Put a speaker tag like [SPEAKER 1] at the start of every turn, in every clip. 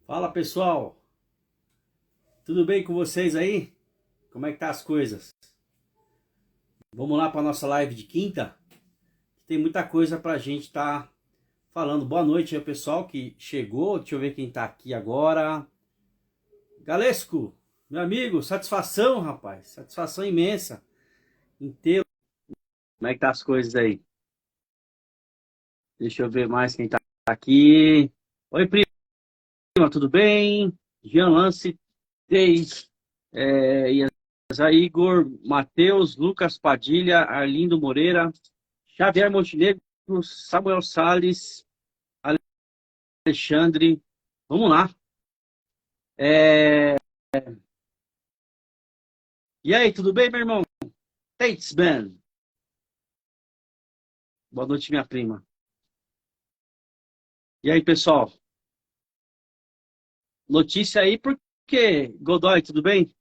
[SPEAKER 1] Fala pessoal, tudo bem com vocês aí? Como é que tá as coisas? Vamos lá para nossa live de quinta? Tem muita coisa pra gente estar falando. Boa noite aí pessoal que chegou, deixa eu ver quem tá aqui agora. Galesco, meu amigo, satisfação rapaz, satisfação imensa em tê-lo. Como é que tá as coisas aí? Deixa eu ver mais quem tá aqui. Oi prima, tudo bem? Jean Lance, Deis, Igor, Matheus, Lucas Padilha, Arlindo Moreira, Xavier Montenegro, Samuel Salles, Alexandre. Vamos lá. É, E aí, tudo bem, meu irmão? Thanks, man. Boa noite, minha prima. E aí, pessoal? Notícia aí, por quê? Godoy, tudo bem?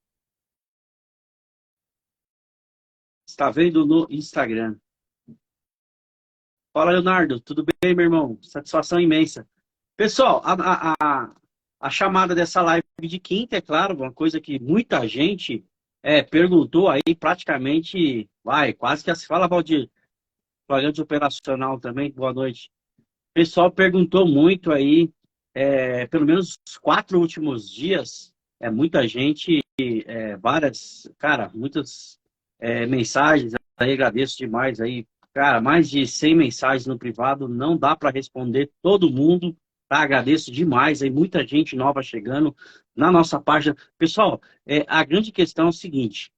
[SPEAKER 1] Está vendo no Instagram. Fala, Leonardo. Tudo bem, meu irmão? Satisfação imensa. Pessoal, a chamada dessa live de quinta, é claro, uma coisa que muita gente perguntou aí, praticamente, quase que se fala, Valdir, flagante operacional também, boa noite. O pessoal perguntou muito aí, pelo menos os 4 últimos dias, muita gente, muitas mensagens, aí agradeço demais aí, cara, mais de 100 mensagens no privado, não dá para responder todo mundo, tá? Agradeço demais, aí muita gente nova chegando na nossa página. Pessoal, a grande questão é o seguinte,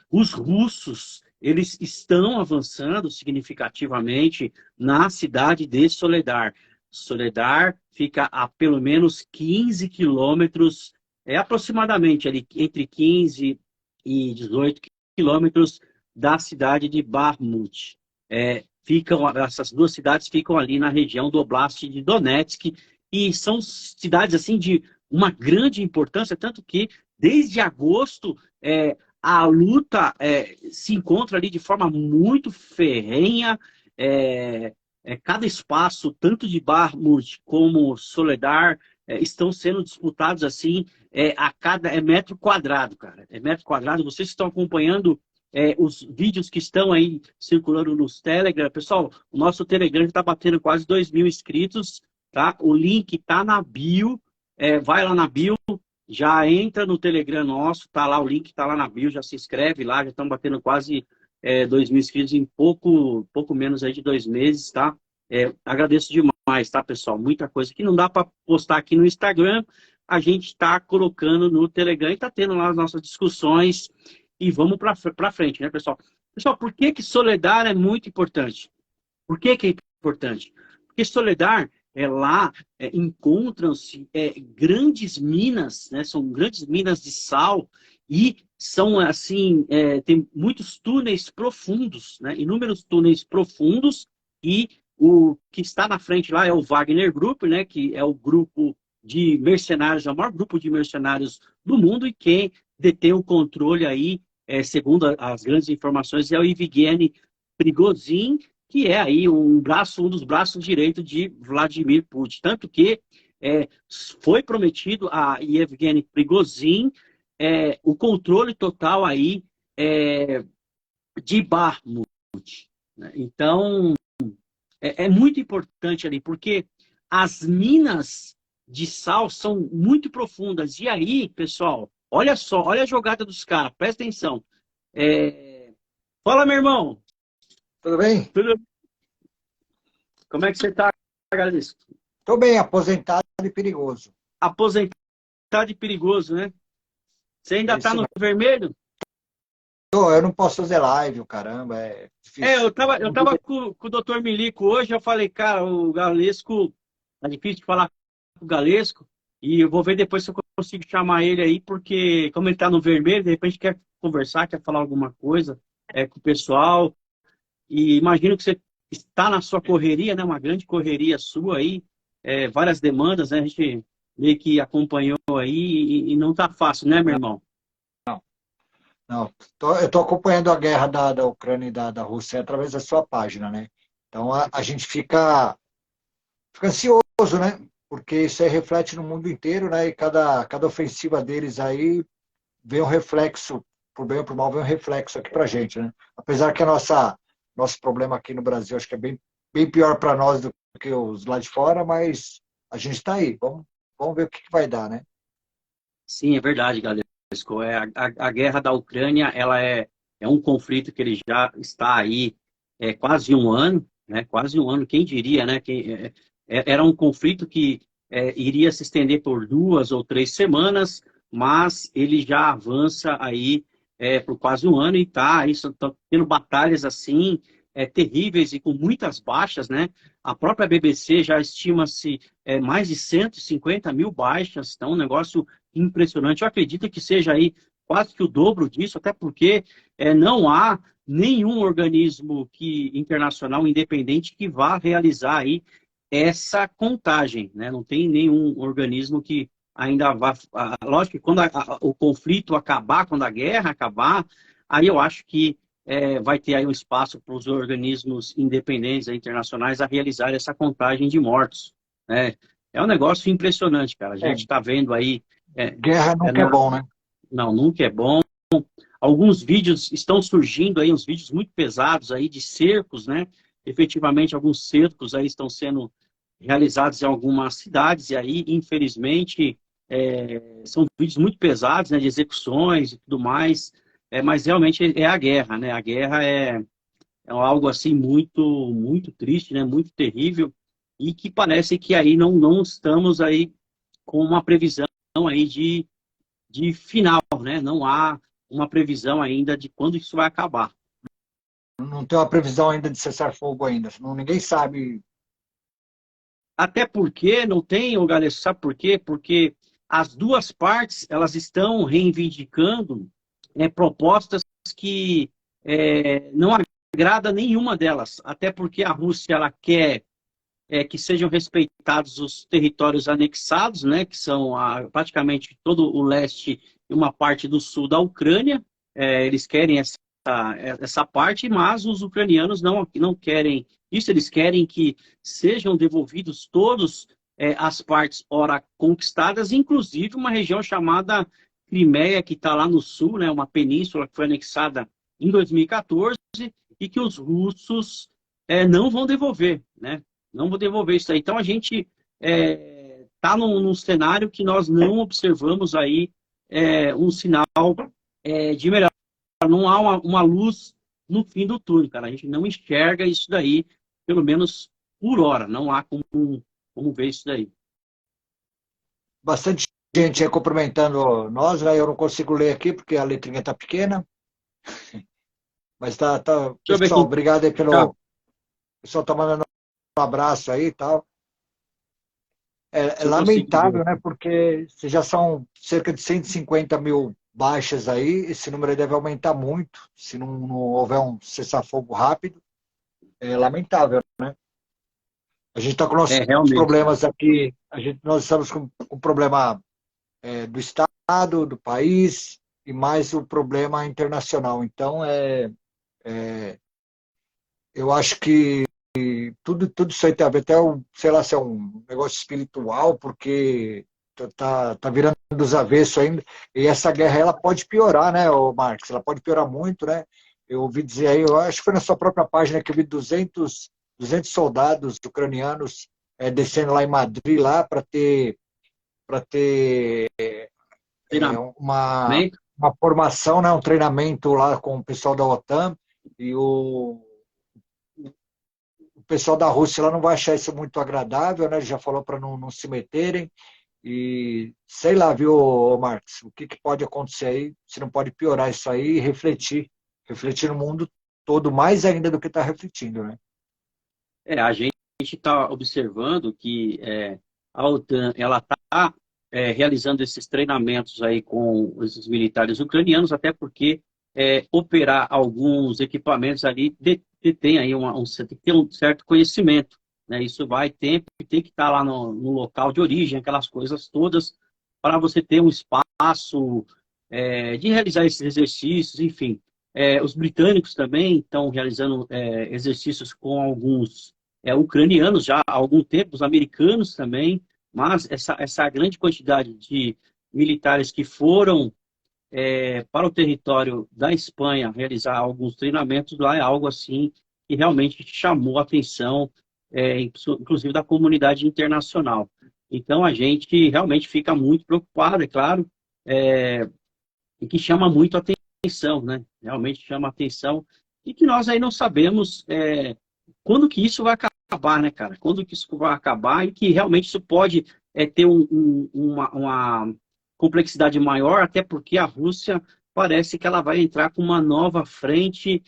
[SPEAKER 1] os russos, eles estão avançando significativamente na cidade de Soledar. Soledar fica a pelo menos 15 quilômetros, aproximadamente ali entre 15 e 18 quilômetros da cidade de Bakhmut. Essas duas cidades ficam ali na região do Oblast de Donetsk e são cidades assim de uma grande importância, tanto que desde agosto a luta se encontra ali de forma muito ferrenha. Cada espaço, tanto de Bakhmut como Soledar, estão sendo disputados assim a cada metro quadrado, cara. É metro quadrado. Vocês estão acompanhando os vídeos que estão aí circulando nos Telegram. Pessoal, o nosso Telegram está batendo quase 2.000 inscritos, tá? O link está na bio. Vai lá na bio, já entra no Telegram nosso, tá lá o link, tá lá na bio, já se inscreve lá, já estamos batendo quase 2.000 inscritos em pouco menos aí de 2 meses, tá? Agradeço demais, tá, pessoal? Muita coisa que não dá para postar aqui no Instagram, a gente está colocando no Telegram e está tendo lá as nossas discussões e vamos para frente, né, pessoal? Pessoal, por que que Soledar é muito importante? Por que que é importante? Porque Soledar, lá encontram-se grandes minas, né? São grandes minas de sal e são assim, tem muitos túneis profundos, né? Inúmeros túneis profundos e o que está na frente lá é o Wagner Group, né? Que é o grupo de mercenários, é o maior grupo de mercenários do mundo e quem detém o controle aí, segundo as grandes informações, é o Yevgeny Prigozhin, que é aí um dos braços direitos de Vladimir Putin. Tanto que foi prometido a Yevgeny Prigozhin o controle total aí de Bakhmut, né? Então, é muito importante ali, porque as minas de sal são muito profundas. E aí, pessoal, olha só, olha a jogada dos caras, presta atenção. Fala, meu irmão.
[SPEAKER 2] Tudo bem?
[SPEAKER 1] Tudo... Como é que você está, Galício?
[SPEAKER 2] Estou bem, aposentado e perigoso.
[SPEAKER 1] Aposentado e perigoso, né? Você ainda
[SPEAKER 2] É
[SPEAKER 1] está
[SPEAKER 2] isso
[SPEAKER 1] no
[SPEAKER 2] mesmo.
[SPEAKER 1] vermelho?
[SPEAKER 2] Eu não posso fazer live, o caramba, é difícil.
[SPEAKER 1] Eu tava com o doutor Milico hoje, eu falei, cara, o Galesco, tá difícil de falar com o Galesco, e eu vou ver depois se eu consigo chamar ele aí, porque como ele tá no vermelho, de repente quer conversar, quer falar alguma coisa com o pessoal, e imagino que você está na sua correria, né, uma grande correria sua aí, várias demandas, né, a gente meio que acompanhou aí, e não tá fácil, né, meu
[SPEAKER 2] Não,
[SPEAKER 1] irmão?
[SPEAKER 2] não. Eu estou acompanhando a guerra da Ucrânia e da Rússia através da sua página, né? Então a gente fica ansioso, né? porque isso aí reflete no mundo inteiro, né? E cada ofensiva deles aí vem um reflexo, por bem ou por mal, vem um reflexo aqui pra gente, né? Apesar que nosso problema aqui no Brasil acho que é bem pior para nós do que os lá de fora, mas a gente está aí. Vamos ver o que vai dar, né?
[SPEAKER 1] Sim, é verdade, Galesco. A guerra da Ucrânia, ela é um conflito que ele já está aí quase um ano, né? Quase um ano, quem diria, né? Era um conflito que iria se estender por 2 ou 3 semanas, mas ele já avança aí por quase um ano e está tendo batalhas assim terríveis e com muitas baixas, né? A própria BBC já estima-se mais de 150 mil baixas, então um negócio impressionante. Eu acredito que seja aí quase que o dobro disso, até porque não há nenhum organismo internacional independente que vá realizar aí essa contagem, né? Não tem nenhum organismo que ainda vá. Lógico que quando o conflito acabar, quando a guerra acabar, aí eu acho que vai ter aí um espaço para os organismos independentes internacionais a realizar essa contagem de mortos, né? É um negócio impressionante, cara. A
[SPEAKER 2] É,
[SPEAKER 1] gente está vendo aí. É,
[SPEAKER 2] guerra
[SPEAKER 1] é
[SPEAKER 2] nunca é
[SPEAKER 1] na-
[SPEAKER 2] bom, né?
[SPEAKER 1] não, nunca é bom. Alguns vídeos estão surgindo aí, uns vídeos muito pesados aí de cercos, né? Efetivamente, alguns cercos aí estão sendo realizados em algumas cidades, e aí, infelizmente, são vídeos muito pesados, né? De execuções e tudo mais, mas realmente é a guerra, né? A guerra é algo assim muito triste, né? Muito terrível, e que parece que aí não estamos aí com uma previsão aí de final, né? Não há uma previsão ainda de quando isso vai acabar.
[SPEAKER 2] Não tem uma previsão ainda de cessar fogo ainda. Ninguém sabe.
[SPEAKER 1] Até porque não tem, ô galera, sabe por quê? Porque as duas partes elas estão reivindicando propostas que não agrada nenhuma delas. Até porque a Rússia ela quer que sejam respeitados os territórios anexados, né, que são praticamente todo o leste e uma parte do sul da Ucrânia. Eles querem essa parte, mas os ucranianos não querem isso, eles querem que sejam devolvidos todos as partes ora conquistadas, inclusive uma região chamada Crimeia, que está lá no sul, né, uma península que foi anexada em 2014 e que os russos não vão devolver, né? Não vou devolver isso aí. Então a gente está num cenário que nós não observamos aí um sinal de melhor. Não há uma luz no fim do túnel, cara. A gente não enxerga isso daí, pelo menos por hora. Não há como ver isso daí.
[SPEAKER 2] Bastante gente aí cumprimentando nós, né? Eu não consigo ler aqui porque a letrinha tá pequena, mas tá.
[SPEAKER 1] Deixa eu ver
[SPEAKER 2] Pessoal,
[SPEAKER 1] quem
[SPEAKER 2] obrigado aí
[SPEAKER 1] tá.
[SPEAKER 2] pelo. O pessoal tá mandando um abraço aí e tal. É
[SPEAKER 1] Se eu consigo ver.
[SPEAKER 2] lamentável, né? Porque já são cerca de 150 mil baixas aí, esse número aí deve aumentar muito se não houver um cessar-fogo rápido. É lamentável. A gente está com nossos
[SPEAKER 1] Realmente.
[SPEAKER 2] problemas aqui, nós estamos com o problema do Estado, do país, e mais o problema internacional. Então, eu acho que tudo isso aí tem a ver, até, sei lá, se é um negócio espiritual, porque tá virando dos avessos ainda, e essa guerra ela pode piorar, né, Marcos? Ela pode piorar muito, né? Eu ouvi dizer aí, eu acho que foi na sua própria página que eu vi 200 soldados ucranianos descendo lá em Madrid lá para ter
[SPEAKER 1] Treinamento.
[SPEAKER 2] uma formação, né, um treinamento lá com o pessoal da OTAN, e o pessoal da Rússia lá não vai achar isso muito agradável, né? Já falou para não se meterem. E sei lá, viu, Marcos, o que pode acontecer aí, se não pode piorar isso aí e refletir no mundo todo, mais ainda do que está refletindo, né?
[SPEAKER 1] A gente está observando que a OTAN ela está realizando esses treinamentos aí com esses militares ucranianos, até porque operar alguns equipamentos ali detém aí tem que ter um certo conhecimento, né? Isso vai tempo e tem que estar lá no local de origem, aquelas coisas todas, para você ter um espaço de realizar esses exercícios, enfim. Os britânicos também estão realizando exercícios com alguns ucranianos já há algum tempo, os americanos também, mas essa grande quantidade de militares que foram para o território da Espanha realizar alguns treinamentos lá é algo assim que realmente chamou a atenção, inclusive da comunidade internacional. Então a gente realmente fica muito preocupado, é claro, e que chama muito a atenção, né? Realmente chama a atenção e que nós aí não sabemos quando que isso vai acabar, né, cara? Quando que isso vai acabar e que realmente isso pode ter uma complexidade maior, até porque a Rússia parece que ela vai entrar com uma nova frente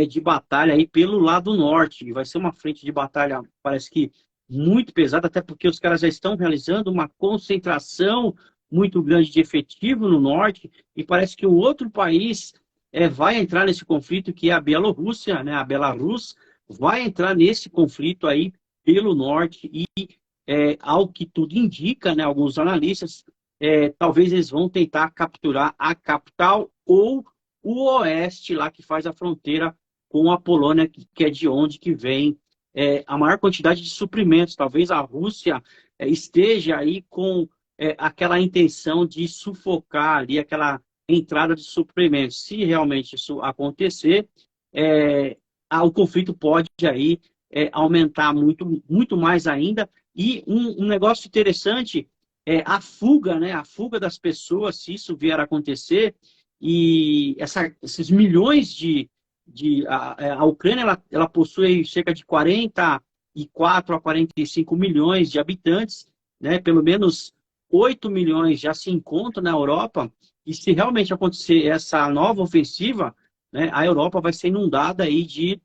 [SPEAKER 1] de batalha aí pelo lado norte. E vai ser uma frente de batalha, parece que muito pesada, até porque os caras já estão realizando uma concentração muito grande de efetivo no norte, e parece que o outro país vai entrar nesse conflito, que é a Bielorrússia, né? A Belarus vai entrar nesse conflito aí pelo norte e, ao que tudo indica, né, alguns analistas, talvez eles vão tentar capturar a capital ou o oeste lá que faz a fronteira com a Polônia, que é de onde que vem a maior quantidade de suprimentos. Talvez a Rússia esteja aí com aquela intenção de sufocar ali aquela entrada de suprimentos. Se realmente isso acontecer, o conflito pode aí aumentar muito, muito mais ainda. E um negócio interessante é a fuga, né? A fuga das pessoas, se isso vier a acontecer, e esses milhões a Ucrânia ela possui cerca de 44 a 45 milhões de habitantes, né? Pelo menos 8 milhões já se encontram na Europa, e se realmente acontecer essa nova ofensiva, né, a Europa vai ser inundada aí de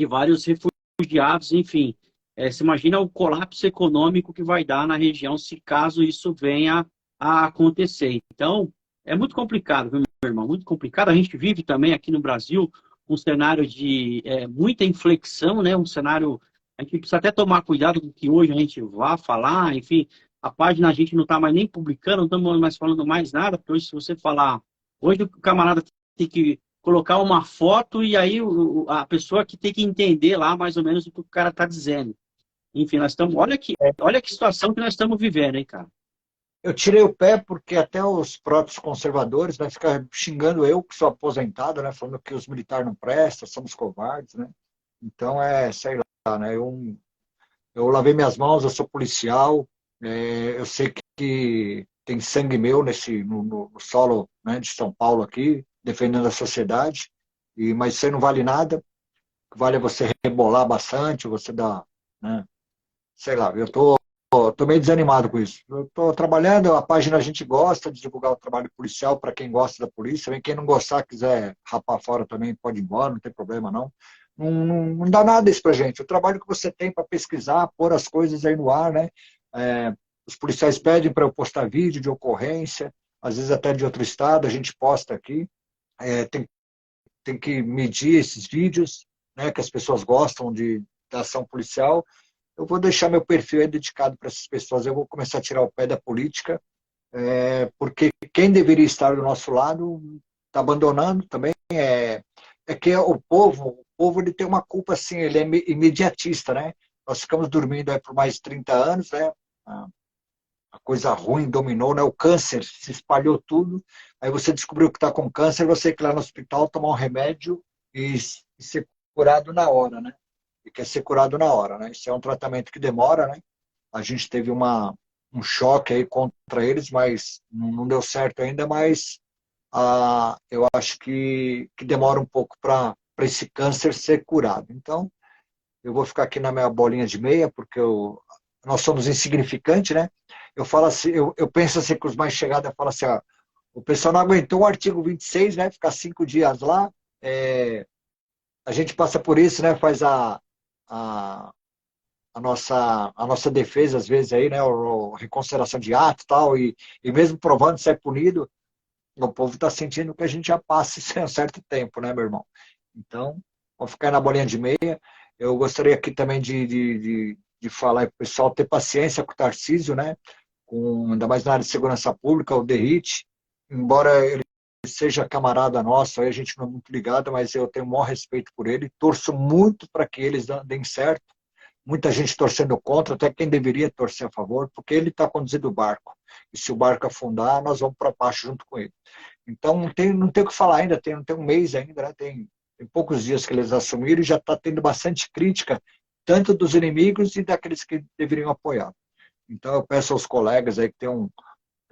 [SPEAKER 1] vários refugiados, enfim. Você imagina o colapso econômico que vai dar na região se caso isso venha a acontecer. Então, é muito complicado, viu, meu irmão? Muito complicado. A gente vive também aqui no Brasil um cenário de muita inflexão, né? Um cenário... A gente precisa até tomar cuidado com o que hoje a gente vai falar, enfim. A página a gente não está mais nem publicando, não estamos mais falando mais nada, porque hoje, se você falar... Hoje o camarada tem que colocar uma foto e aí a pessoa que tem que entender lá mais ou menos o que o cara está dizendo. Enfim, nós estamos... Olha que situação que nós estamos vivendo, hein, cara?
[SPEAKER 2] Eu tirei o pé porque até os próprios conservadores vai ficar xingando eu, que sou aposentado, né? Falando que os militares não prestam, somos covardes, né? Então, sei lá, né? Eu lavei minhas mãos, eu sou policial, eu sei que tem sangue meu no solo, né, de São Paulo aqui, defendendo a sociedade, mas isso aí não vale nada. O que vale é você rebolar bastante, você dar, né? Sei lá, eu tô meio desanimado com isso. Eu tô trabalhando, a página a gente gosta de divulgar o trabalho policial para quem gosta da polícia, vem quem não gostar, quiser rapar fora também, pode ir embora, não tem problema não. Não dá nada isso pra gente. O trabalho que você tem para pesquisar, pôr as coisas aí no ar, né? Os policiais pedem para eu postar vídeo de ocorrência, às vezes até de outro estado, a gente posta aqui. Tem que medir esses vídeos, né, que as pessoas gostam da ação policial. Eu vou deixar meu perfil aí dedicado para essas pessoas. Eu vou começar a tirar o pé da política, porque quem deveria estar do nosso lado está abandonando também. É que o povo ele tem uma culpa assim, ele é imediatista, né? Nós ficamos dormindo aí por mais de 30 anos, né? A coisa ruim dominou, né? O câncer se espalhou tudo. Aí você descobriu que está com câncer, você tem que ir lá no hospital tomar um remédio e ser curado na hora, né? E quer ser curado na hora, né? Isso é um tratamento que demora, né? A gente teve um choque aí contra eles, mas não deu certo ainda, mas eu acho que demora um pouco para esse câncer ser curado. Então, eu vou ficar aqui na minha bolinha de meia, porque nós somos insignificantes, né? Eu falo assim, eu penso assim que os mais chegados, eu falo assim, ó, o pessoal não aguentou o artigo 26, né? Ficar 5 dias lá, a gente passa por isso, né? Faz a nossa defesa, às vezes, aí, né? Reconsideração de ato e tal, e mesmo provando ser punido, o povo está sentindo que a gente já passa isso há um certo tempo, né, meu irmão? Então, vou ficar na bolinha de meia. Eu gostaria aqui também de falar para o pessoal ter paciência com o Tarcísio, né? Ainda mais na área de segurança pública, o Derrite, embora ele seja camarada nosso, aí a gente não é muito ligado, mas eu tenho o maior respeito por ele, torço muito para que eles deem certo, muita gente torcendo contra, até quem deveria torcer a favor, porque ele está conduzindo o barco. E se o barco afundar, nós vamos para baixo junto com ele. Então, não tem o que falar ainda, não tem um mês ainda, né? Tem poucos dias que eles assumiram e já está tendo bastante crítica, tanto dos inimigos e daqueles que deveriam apoiar. Então, eu peço aos colegas aí que tenham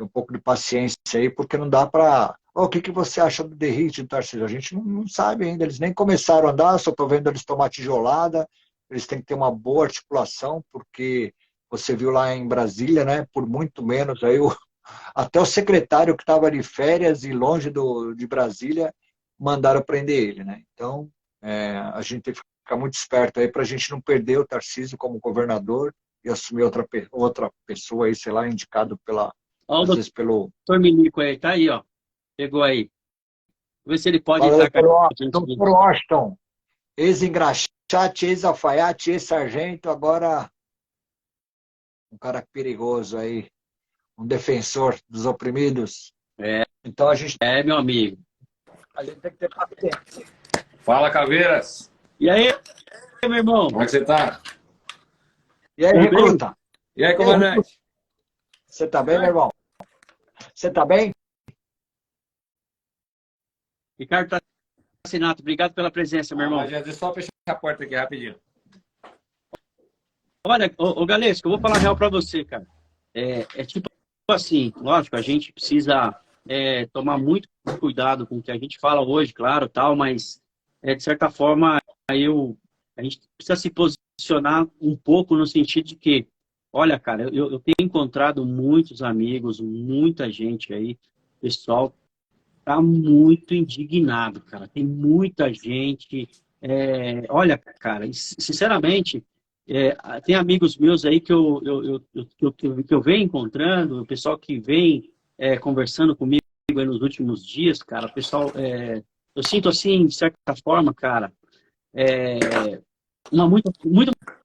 [SPEAKER 2] um pouco de paciência aí, porque não dá para... Oh, o que você acha do Derrite do Tarcísio? A gente não sabe ainda, eles nem começaram a andar, só estou vendo eles tomar tijolada, eles têm que ter uma boa articulação, porque você viu lá em Brasília, né, por muito menos, aí até o secretário que estava de férias e longe de Brasília, mandaram prender ele, né? Então, a gente tem que ficar muito esperto aí para a gente não perder o Tarcísio como governador e assumir outra pessoa aí, sei lá, indicado
[SPEAKER 1] Ó, o
[SPEAKER 2] às vezes pelo...
[SPEAKER 1] doutor Milico aí, tá aí, ó. Pegou aí. Vê se ele pode
[SPEAKER 2] Fala,
[SPEAKER 1] estar com a gente.
[SPEAKER 2] doutor Washington, ex-engraxate, ex-alfaiate, ex-sargento, agora um cara perigoso aí, um defensor dos oprimidos.
[SPEAKER 1] É,
[SPEAKER 2] Então a gente
[SPEAKER 1] meu amigo.
[SPEAKER 2] tem que ter paciência.
[SPEAKER 3] Fala, Caveiras.
[SPEAKER 1] E aí, meu irmão?
[SPEAKER 3] Como é que você tá?
[SPEAKER 2] E aí,
[SPEAKER 1] Tudo bem?
[SPEAKER 2] recruta?
[SPEAKER 3] E aí, comandante?
[SPEAKER 2] Você tá bem, meu irmão? Você tá bem?
[SPEAKER 1] Ricardo Tassinato, obrigado pela presença, meu irmão.
[SPEAKER 3] Mas já só fechar a porta aqui rapidinho.
[SPEAKER 1] Olha, ô Galesco, eu vou falar real pra você, cara. É tipo assim, lógico, a gente precisa tomar muito cuidado com o que a gente fala hoje, claro, tal, mas de certa forma a gente precisa se posicionar um pouco no sentido de que, olha, cara, eu tenho encontrado muitos amigos, muita gente aí, pessoal tá muito indignado, cara. Tem muita gente. Olha, cara, sinceramente, tem amigos meus aí que eu venho encontrando, o pessoal que vem conversando comigo aí nos últimos dias, cara, o pessoal, eu sinto assim, de certa forma, cara,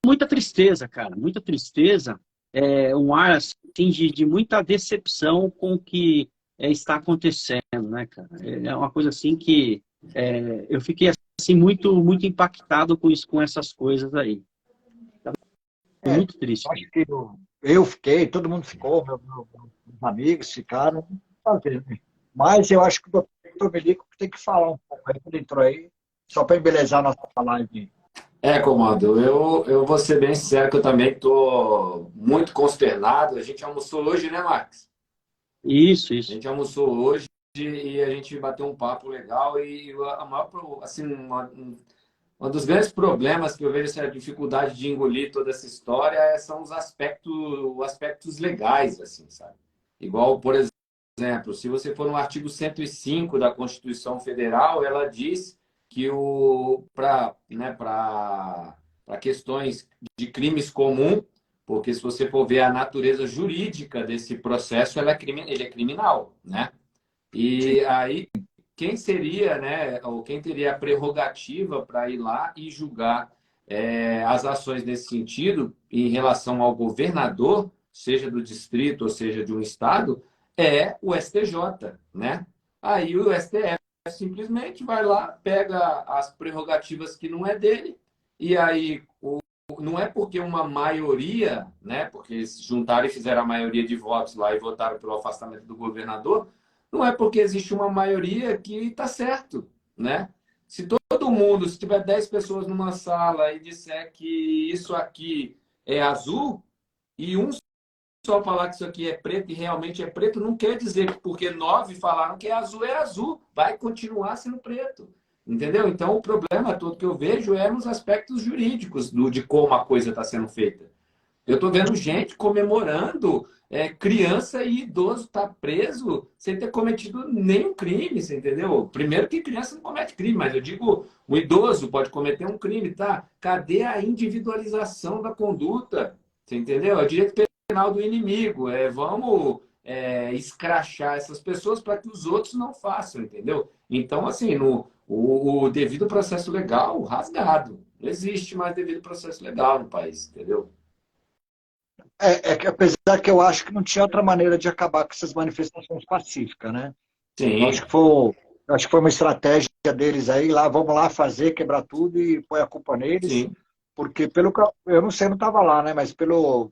[SPEAKER 1] muita tristeza, cara, muita tristeza, um ar assim de muita decepção com o que está acontecendo, né, cara? É uma coisa assim que eu fiquei assim muito impactado com isso, com essas coisas aí. Muito triste.
[SPEAKER 2] Acho que eu fiquei, todo mundo ficou, meus amigos ficaram, mas eu acho que o doutor Melico tem que falar um pouco aí, quando entrou aí, só para embelezar a nossa live.
[SPEAKER 3] Comando, eu vou ser bem sincero que eu também estou muito consternado. A gente almoçou hoje, né, Marcos?
[SPEAKER 1] Isso.
[SPEAKER 3] A gente almoçou hoje e a gente bateu um papo legal e a maior, assim, um dos grandes problemas que eu vejo essa dificuldade de engolir toda essa história são os aspectos legais, assim, sabe? Igual, por exemplo, se você for no artigo 105 da Constituição Federal, ela diz que para questões de crimes comuns, porque se você for ver a natureza jurídica desse processo, ele é criminal, né? E aí, quem seria, né, ou quem teria a prerrogativa para ir lá e julgar as ações nesse sentido, em relação ao governador, seja do distrito ou seja de um estado, é o STJ, né? Aí o STF simplesmente vai lá, pega as prerrogativas que não é dele, e aí não é porque uma maioria, né, porque se juntaram e fizeram a maioria de votos lá e votaram pelo afastamento do governador, não é porque existe uma maioria que está certo, né? Se todo mundo, se tiver 10 pessoas numa sala e disser que isso aqui é azul, e um só falar que isso aqui é preto e realmente é preto, não quer dizer que porque 9 falaram que é azul, vai continuar sendo preto. Entendeu? Então, o problema todo que eu vejo é nos aspectos jurídicos de como a coisa está sendo feita. Eu estou vendo gente comemorando criança e idoso estar preso sem ter cometido nenhum crime, você entendeu? Primeiro que criança não comete crime, mas eu digo, o idoso pode cometer um crime, tá? Cadê a individualização da conduta? Você entendeu? É o direito penal do inimigo. Vamos escrachar essas pessoas para que os outros não façam, entendeu? Então, assim, o devido processo legal, rasgado. Não existe mais devido processo legal no país, entendeu?
[SPEAKER 2] Que apesar que eu acho que não tinha outra maneira de acabar com essas manifestações pacíficas, né?
[SPEAKER 3] Sim.
[SPEAKER 2] Eu acho que foi uma estratégia deles aí, vamos lá fazer, quebrar tudo e põe a culpa neles.
[SPEAKER 3] Sim.
[SPEAKER 2] Porque eu não sei, não estava lá, né? Mas pelo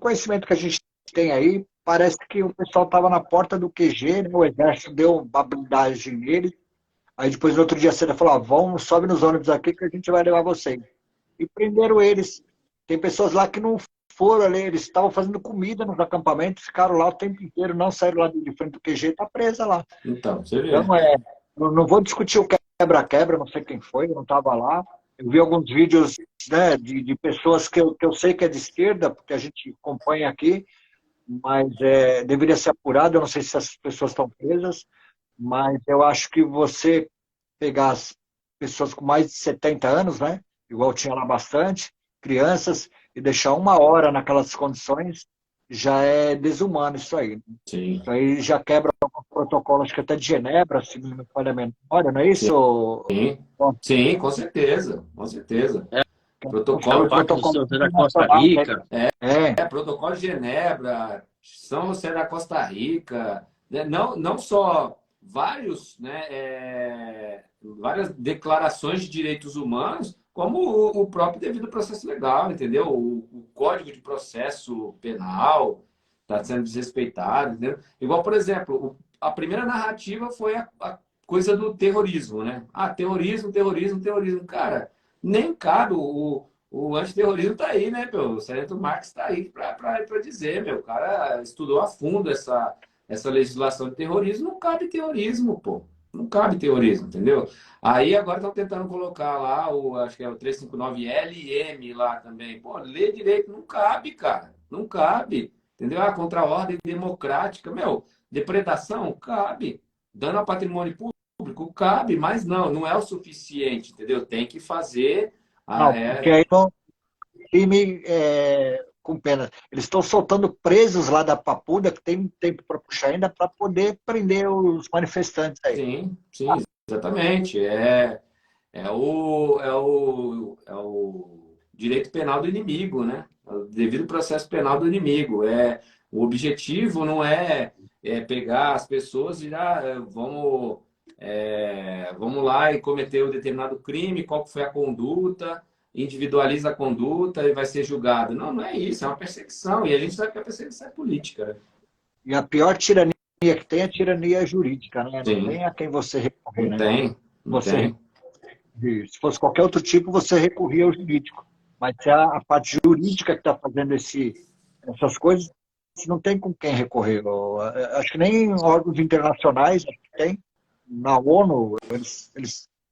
[SPEAKER 2] conhecimento que a gente tem aí, parece que o pessoal estava na porta do QG, né? O exército deu uma blindagem neles. Aí depois, no outro dia cedo, falou: vão, sobe nos ônibus aqui que a gente vai levar vocês. E prenderam eles. Tem pessoas lá que não foram ali, eles estavam fazendo comida nos acampamentos, ficaram lá o tempo inteiro, não saíram lá de frente do QG, está presa lá.
[SPEAKER 3] Então, você vê.
[SPEAKER 2] Então, não vou discutir o quebra-quebra, não sei quem foi, eu não estava lá. Eu vi alguns vídeos, né, de pessoas que eu sei que é de esquerda, porque a gente acompanha aqui, mas deveria ser apurado, eu não sei se essas pessoas estão presas, mas eu acho que você pegar as pessoas com mais de 70 anos, né, igual tinha lá bastante, crianças, e deixar 1 hora naquelas condições, já é desumano isso aí.
[SPEAKER 3] Sim.
[SPEAKER 2] Isso aí já quebra o protocolo, acho que até de Genebra, se não me falha a memória, não é isso?
[SPEAKER 3] Sim, sim, com certeza, com certeza.
[SPEAKER 1] Protocolo,
[SPEAKER 2] protocolo
[SPEAKER 1] da Costa Rica.
[SPEAKER 3] Protocolo de Genebra, São José da Costa Rica, né? Não só vários, né, várias declarações de direitos humanos, como o próprio devido processo legal, entendeu? O Código de Processo Penal está sendo desrespeitado, entendeu? Igual, por exemplo, a primeira narrativa foi a coisa do terrorismo, né? Terrorismo. Cara, nem cabe o antiterrorismo está aí, né, meu? O Sargento Marques está aí para dizer, meu. O cara estudou a fundo essa legislação de terrorismo, não cabe terrorismo, pô. Não cabe terrorismo, entendeu? Aí agora estão tentando colocar lá, acho que é o 359LM lá também. Pô, lê direito, não cabe, cara. Não cabe. Entendeu? Contra a ordem democrática. Meu, depredação, cabe. Dano ao patrimônio público, cabe, mas não é o suficiente, entendeu? Tem que fazer...
[SPEAKER 2] porque aí não crime com pena. Eles estão soltando presos lá da Papuda, que tem tempo para puxar ainda, para poder prender os manifestantes aí.
[SPEAKER 3] Sim, exatamente. É o direito penal do inimigo, né? O devido processo penal do inimigo. O objetivo não é pegar as pessoas e vamos lá e cometer um determinado crime, qual foi a conduta, individualiza a conduta e vai ser julgado. Não é isso, é uma perseguição. E a gente sabe que a perseguição é política, né?
[SPEAKER 2] E a pior tirania que tem é a tirania jurídica, né?
[SPEAKER 3] Sim.
[SPEAKER 2] Não tem a quem você recorrer,
[SPEAKER 3] Não
[SPEAKER 2] né?
[SPEAKER 3] tem.
[SPEAKER 2] Se fosse qualquer outro tipo, você recorria ao jurídico. Mas se a parte jurídica que está fazendo essas coisas, não tem com quem recorrer. Acho que nem órgãos internacionais tem. Na ONU, eles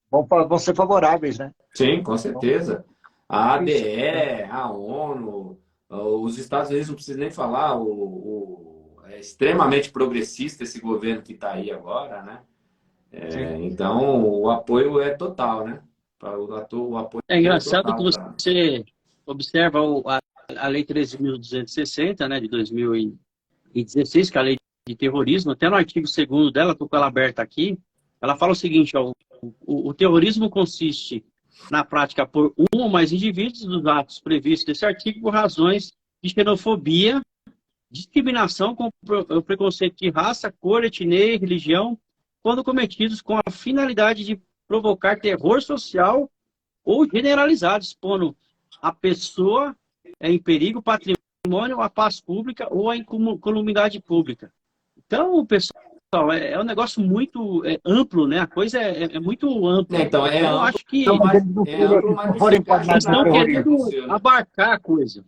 [SPEAKER 2] vão ser favoráveis, né?
[SPEAKER 3] Sim, com certeza. A ADE, a ONU, os Estados Unidos, não precisa nem falar, é extremamente progressista esse governo que está aí agora, né? Então, o apoio é total, né? O apoio
[SPEAKER 1] É engraçado
[SPEAKER 3] total,
[SPEAKER 1] que você observa a Lei 13.260, né, de 2016, que é a lei de terrorismo, até no artigo 2º dela, estou com ela aberta aqui, ela fala o seguinte: o terrorismo consiste na prática por um ou mais indivíduos dos atos previstos nesse artigo por razões de xenofobia, discriminação com o preconceito de raça, cor, etnia e religião, quando cometidos com a finalidade de provocar terror social ou generalizado, expondo a pessoa em perigo, patrimônio, a paz pública ou a incolumidade pública. Então, pessoal, é um negócio muito amplo, né? A coisa é muito ampla.
[SPEAKER 3] Então,
[SPEAKER 1] eu acho que
[SPEAKER 2] eles
[SPEAKER 1] estão querendo abarcar a coisa.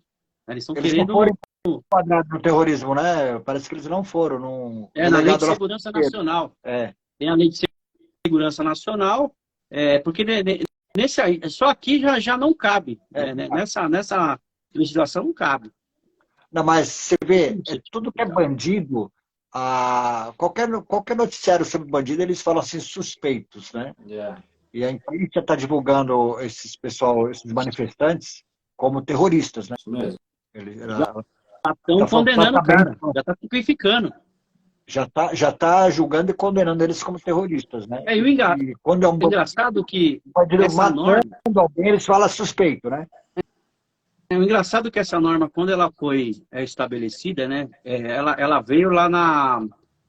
[SPEAKER 1] Eles estão querendo...
[SPEAKER 2] não foram enquadrados no terrorismo, né? Parece que eles não foram.
[SPEAKER 1] Na Lei de Segurança Nacional. Tem a Lei de Segurança Nacional, porque só aqui já não cabe. Nessa legislação não cabe.
[SPEAKER 2] Não, mas você vê, tudo que é bandido, qualquer noticiário sobre bandido, eles falam assim, suspeitos, né? E a imprensa está divulgando esses manifestantes como terroristas, né?
[SPEAKER 3] Isso mesmo.
[SPEAKER 1] Já estão condenando o cara, já está tipificando.
[SPEAKER 2] Já tá julgando e condenando eles como terroristas, né?
[SPEAKER 1] E quando é engraçado que essa norma...
[SPEAKER 2] alguém, eles falam suspeito, né?
[SPEAKER 1] É engraçado que essa norma, quando ela foi estabelecida, né, ela veio lá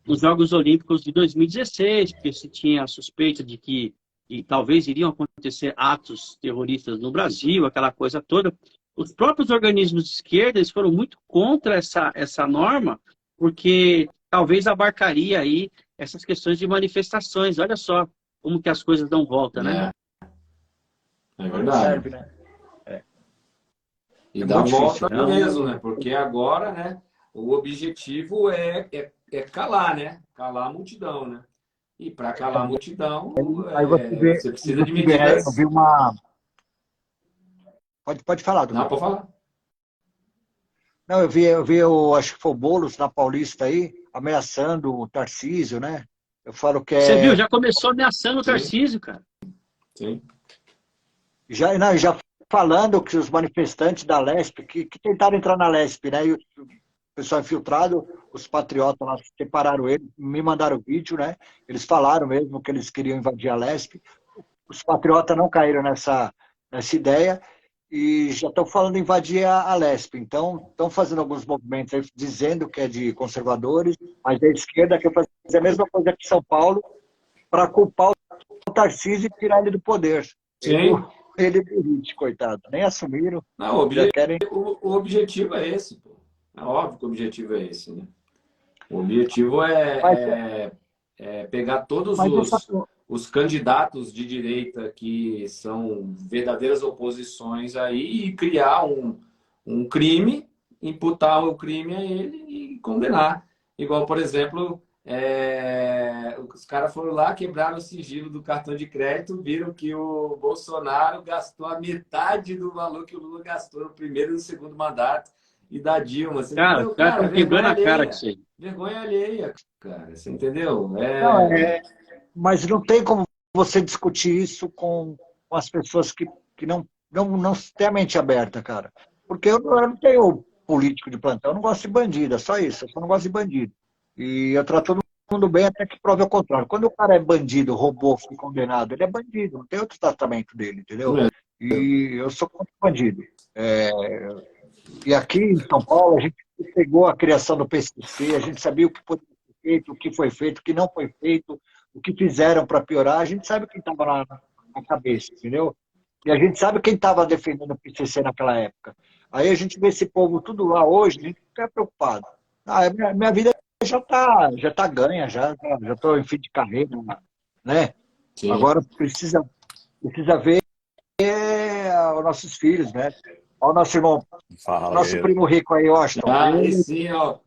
[SPEAKER 1] nos Jogos Olímpicos de 2016, porque se tinha a suspeita de que e talvez iriam acontecer atos terroristas no Brasil, aquela coisa toda, os próprios organismos de esquerda eles foram muito contra essa norma, porque talvez abarcaria aí essas questões de manifestações. Olha só como que as coisas dão volta, né?
[SPEAKER 3] É verdade.
[SPEAKER 2] Serve, né?
[SPEAKER 3] E
[SPEAKER 2] É
[SPEAKER 3] dá
[SPEAKER 2] muito
[SPEAKER 3] volta
[SPEAKER 2] difícil,
[SPEAKER 3] mesmo, né? Porque agora, né, o objetivo é calar, né? Calar a multidão, né? E para calar a multidão,
[SPEAKER 2] Aí
[SPEAKER 3] você precisa de
[SPEAKER 2] você vê, né? Eu
[SPEAKER 3] medidas.
[SPEAKER 2] vi uma. Pode falar,
[SPEAKER 3] Não,
[SPEAKER 2] doutor.
[SPEAKER 3] pode falar.
[SPEAKER 2] Não, acho que foi o Boulos na Paulista aí, ameaçando o Tarcísio, né? Eu falo que
[SPEAKER 1] Você viu?
[SPEAKER 2] é.
[SPEAKER 1] Já começou ameaçando o
[SPEAKER 3] Sim,
[SPEAKER 1] Tarcísio, cara.
[SPEAKER 3] sim.
[SPEAKER 2] Já falando que os manifestantes da Lesp, que tentaram entrar na Lesp, né? E o pessoal infiltrado, os patriotas lá separaram ele, me mandaram o vídeo, né? Eles falaram mesmo que eles queriam invadir a Lesp. Os patriotas não caíram nessa ideia e já estão falando em invadir a Lesp. Então, estão fazendo alguns movimentos aí, dizendo que é de conservadores, mas da esquerda quer fazer a mesma coisa aqui em São Paulo para culpar o Tarcísio e tirar ele do poder.
[SPEAKER 3] Sim.
[SPEAKER 2] Ele é coitado. Nem assumiram,
[SPEAKER 3] Não,
[SPEAKER 2] já querem.
[SPEAKER 3] o objetivo é esse, pô. É óbvio que o objetivo é esse, né? O objetivo
[SPEAKER 2] Mas,
[SPEAKER 3] é pegar todos
[SPEAKER 2] mas essa,
[SPEAKER 3] os candidatos de direita que são verdadeiras oposições aí e criar um crime, imputar o crime a ele e condenar. Igual, por exemplo, os caras foram lá, quebraram o sigilo do cartão de crédito, viram que o Bolsonaro gastou a metade do valor que o Lula gastou no primeiro e no segundo mandato e da Dilma. Você
[SPEAKER 1] Cara,
[SPEAKER 3] entendeu?
[SPEAKER 1] os caras
[SPEAKER 3] Cara,
[SPEAKER 1] estão quebrando
[SPEAKER 3] vergonha
[SPEAKER 1] a cara com
[SPEAKER 3] alheia.
[SPEAKER 1] isso aí.
[SPEAKER 3] Vergonha alheia, cara. Você entendeu?
[SPEAKER 2] não, mas não tem como você discutir isso com as pessoas que não têm a mente aberta, cara. Porque eu não tenho político de plantão, eu não gosto de bandido, é só isso, eu só não gosto de bandido. E eu trato todo mundo bem até que prove o contrário. Quando o cara é bandido, roubou, foi condenado, ele é bandido, não tem outro tratamento dele, entendeu? E eu sou contra o bandido. E aqui em São Paulo, a gente pegou a criação do PCC, a gente sabia o que foi feito, o que foi feito, o que não foi feito, o que fizeram para piorar, a gente sabe quem estava na cabeça, entendeu? E a gente sabe quem estava defendendo o PCC naquela época. Aí a gente vê esse povo tudo lá hoje, a gente fica preocupado. Minha vida já tá ganha, já estou em fim de carreira, né?
[SPEAKER 3] Sim.
[SPEAKER 2] Agora precisa ver os nossos filhos, né? Olha o nosso irmão,
[SPEAKER 4] Fala,
[SPEAKER 2] nosso
[SPEAKER 4] guerreiro.
[SPEAKER 2] primo rico aí, Washington.
[SPEAKER 3] Ah, e sim, ó.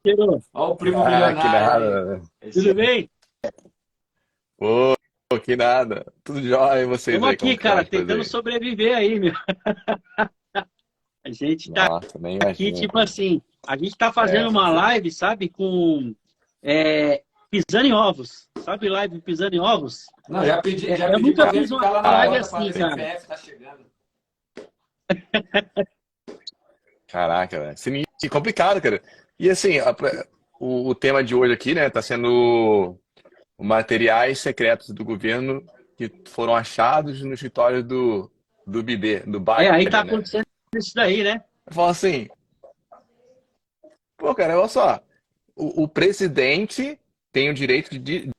[SPEAKER 3] Ó o primo
[SPEAKER 4] Ah, que
[SPEAKER 3] milionário aí.
[SPEAKER 4] nada.
[SPEAKER 1] Tudo bem?
[SPEAKER 4] Pô, que nada. Tudo jóia, e vocês
[SPEAKER 1] Estamos
[SPEAKER 4] aí, como
[SPEAKER 1] aqui,
[SPEAKER 4] que tá
[SPEAKER 1] cara,
[SPEAKER 4] as coisas
[SPEAKER 1] tentando
[SPEAKER 4] aí?
[SPEAKER 1] sobreviver aí, meu. A gente tá
[SPEAKER 4] Nossa, nem
[SPEAKER 1] aqui,
[SPEAKER 4] imagino,
[SPEAKER 1] tipo
[SPEAKER 4] cara.
[SPEAKER 1] assim, a gente tá
[SPEAKER 4] É,
[SPEAKER 1] fazendo uma live, sabe, com pisando em ovos. Sabe live pisando em ovos?
[SPEAKER 3] Não, já
[SPEAKER 1] Eu
[SPEAKER 3] pedi
[SPEAKER 1] nunca
[SPEAKER 3] para alguém
[SPEAKER 1] fiz uma
[SPEAKER 3] ficar lá na
[SPEAKER 1] live
[SPEAKER 3] porta para
[SPEAKER 1] assim,
[SPEAKER 3] ver se o
[SPEAKER 1] cara.
[SPEAKER 3] PF tá chegando.
[SPEAKER 4] caraca, velho. E complicado, cara. E assim, o tema de hoje aqui, né, tá sendo materiais secretos do governo que foram achados no escritório do do
[SPEAKER 1] Aí tá
[SPEAKER 4] Biden, né?
[SPEAKER 1] acontecendo isso daí, né?
[SPEAKER 4] Eu falo assim, pô, cara, olha só, o presidente tem o direito de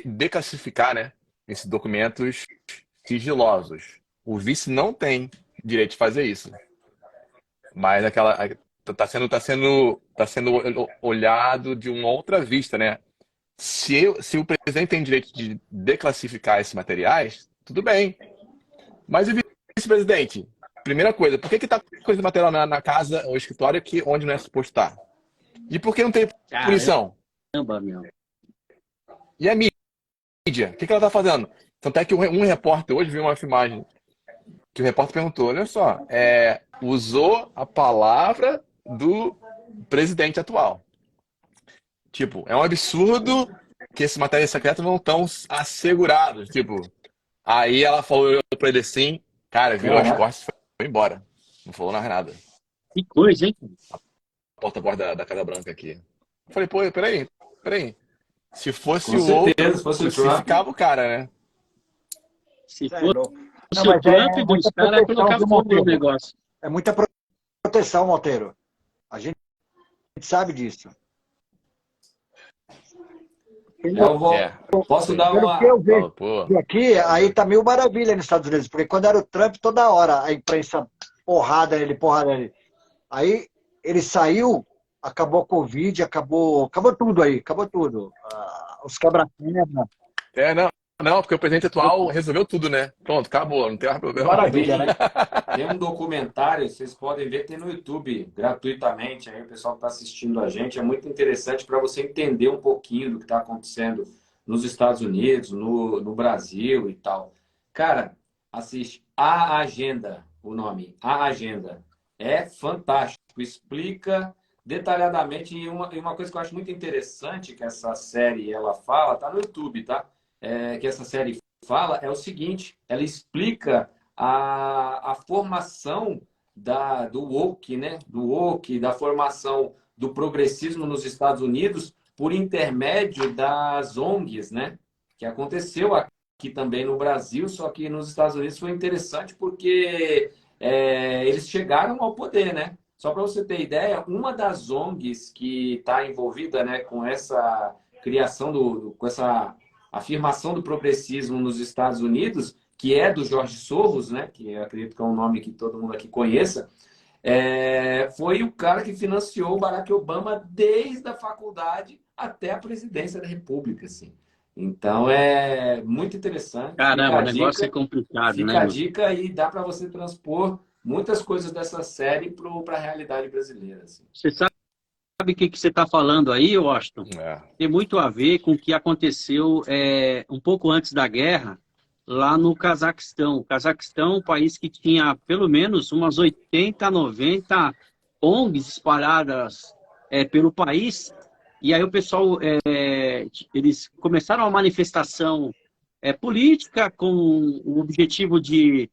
[SPEAKER 4] declassificar, né, esses documentos sigilosos. O vice não tem direito de fazer isso. Mas tá sendo olhado de uma outra vista, né? Se o presidente tem direito de declassificar esses materiais, tudo bem. Mas e o vice-presidente? Primeira coisa, por que tá com esse material na casa ou escritório onde não é suposto estar? E por que não tem punição?
[SPEAKER 1] Caramba, meu.
[SPEAKER 4] E a mídia? O que ela tá fazendo? Tanto é que um repórter hoje viu uma filmagem que o repórter perguntou, olha só, usou a palavra do presidente atual. Tipo, é um absurdo que esses materiais secretos não estão assegurados. Tipo, aí ela falou pra ele assim, cara, virou as
[SPEAKER 3] Caraca.
[SPEAKER 4] costas e foi embora. Não falou mais nada.
[SPEAKER 1] Que coisa, hein?
[SPEAKER 4] Porta-voz da Casa Branca aqui. Eu falei, pô, peraí. Se fosse
[SPEAKER 3] Com
[SPEAKER 4] o outro,
[SPEAKER 3] certeza, se fosse o Trump.
[SPEAKER 4] crucificava o cara, né?
[SPEAKER 1] Se
[SPEAKER 2] Isso é
[SPEAKER 1] fosse
[SPEAKER 2] louco. Não,
[SPEAKER 1] o
[SPEAKER 2] mas
[SPEAKER 1] Trump,
[SPEAKER 2] é
[SPEAKER 1] os
[SPEAKER 2] muita
[SPEAKER 1] caras iam
[SPEAKER 2] proteção,
[SPEAKER 1] colocar
[SPEAKER 2] viu,
[SPEAKER 1] fogo no
[SPEAKER 2] Monteiro?
[SPEAKER 1] negócio.
[SPEAKER 2] É muita proteção, Monteiro. A gente sabe disso.
[SPEAKER 3] Eu vou.
[SPEAKER 4] É.
[SPEAKER 3] Posso dar
[SPEAKER 2] Pelo que eu vejo
[SPEAKER 4] Pô.
[SPEAKER 2] aqui, aí tá meio maravilha nos Estados Unidos, porque quando era o Trump, toda hora a imprensa porrada nele, porrada nele. Aí ele saiu, acabou a Covid, acabou tudo aí, acabou tudo. Os quebra-quebra,
[SPEAKER 4] Não, porque o presidente atual resolveu tudo, né? Pronto, acabou, não tem mais problema.
[SPEAKER 2] maravilha, né?
[SPEAKER 3] Tem um documentário, vocês podem ver, tem no YouTube, gratuitamente. Aí o pessoal que está assistindo a gente, é muito interessante para você entender um pouquinho do que está acontecendo nos Estados Unidos, no Brasil e tal. Cara, assiste A Agenda, o nome, A Agenda. É fantástico, explica detalhadamente. E uma coisa que eu acho muito interessante que essa série ela fala, tá no YouTube, tá? Que essa série fala é o seguinte: ela explica a formação do woke, né? Do woke, da formação do progressismo nos Estados Unidos por intermédio das ONGs, né? Que aconteceu aqui também no Brasil, só que nos Estados Unidos foi interessante porque eles chegaram ao poder, né? Só para você ter ideia, uma das ONGs que está envolvida, né, com essa criação com essa afirmação do progressismo nos Estados Unidos, que é do Jorge Soros, né, que eu acredito que é um nome que todo mundo aqui conheça, foi o cara que financiou o Barack Obama desde a faculdade até a presidência da República, assim. Então é muito interessante.
[SPEAKER 1] Caramba, o negócio é complicado, né,
[SPEAKER 3] Fica a
[SPEAKER 1] meu?
[SPEAKER 3] dica e dá para você transpor muitas coisas dessa série para a realidade brasileira. Assim.
[SPEAKER 1] Você sabe o que você está falando aí, Washington?
[SPEAKER 4] É.
[SPEAKER 1] Tem muito a ver com o que aconteceu um pouco antes da guerra, lá no Cazaquistão. O Cazaquistão é um país que tinha pelo menos umas 80, 90 ONGs espalhadas pelo país. E aí o pessoal, eles começaram uma manifestação política com o objetivo de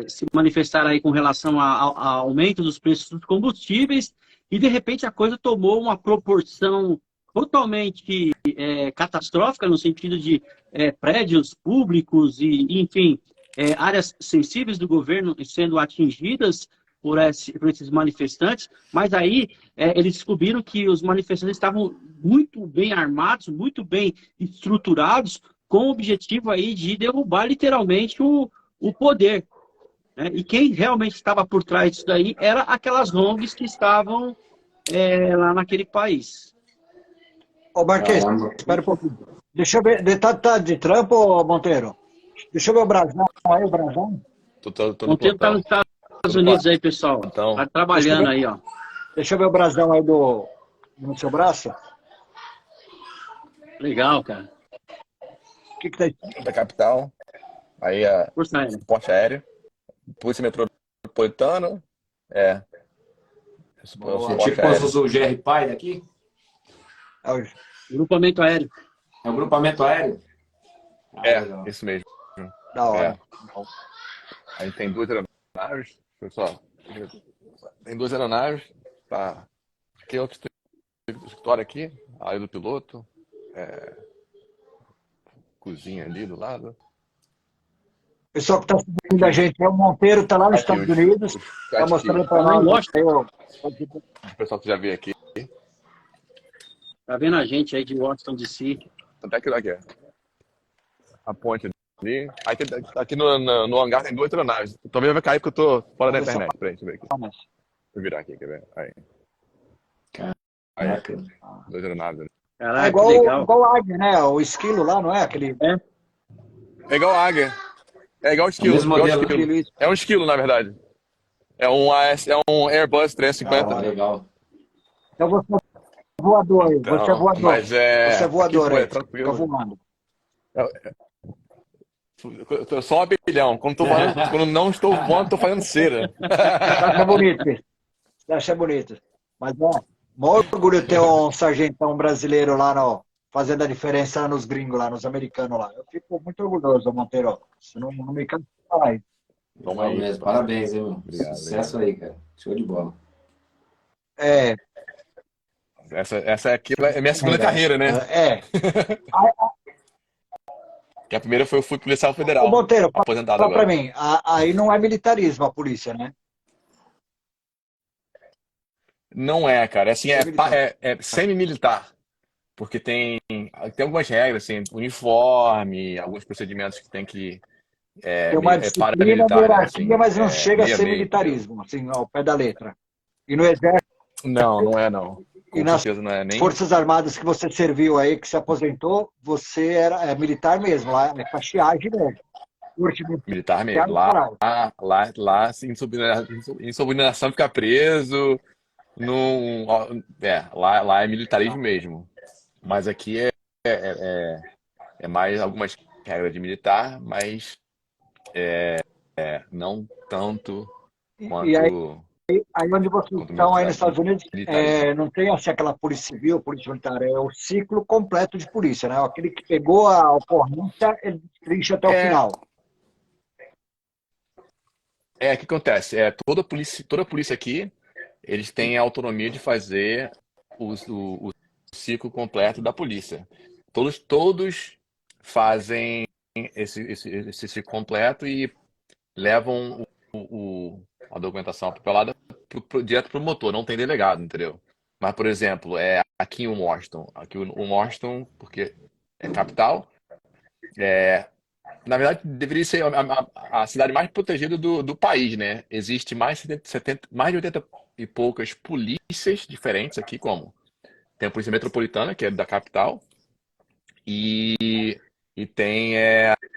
[SPEAKER 1] se manifestar aí com relação ao aumento dos preços dos combustíveis. E, de repente, a coisa tomou uma proporção totalmente catastrófica, no sentido de prédios públicos e, enfim, áreas sensíveis do governo sendo atingidas por esses manifestantes. Mas aí eles descobriram que os manifestantes estavam muito bem armados, muito bem estruturados, com o objetivo aí de derrubar, literalmente, o poder. E quem realmente estava por trás disso daí era aquelas ONGs que estavam lá naquele país.
[SPEAKER 2] Ô, Marquês, espera um pouquinho. Deixa eu ver, tá de trampo, Monteiro? Deixa eu ver o brasão aí, o brasão.
[SPEAKER 4] Tô
[SPEAKER 1] O
[SPEAKER 4] no
[SPEAKER 1] Monteiro está
[SPEAKER 4] plantão.
[SPEAKER 1] nos Estados Unidos aí, pessoal.
[SPEAKER 4] Então,
[SPEAKER 1] Tá trabalhando aí, ó.
[SPEAKER 2] Deixa eu ver o brasão aí no seu braço.
[SPEAKER 1] Legal, cara.
[SPEAKER 2] O que tá escrito?
[SPEAKER 4] da capital, aí a
[SPEAKER 1] Força Aérea.
[SPEAKER 4] suporte aéreo, Polícia Metropolitana,
[SPEAKER 2] Boa.
[SPEAKER 4] suporte
[SPEAKER 3] Tipo como se
[SPEAKER 4] aéreo.
[SPEAKER 3] fosse o GR Pai daqui?
[SPEAKER 2] É o-
[SPEAKER 1] Grupamento aéreo.
[SPEAKER 3] É o grupamento aéreo? Legal.
[SPEAKER 4] Isso mesmo.
[SPEAKER 2] Da hora.
[SPEAKER 4] A gente tem 2 aeronaves, pessoal. Tem 2 aeronaves, tá? Aqui é outro escritório aqui, a área do piloto, cozinha ali do lado.
[SPEAKER 2] Pessoal que está seguindo a gente, o Monteiro está lá nos
[SPEAKER 4] Aqui
[SPEAKER 2] Estados Unidos, está mostrando para
[SPEAKER 1] Lá em
[SPEAKER 2] nós.
[SPEAKER 1] Washington.
[SPEAKER 4] O pessoal que já veio aqui.
[SPEAKER 1] Tá vendo a gente aí de Washington, D.C.
[SPEAKER 4] Tanto é que aqui, a ponte ali. Aqui no hangar tem 2 aeronaves. Talvez vai cair porque eu tô fora da internet. Peraí, deixa eu ver aqui. Deixa eu virar aqui, quer ver? Aí.
[SPEAKER 3] Caraca.
[SPEAKER 4] 2 aeronaves.
[SPEAKER 2] É
[SPEAKER 1] Caraca,
[SPEAKER 2] igual,
[SPEAKER 1] que legal.
[SPEAKER 2] igual a águia, né? O esquilo lá, não é? Aquele
[SPEAKER 4] É igual águia. É igual esquilo.
[SPEAKER 3] mesmo
[SPEAKER 4] Igual
[SPEAKER 3] modelo.
[SPEAKER 4] esquilo.
[SPEAKER 2] esquilo.
[SPEAKER 4] É um esquilo, na verdade. É um Airbus 350.
[SPEAKER 3] Legal.
[SPEAKER 2] Então você é voador aí. Você é
[SPEAKER 4] Então,
[SPEAKER 2] voador.
[SPEAKER 4] mas
[SPEAKER 2] Você é voador
[SPEAKER 4] aqui,
[SPEAKER 2] aí.
[SPEAKER 4] é tranquilo.
[SPEAKER 2] Fica voando.
[SPEAKER 4] Eu tô só um abelhão. Quando não estou voando, tô fazendo cera.
[SPEAKER 2] Você acha bonito isso? Você acha bonito. Mas, maior orgulho ter um sargentão brasileiro lá fazendo a diferença nos gringos lá, nos americanos lá. Eu fico muito orgulhoso, Monteiro. Você não me cansa de falar isso.
[SPEAKER 4] Toma
[SPEAKER 3] Legal
[SPEAKER 4] aí.
[SPEAKER 3] mesmo. Parabéns, hein, meu?
[SPEAKER 4] Obrigado,
[SPEAKER 3] Sucesso aí, cara. Show de bola.
[SPEAKER 4] Essa aqui é minha segunda carreira, né? Que a primeira foi eu fui policial federal.
[SPEAKER 2] Ô, Monteiro,
[SPEAKER 4] Aposentado
[SPEAKER 2] fala pra
[SPEAKER 4] agora.
[SPEAKER 2] mim. Aí não é militarismo a polícia, né?
[SPEAKER 4] Não é, cara. É assim, é semi-militar. porque tem algumas regras, assim, uniforme, alguns procedimentos que tem que
[SPEAKER 2] Tem uma disciplina, uma
[SPEAKER 4] paramilitar, né?
[SPEAKER 2] hierarquia,
[SPEAKER 4] Assim,
[SPEAKER 2] mas não chega a ser
[SPEAKER 4] meio, entendeu?
[SPEAKER 2] militarismo, assim, ao pé da letra. E no exército,
[SPEAKER 4] Não, não é não.
[SPEAKER 2] e
[SPEAKER 4] Com
[SPEAKER 2] nas
[SPEAKER 4] certeza não é nem
[SPEAKER 2] Forças Armadas que você serviu aí, que se aposentou, você era militar mesmo, lá é cacheagem mesmo. Curte
[SPEAKER 4] militar
[SPEAKER 2] militares,
[SPEAKER 4] mesmo. Lá,
[SPEAKER 2] caralho.
[SPEAKER 4] lá, assim, insubordinação fica preso. Não, lá é militarismo mesmo. Mas aqui é mais algumas regras de militar, mas não tanto
[SPEAKER 2] E aí,
[SPEAKER 4] quanto,
[SPEAKER 2] aí onde vocês
[SPEAKER 4] quanto
[SPEAKER 2] estão aí nos Estados Unidos,
[SPEAKER 4] militarismo.
[SPEAKER 2] não tem assim aquela polícia civil, polícia militar, é o ciclo completo de polícia, né? Aquele que pegou a ocorrência, ele trincha até o
[SPEAKER 4] É,
[SPEAKER 2] final.
[SPEAKER 4] o que acontece? Toda polícia aqui, eles têm a autonomia de fazer o ciclo completo da polícia. Todos fazem esse ciclo completo e levam a documentação papelada direto para o motor, não tem delegado, entendeu? Mas, por exemplo, aqui em Washington, Washington, porque é capital, na verdade, deveria ser a cidade mais protegida do país, né? Existe mais de 80 e poucas polícias diferentes aqui, como tem a Polícia Metropolitana, que é da capital, e tem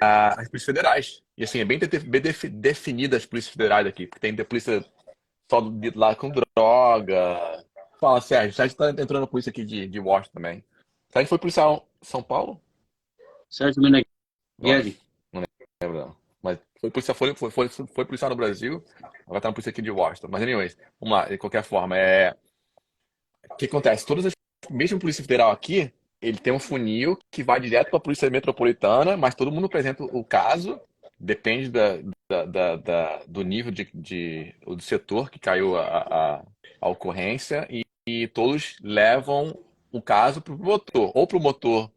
[SPEAKER 4] as polícias federais. E assim, é bem definida as polícias federais aqui, porque tem polícia só lá com droga. Fala, Sérgio tá entrando na polícia aqui de Washington também. Sérgio foi policial em São Paulo?
[SPEAKER 1] Sérgio
[SPEAKER 4] Eu acho.
[SPEAKER 1] Meneghelli.
[SPEAKER 4] Não lembro, não. Mas foi policial no Brasil, agora tá na polícia aqui de Washington. Mas, anyways, vamos lá, de qualquer forma, o que acontece? Mesmo a Polícia Federal aqui, ele tem um funil que vai direto para a Polícia Metropolitana, mas todo mundo apresenta o caso, depende do nível do setor que caiu a ocorrência, e todos levam o caso para o promotor, ou para o motor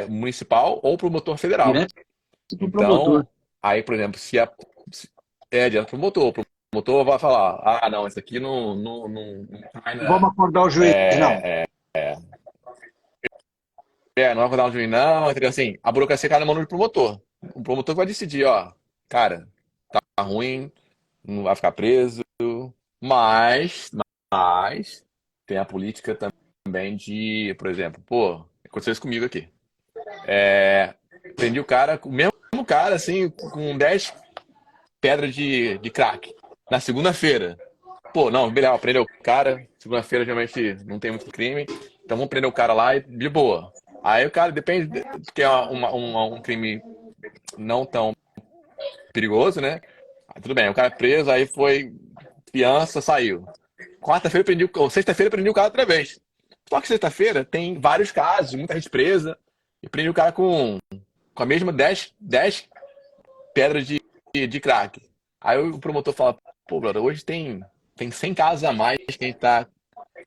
[SPEAKER 4] municipal ou para o motor federal.
[SPEAKER 1] Direto pro
[SPEAKER 4] Então,
[SPEAKER 1] promotor.
[SPEAKER 4] aí, por exemplo, direto para o promotor vai falar, não, isso aqui não cai
[SPEAKER 2] Não vamos acordar o juiz, não.
[SPEAKER 4] não vai acordar um juiz, não, entendeu? Assim, a burocracia cai na mão do promotor. O promotor vai decidir, ó, cara, tá ruim, não vai ficar preso, mas tem a política também de, por exemplo, aconteceu isso comigo aqui. Prendi o mesmo cara, assim, com 10 pedras de crack, na segunda-feira. Não, beleza, prendeu o cara, segunda-feira geralmente não tem muito crime, então vamos prender o cara lá e de boa. Aí o cara, depende, porque é um crime não tão perigoso, né? Tudo bem, o cara é preso, aí foi fiança, saiu. Sexta-feira prendi o cara outra vez. Só que sexta-feira tem vários casos, muita gente presa, e prendi o cara com a mesma 10 pedras de crack. Aí o promotor fala, brother, hoje tem 100 casos a mais que a gente tá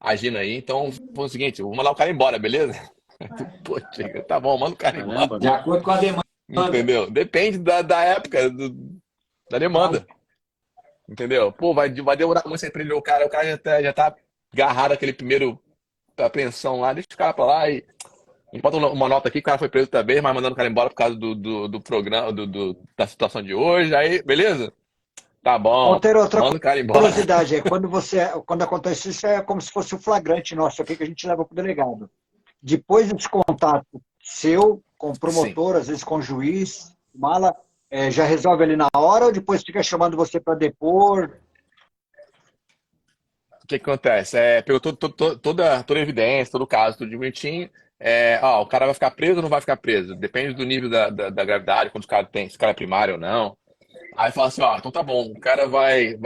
[SPEAKER 4] agindo aí, então foi o seguinte, eu vou mandar o cara embora, beleza? Chega, tá bom, manda o cara embora.
[SPEAKER 1] Caramba,
[SPEAKER 3] De acordo com a demanda.
[SPEAKER 4] Entendeu? Depende da época, da demanda. Entendeu? Vai demorar muito você prender o cara já tá agarrado aquele primeiro apreensão lá, deixa o cara pra lá e bota uma nota aqui, o cara foi preso também, mas mandando o cara embora por causa do programa, da situação de hoje, aí, beleza? Tá bom,
[SPEAKER 2] Monteiro, outra
[SPEAKER 4] manda o cara embora.
[SPEAKER 2] curiosidade é quando acontece isso é como se fosse o flagrante nosso aqui que a gente leva para o delegado. Depois desse contato seu com o promotor, às vezes com o juiz, mala, já resolve ali na hora ou depois fica chamando você para depor?
[SPEAKER 4] O que acontece? Pegou toda a evidência, todo o caso, tudo bonitinho. O cara vai ficar preso ou não vai ficar preso? Depende do nível da gravidade, quantos caras tem, se o cara é primário ou não. Aí fala assim, então tá bom, o cara vai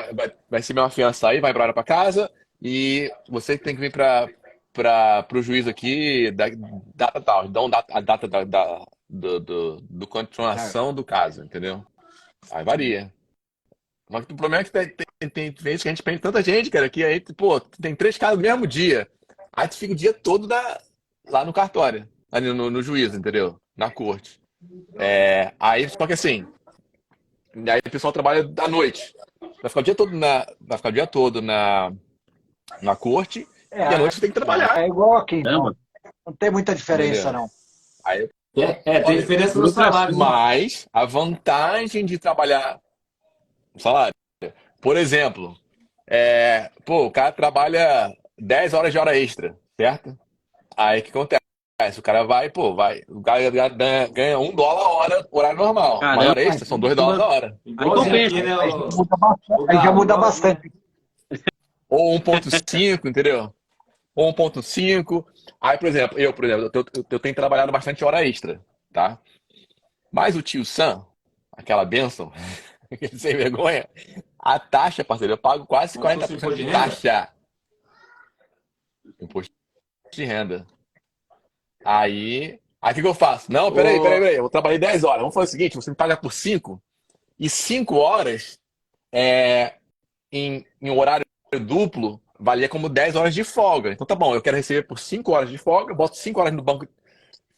[SPEAKER 4] receber uma fiança aí, vai embora pra casa e você tem que vir pro juiz aqui, data tal, então a data do continuação do caso, entendeu? Aí varia. Mas o problema é que tem vezes que a gente prende tanta gente, cara, que aí, tem 3 casos no mesmo dia. Aí tu fica o dia todo lá no cartório, ali no juízo, entendeu? Na corte. Aí, só que assim, aí o pessoal trabalha à noite. Vai ficar o dia todo na corte, e à noite você tem que trabalhar.
[SPEAKER 2] É igual aqui, então.
[SPEAKER 1] caramba.
[SPEAKER 2] Não tem muita diferença,
[SPEAKER 4] entendeu?
[SPEAKER 2] não.
[SPEAKER 4] Aí,
[SPEAKER 3] Tem diferença no salário, né?
[SPEAKER 4] mas a vantagem de trabalhar o salário, por exemplo, o cara trabalha 10 horas de hora extra, certo? Aí o que acontece? O cara o cara ganha $1 a hora, horário normal. Mas
[SPEAKER 1] Caramba,
[SPEAKER 4] hora extra são $2 a hora.
[SPEAKER 1] aí
[SPEAKER 3] Igualzinho
[SPEAKER 1] compensa.
[SPEAKER 3] aqui, né,
[SPEAKER 2] Aí já
[SPEAKER 3] o,
[SPEAKER 2] muda bastante,
[SPEAKER 3] o
[SPEAKER 2] aí já
[SPEAKER 3] Galo?
[SPEAKER 2] muda
[SPEAKER 3] Igualzinho.
[SPEAKER 2] bastante.
[SPEAKER 4] Ou 1,5, entendeu? Ou 1,5. Aí, eu tenho trabalhado bastante hora extra, tá? Mas o tio Sam, aquela bênção, aquele sem vergonha, a taxa, parceiro, eu pago quase
[SPEAKER 3] Como se fosse
[SPEAKER 4] 40%
[SPEAKER 3] imposto de
[SPEAKER 4] de
[SPEAKER 3] renda?
[SPEAKER 4] taxa. Imposto de renda. Aí o que que eu faço? Não,
[SPEAKER 3] Ô,
[SPEAKER 4] peraí, eu trabalhei 10 horas. Vamos fazer o seguinte, você me paga por 5 e 5 horas é, em horário duplo valia como 10 horas de folga. Então tá bom, eu quero receber por 5 horas de folga, eu boto 5 horas no banco,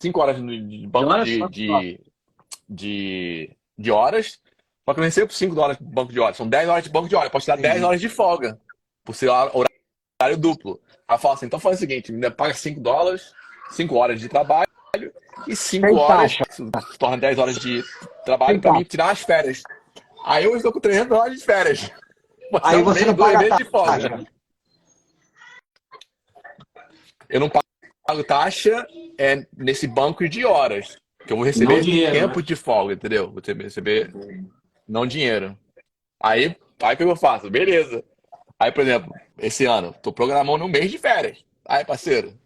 [SPEAKER 4] 5 horas de
[SPEAKER 1] E
[SPEAKER 4] banco
[SPEAKER 1] olha só,
[SPEAKER 4] de horas, só que eu não recebo 5 horas de banco de horas, são 10 horas de banco de horas, eu posso te dar 10
[SPEAKER 2] Entendi.
[SPEAKER 4] horas de folga, por ser horário duplo. Aí eu falo assim, então faz o seguinte, me paga $5, 5 horas de trabalho e 5
[SPEAKER 2] Sem
[SPEAKER 4] horas,
[SPEAKER 2] taxa,
[SPEAKER 4] se torna 10 horas de trabalho
[SPEAKER 2] sem
[SPEAKER 4] para mim
[SPEAKER 2] taxa.
[SPEAKER 4] tirar as férias. Aí eu estou com $300 de férias. Vou
[SPEAKER 2] Aí
[SPEAKER 4] tirar um
[SPEAKER 2] você
[SPEAKER 4] mês,
[SPEAKER 2] não
[SPEAKER 4] 2
[SPEAKER 2] paga
[SPEAKER 4] meses de folga.
[SPEAKER 2] taxa.
[SPEAKER 4] Eu não pago taxa nesse banco de horas, que eu vou
[SPEAKER 3] não
[SPEAKER 4] receber
[SPEAKER 3] dinheiro,
[SPEAKER 4] tempo
[SPEAKER 3] né?
[SPEAKER 4] de folga, entendeu? Vou receber não dinheiro. Aí o que eu faço? Beleza. Aí, por exemplo, esse ano, tô programando um mês de férias. Aí, parceiro,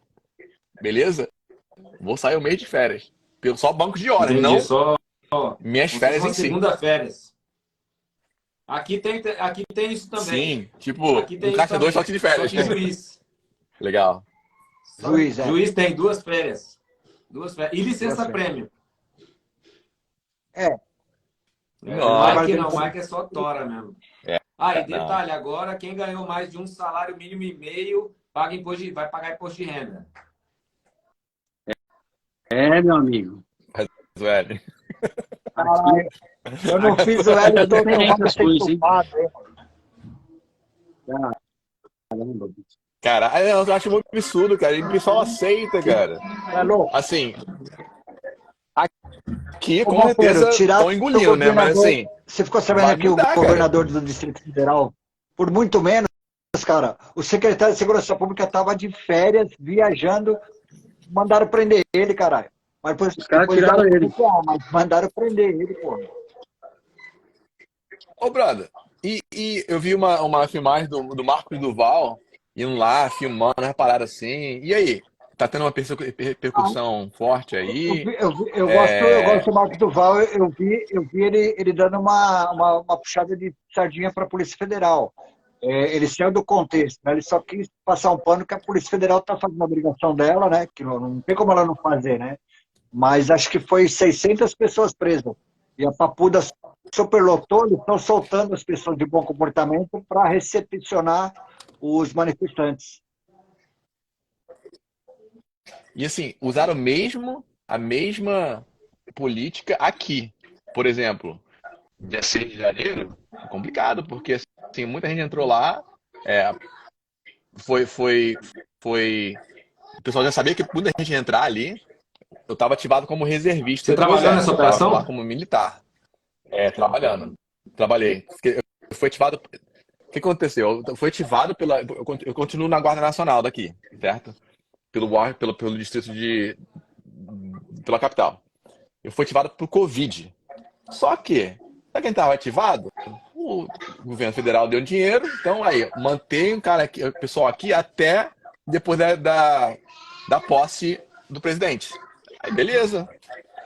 [SPEAKER 4] beleza? Vou sair um mês de férias. Pelo só banco de horas,
[SPEAKER 3] Entendi.
[SPEAKER 4] não
[SPEAKER 3] Só
[SPEAKER 4] minhas
[SPEAKER 3] como se fosse
[SPEAKER 4] férias
[SPEAKER 3] uma
[SPEAKER 4] em si.
[SPEAKER 3] segunda férias. Aqui tem isso também.
[SPEAKER 4] Sim, tipo,
[SPEAKER 3] Aqui
[SPEAKER 4] um
[SPEAKER 3] tem isso
[SPEAKER 4] caixa dois só
[SPEAKER 3] também.
[SPEAKER 4] que de
[SPEAKER 3] Só
[SPEAKER 4] férias.
[SPEAKER 3] que juiz.
[SPEAKER 4] Legal.
[SPEAKER 2] Juiz,
[SPEAKER 3] Juiz tem 2 férias. 2 férias. E
[SPEAKER 2] duas
[SPEAKER 3] licença
[SPEAKER 2] férias.
[SPEAKER 3] prêmio.
[SPEAKER 2] É,
[SPEAKER 3] O
[SPEAKER 4] Nossa,
[SPEAKER 2] agora
[SPEAKER 3] Mike
[SPEAKER 2] tem
[SPEAKER 3] não, o
[SPEAKER 2] que
[SPEAKER 3] Mike é só tora mesmo. Ah, e
[SPEAKER 4] não.
[SPEAKER 3] detalhe, agora quem ganhou mais de um salário mínimo e meio vai pagar imposto de renda.
[SPEAKER 1] meu amigo.
[SPEAKER 4] Velho.
[SPEAKER 1] Aqui,
[SPEAKER 2] eu não
[SPEAKER 1] aqui
[SPEAKER 2] fiz o
[SPEAKER 1] é
[SPEAKER 2] L,
[SPEAKER 1] outra
[SPEAKER 2] tô
[SPEAKER 1] diferença
[SPEAKER 2] tomando
[SPEAKER 1] as
[SPEAKER 2] sem
[SPEAKER 1] coisas, hein?
[SPEAKER 2] culpado, hein?
[SPEAKER 1] Caramba.
[SPEAKER 4] Cara, eu acho muito absurdo, cara. E o pessoal aceita, cara.
[SPEAKER 2] É louco.
[SPEAKER 4] Assim, aqui
[SPEAKER 2] Ô,
[SPEAKER 4] com
[SPEAKER 2] Valteiro,
[SPEAKER 4] certeza
[SPEAKER 2] tirar
[SPEAKER 4] estão
[SPEAKER 2] o
[SPEAKER 4] engolindo, né? Mas
[SPEAKER 2] governador.
[SPEAKER 4] assim,
[SPEAKER 2] Você ficou sabendo
[SPEAKER 4] vai
[SPEAKER 2] que o
[SPEAKER 4] mudar, cara.
[SPEAKER 2] governador do Distrito Federal, por muito menos, cara, o secretário de Segurança Pública estava de férias, viajando, mandaram prender ele, caralho. Mas
[SPEAKER 1] Os caras
[SPEAKER 2] depois deram
[SPEAKER 1] tiraram ele.
[SPEAKER 2] policial, mas mandaram prender ele, pô.
[SPEAKER 4] Ô, brother, e eu vi uma filmagem do Marcos Duval indo lá, filmando as paradas assim. E aí? Tá tendo uma repercussão forte aí?
[SPEAKER 2] Eu gosto
[SPEAKER 4] É,
[SPEAKER 2] do Marco Duval, eu vi ele dando uma puxada de sardinha para a Polícia Federal. É, ele saiu do contexto, né? Ele só quis passar um pano que a Polícia Federal está fazendo a obrigação dela, né? Que não tem como ela não fazer, né? Mas acho que foi 600 pessoas presas. E a Papuda superlotou, eles estão soltando as pessoas de bom comportamento para recepcionar os manifestantes.
[SPEAKER 4] e assim, usaram a mesma política aqui. Por exemplo, dia 6 de janeiro, é complicado, porque assim, muita gente entrou lá, é, foi, foi, foi. O pessoal já sabia que muita gente ia entrar ali. Eu estava ativado como
[SPEAKER 3] Você
[SPEAKER 4] reservista do
[SPEAKER 3] trabalhou nessa
[SPEAKER 4] Exército, estava lá
[SPEAKER 3] operação?
[SPEAKER 4] como militar, trabalhando. Trabalhei. Eu fui ativado. O que aconteceu? Eu fui ativado pela. Eu continuo na Guarda Nacional daqui, certo? Pelo distrito pela capital. Eu fui ativado por Covid. Só que, para quem estava ativado, o governo federal deu dinheiro, então aí, mantém o pessoal aqui até depois da posse do presidente. Aí, beleza.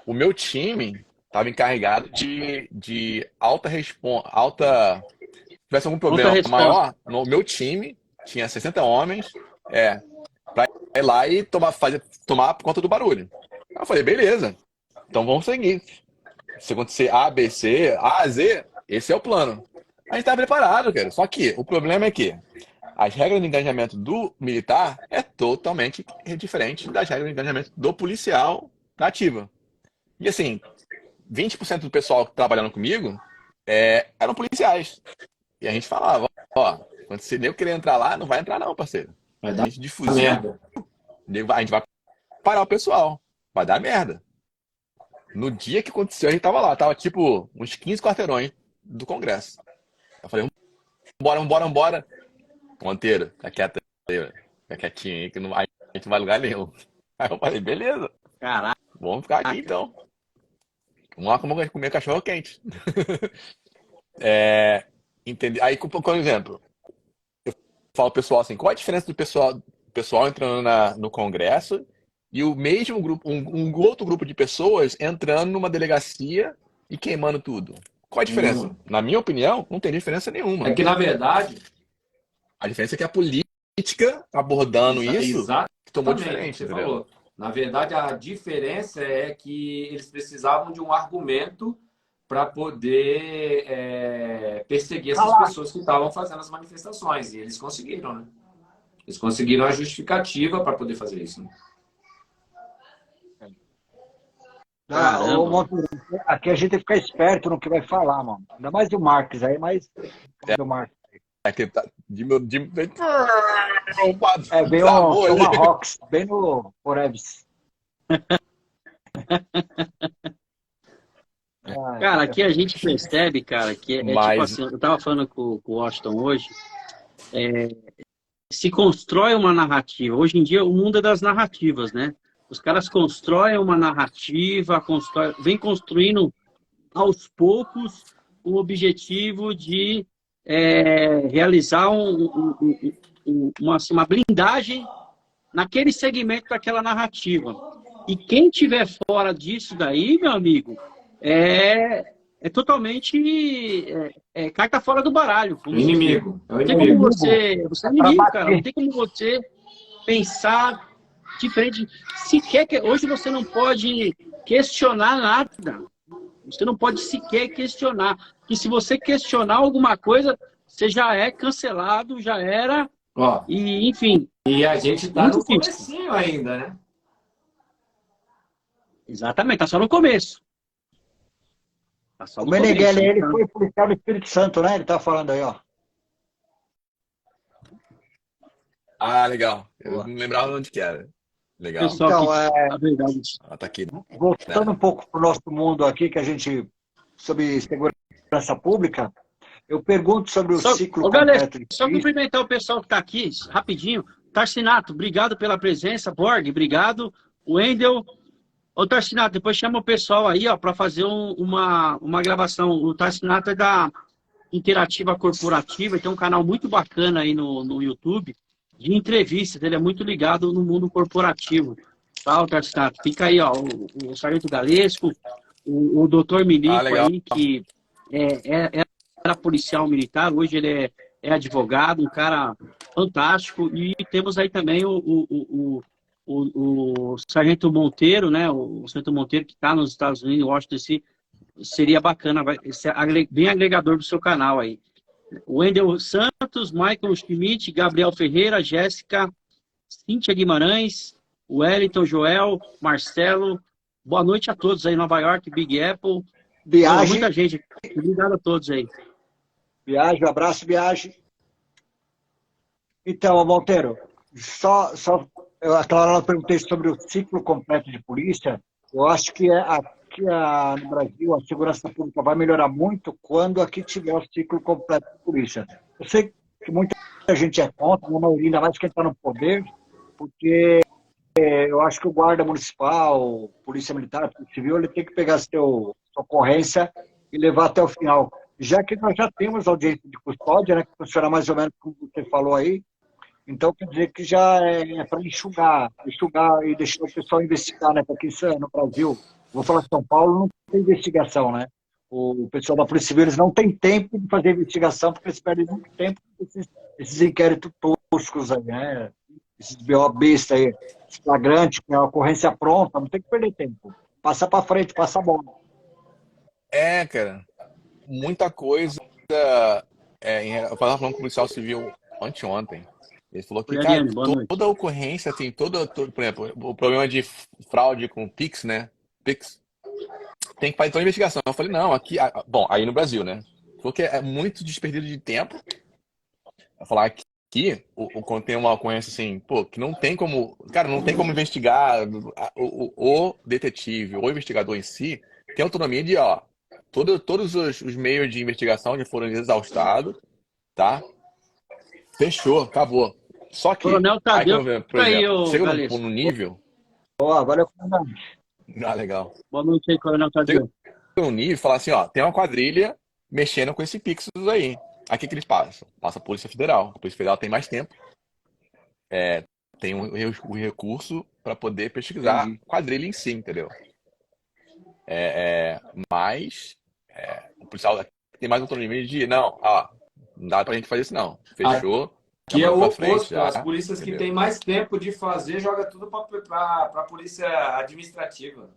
[SPEAKER 4] O meu time estava encarregado de alta. Se tivesse algum
[SPEAKER 1] Outra
[SPEAKER 4] problema
[SPEAKER 1] resposta.
[SPEAKER 4] maior, no meu time tinha 60 homens, para ir lá e tomar conta do barulho. Aí eu falei, beleza. Então vamos seguir. Se acontecer A, B, C, A, a Z, esse é o plano. A gente tá preparado, cara. Só que o problema é que as regras de engajamento do militar é totalmente diferente das regras de engajamento do policial na ativa. E assim, 20% do pessoal trabalhando comigo eram policiais. E a gente falava, ó, quando você nem querer entrar lá, não vai entrar não, parceiro.
[SPEAKER 3] Vai
[SPEAKER 4] A
[SPEAKER 3] dar
[SPEAKER 4] gente de fuzil,
[SPEAKER 3] merda.
[SPEAKER 4] a gente vai parar o pessoal. Vai dar merda. No dia que aconteceu, a gente tava lá. Tava tipo uns 15 quarteirões do Congresso. Eu falei, vambora. Monteiro, tá quieto aí, velho. Fica quietinho aí, que não vai, a gente não vai lugar nenhum. Aí eu falei, beleza,
[SPEAKER 1] Caraca.
[SPEAKER 4] vamos ficar aqui então. Vamos lá comer cachorro quente. Entende? Aí, por exemplo, eu falo pro pessoal assim, qual a diferença do pessoal entrando no Congresso e o mesmo grupo, um outro grupo de pessoas entrando numa delegacia e queimando tudo? Qual a diferença? Na minha opinião, não tem diferença nenhuma.
[SPEAKER 3] É que, na verdade,
[SPEAKER 4] A diferença é que a política abordando isso tomou
[SPEAKER 3] exatamente o que
[SPEAKER 4] diferente,
[SPEAKER 3] você
[SPEAKER 4] entendeu?
[SPEAKER 3] falou. Na verdade, a diferença é que eles precisavam de um argumento para poder perseguir essas pessoas que estavam fazendo as manifestações. E eles conseguiram, né? Eles conseguiram a justificativa para poder fazer isso. Né?
[SPEAKER 2] Aqui a gente tem que ficar esperto no que vai falar, mano. Ainda mais do Marques aí, mas do Marques.
[SPEAKER 4] Que tá
[SPEAKER 2] Bem uma Rox, bem no Foreves.
[SPEAKER 1] Cara, aqui a gente percebe, cara, que
[SPEAKER 4] Mas...
[SPEAKER 1] tipo assim, eu tava falando com o Washington hoje, se constrói uma narrativa. Hoje em dia o mundo é das narrativas, né? Os caras constroem uma narrativa, vem construindo aos poucos o objetivo de realizar uma blindagem naquele segmento daquela narrativa. E quem tiver fora disso daí, meu amigo, é totalmente carta fora do baralho.
[SPEAKER 3] O inimigo.
[SPEAKER 1] É o inimigo. Você é inimigo, cara. Não tem como você pensar diferente. Hoje você não pode questionar nada. Você não pode sequer questionar. E se você questionar alguma coisa, você já é cancelado, já era. E, enfim.
[SPEAKER 3] E a gente está no comecinho ainda, né?
[SPEAKER 1] Exatamente, tá só no começo.
[SPEAKER 2] O Meneghelli, ele foi policial do Espírito Santo, né? Ele tá falando aí, ó.
[SPEAKER 4] Ah, legal. Eu não lembrava onde que era. Legal.
[SPEAKER 2] Então,
[SPEAKER 1] a verdade.
[SPEAKER 4] Tá aqui.
[SPEAKER 2] Voltando um pouco para o nosso mundo aqui, que a gente, sobre segurança pública, eu pergunto sobre o ciclo completo de
[SPEAKER 1] só cumprimentar o pessoal que está aqui, rapidinho. Tarcinato, obrigado pela presença. Borg, obrigado. Wendel. Ô, Tarcinato, depois chama o pessoal aí, ó, para fazer uma gravação. O Tarcinato é da Interativa Corporativa, tem um canal muito bacana aí no YouTube, de entrevistas. Ele é muito ligado no mundo corporativo. Tá, o Tarcinato? Fica aí, ó, o Sargento Galesco, o doutor Milico aí, que era policial militar, hoje ele é advogado, um cara fantástico. E temos aí também o Sargento Monteiro, né? O Sargento Monteiro, que está nos Estados Unidos, em Washington DC, seria bacana, vai ser bem agregador do seu canal aí. Wendel Santos, Michael Schmidt, Gabriel Ferreira, Jéssica, Cíntia Guimarães, Wellington, Joel, Marcelo. Boa noite a todos aí, Nova York, Big Apple. Muita gente. Obrigado a todos aí.
[SPEAKER 2] Viagem, um abraço, Viagem. Então, Monteiro, aquela hora eu perguntei sobre o ciclo completo de polícia. Eu acho que aqui no Brasil a segurança pública vai melhorar muito quando aqui tiver o ciclo completo de polícia. Eu sei que muita gente é contra, a maioria, ainda mais quem está no poder, porque eu acho que o guarda municipal, polícia militar, polícia civil, ele tem que pegar sua ocorrência e levar até o final. Já que nós já temos audiência de custódia, né, que funciona mais ou menos como você falou aí, então quer dizer que já é para enxugar e deixar o pessoal investigar, né? Porque isso no Brasil, vou falar de São Paulo, não tem investigação, né? O pessoal da Polícia Civil, eles não tem tempo de fazer investigação, porque eles perdem muito tempo esses inquéritos toscos aí, né? Esses BO besta aí, flagrante, com a ocorrência pronta, não tem que perder tempo. Passa para frente, passa a bola.
[SPEAKER 4] Cara, muita coisa. Eu estava falando com o policial civil anteontem. Ele falou que, cara, toda ocorrência, assim, por exemplo, o problema de fraude com Pix, né? Pix, tem que fazer toda a investigação. Eu falei, não, aqui, bom, aí no Brasil, né? Falou que é muito desperdício de tempo. Eu falar aqui, quando tem uma ocorrência assim, pô, que não tem como, cara, não tem como investigar o detetive ou o investigador em si, tem autonomia de, ó, todos os meios de investigação já foram exaustados, tá? Fechou, acabou. Só que,
[SPEAKER 1] Coronel
[SPEAKER 4] aí,
[SPEAKER 1] Tadeu,
[SPEAKER 4] por
[SPEAKER 1] aí,
[SPEAKER 4] exemplo,
[SPEAKER 1] ô
[SPEAKER 4] chega
[SPEAKER 1] Galesso.
[SPEAKER 4] num nível,
[SPEAKER 2] Ó, valeu, comandante.
[SPEAKER 4] legal.
[SPEAKER 1] Boa noite aí, Coronel Tadeu.
[SPEAKER 4] Um nível e falar assim, ó, tem uma quadrilha mexendo com esse Pixels aí. Aí o que que eles passam? Passa a Polícia Federal. A Polícia Federal tem mais tempo, tem o recurso para poder pesquisar
[SPEAKER 2] Entendi.
[SPEAKER 4] a quadrilha em si, entendeu? Mas o policial tem mais autonomia de, não, ó, não dá pra gente fazer isso não. Fechou,
[SPEAKER 3] Que é
[SPEAKER 4] caminhando
[SPEAKER 3] o
[SPEAKER 4] pra frente
[SPEAKER 3] oposto. As
[SPEAKER 4] já,
[SPEAKER 3] polícias que
[SPEAKER 4] entendeu?
[SPEAKER 3] têm mais tempo de fazer, joga tudo para a polícia administrativa.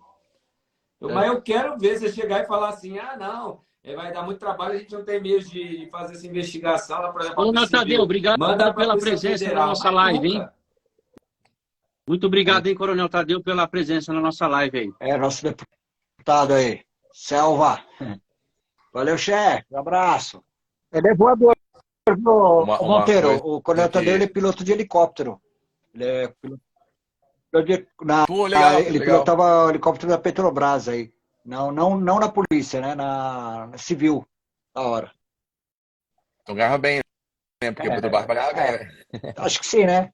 [SPEAKER 3] Mas eu quero ver você chegar e falar assim, ah, não, vai dar muito trabalho, a gente não tem meios de fazer essa investigação, lá, por exemplo, a
[SPEAKER 1] Coronel
[SPEAKER 3] Polícia
[SPEAKER 1] Tadeu,
[SPEAKER 3] Civil.
[SPEAKER 1] obrigado
[SPEAKER 3] Manda para a
[SPEAKER 1] pela
[SPEAKER 3] Polícia
[SPEAKER 1] presença na
[SPEAKER 3] Federal.
[SPEAKER 1] nossa
[SPEAKER 3] Mas
[SPEAKER 1] live, hein?
[SPEAKER 3] nunca.
[SPEAKER 1] Muito obrigado, hein, Coronel Tadeu, pela presença na nossa live aí.
[SPEAKER 2] Nosso deputado aí. Selva. Valeu, chefe. Um abraço. Ele é voador, viu,
[SPEAKER 4] Uma,
[SPEAKER 2] ô
[SPEAKER 4] uma
[SPEAKER 2] Monteiro.
[SPEAKER 4] coisa
[SPEAKER 2] O Coronel Tadeu, ele é
[SPEAKER 4] que...
[SPEAKER 2] piloto de helicóptero. Ele é piloto
[SPEAKER 4] Pô, legal,
[SPEAKER 2] ele
[SPEAKER 4] legal.
[SPEAKER 2] pilotava o helicóptero da Petrobras aí. Não na polícia, né? Na civil. Da hora.
[SPEAKER 4] Então ganhava bem, né? Porque o Petrobras pagava bem, né?
[SPEAKER 2] Acho que sim, né?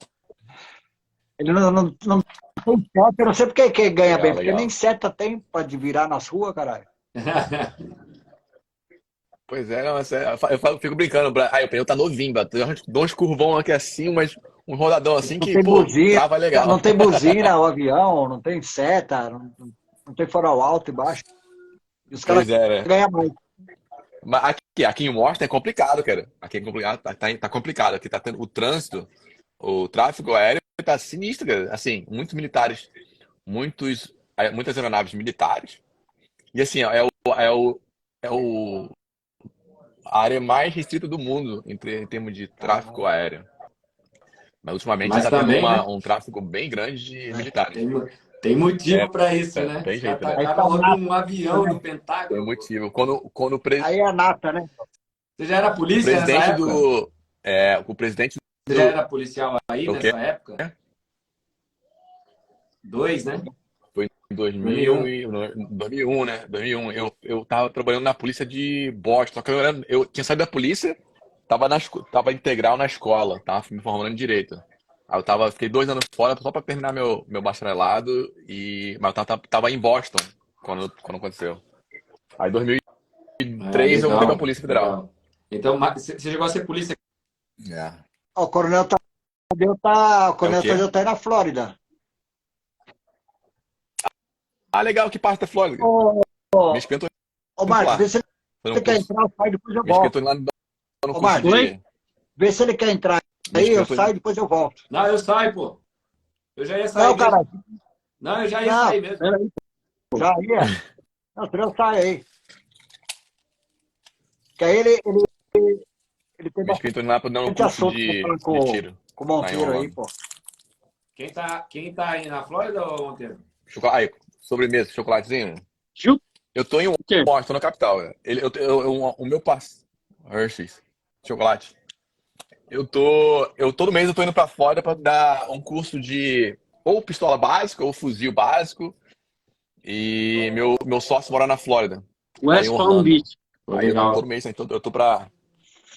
[SPEAKER 2] Ele não tem seta, eu não sei porque que ganha bem,
[SPEAKER 4] Legal,
[SPEAKER 2] porque nem
[SPEAKER 4] legal.
[SPEAKER 2] seta tem pra virar nas ruas, caralho.
[SPEAKER 4] Pois é, não, eu fico brincando. Aí o pneu tá novinho, dou uns curvão aqui assim, um rodadão assim
[SPEAKER 2] Não
[SPEAKER 4] que,
[SPEAKER 2] tem
[SPEAKER 4] pô,
[SPEAKER 2] buzina,
[SPEAKER 4] trava
[SPEAKER 2] não
[SPEAKER 4] legal.
[SPEAKER 2] tem buzina o avião, não tem seta, não tem farol alto e baixo. E os caras
[SPEAKER 4] Pois é, né?
[SPEAKER 2] ganham mais.
[SPEAKER 4] Mas aqui em Washington é complicado, cara. Aqui é complicado, tá complicado. Aqui tá tendo o trânsito, o tráfego aéreo tá sinistro, cara. Assim, muitos militares, muitas aeronaves militares. E assim, ó, é a área mais restrita do mundo em termos de tráfego aéreo. Mas ultimamente
[SPEAKER 3] Mas
[SPEAKER 4] tá tendo
[SPEAKER 3] também, né?
[SPEAKER 4] um tráfego bem grande de militares.
[SPEAKER 3] Tem motivo para isso,
[SPEAKER 4] Não
[SPEAKER 3] né?
[SPEAKER 4] tem
[SPEAKER 3] Os
[SPEAKER 4] jeito,
[SPEAKER 3] caras
[SPEAKER 4] né?
[SPEAKER 2] Aí tá
[SPEAKER 3] atacaram logo
[SPEAKER 2] nata,
[SPEAKER 3] um avião
[SPEAKER 2] né?
[SPEAKER 3] do
[SPEAKER 4] Tem
[SPEAKER 3] Pentágono.
[SPEAKER 4] motivo. Quando
[SPEAKER 2] Aí é nata, né?
[SPEAKER 3] Você já era
[SPEAKER 4] o
[SPEAKER 3] polícia nessa
[SPEAKER 4] presidente
[SPEAKER 3] época?
[SPEAKER 4] do. O presidente
[SPEAKER 3] Você já
[SPEAKER 4] do.
[SPEAKER 3] era policial aí
[SPEAKER 4] O quê?
[SPEAKER 3] nessa época? Dois, né?
[SPEAKER 4] Foi em
[SPEAKER 3] 2001.
[SPEAKER 4] 2001, né? 2001. Eu tava trabalhando na polícia de Boston. Só que eu tinha saído da polícia, tava integral na escola, tava me formando em direito. Aí fiquei 2 anos fora só pra terminar meu bacharelado, mas eu tava em Boston quando aconteceu. Aí em
[SPEAKER 3] Ah,
[SPEAKER 4] 2003 eu voltei pra
[SPEAKER 3] legal,
[SPEAKER 4] Polícia Federal.
[SPEAKER 3] legal. Então, você chegou a ser polícia?
[SPEAKER 4] É.
[SPEAKER 2] Ó, o Coronel o
[SPEAKER 4] É o
[SPEAKER 2] Coronel
[SPEAKER 4] quê?
[SPEAKER 2] Tadeu tá aí na Flórida.
[SPEAKER 4] Ah, legal, que parte da Flórida?
[SPEAKER 2] Ô,
[SPEAKER 4] Me espentou
[SPEAKER 2] ô
[SPEAKER 4] indo
[SPEAKER 2] Marcos,
[SPEAKER 4] lá.
[SPEAKER 2] vê se
[SPEAKER 4] Foi
[SPEAKER 2] ele
[SPEAKER 4] um
[SPEAKER 2] quer
[SPEAKER 4] curso.
[SPEAKER 2] entrar, eu saio, depois eu
[SPEAKER 4] Me espentou
[SPEAKER 2] volto.
[SPEAKER 4] lá no
[SPEAKER 2] Ô
[SPEAKER 4] curso
[SPEAKER 2] Marcos,
[SPEAKER 1] Oi?
[SPEAKER 4] de.
[SPEAKER 2] vê se ele quer entrar
[SPEAKER 4] Me
[SPEAKER 2] aí, eu
[SPEAKER 4] espentou.
[SPEAKER 2] saio, depois eu volto.
[SPEAKER 3] Não, eu saio, pô. Eu já ia sair
[SPEAKER 2] Não,
[SPEAKER 3] mesmo.
[SPEAKER 2] cara,
[SPEAKER 3] Não, eu já ia
[SPEAKER 2] não,
[SPEAKER 3] sair mesmo.
[SPEAKER 1] Peraí.
[SPEAKER 2] já ia. Não, eu saio aí. Que aí ele tem
[SPEAKER 4] Me espentou lá pra dar um
[SPEAKER 2] bastante
[SPEAKER 4] curso
[SPEAKER 2] assunto pra falar
[SPEAKER 4] de tiro
[SPEAKER 2] com o
[SPEAKER 4] lá em
[SPEAKER 2] Monteiro aí,
[SPEAKER 4] Orlando.
[SPEAKER 2] pô.
[SPEAKER 3] Quem tá aí na Flórida, ô Monteiro?
[SPEAKER 4] Aí, sobremesa, chocolatezinho.
[SPEAKER 1] Júpiter.
[SPEAKER 4] Eu tô em Washington, na capital. O meu passe. Hershey's. Chocolate. Todo mês eu tô indo pra fora pra dar um curso de ou pistola básica ou fuzil básico. E meu sócio mora na Flórida, lá em
[SPEAKER 1] West Palm
[SPEAKER 4] Orlando.
[SPEAKER 1] Beach.
[SPEAKER 3] Pô,
[SPEAKER 4] Aí todo
[SPEAKER 3] legal.
[SPEAKER 4] mês então, eu tô pra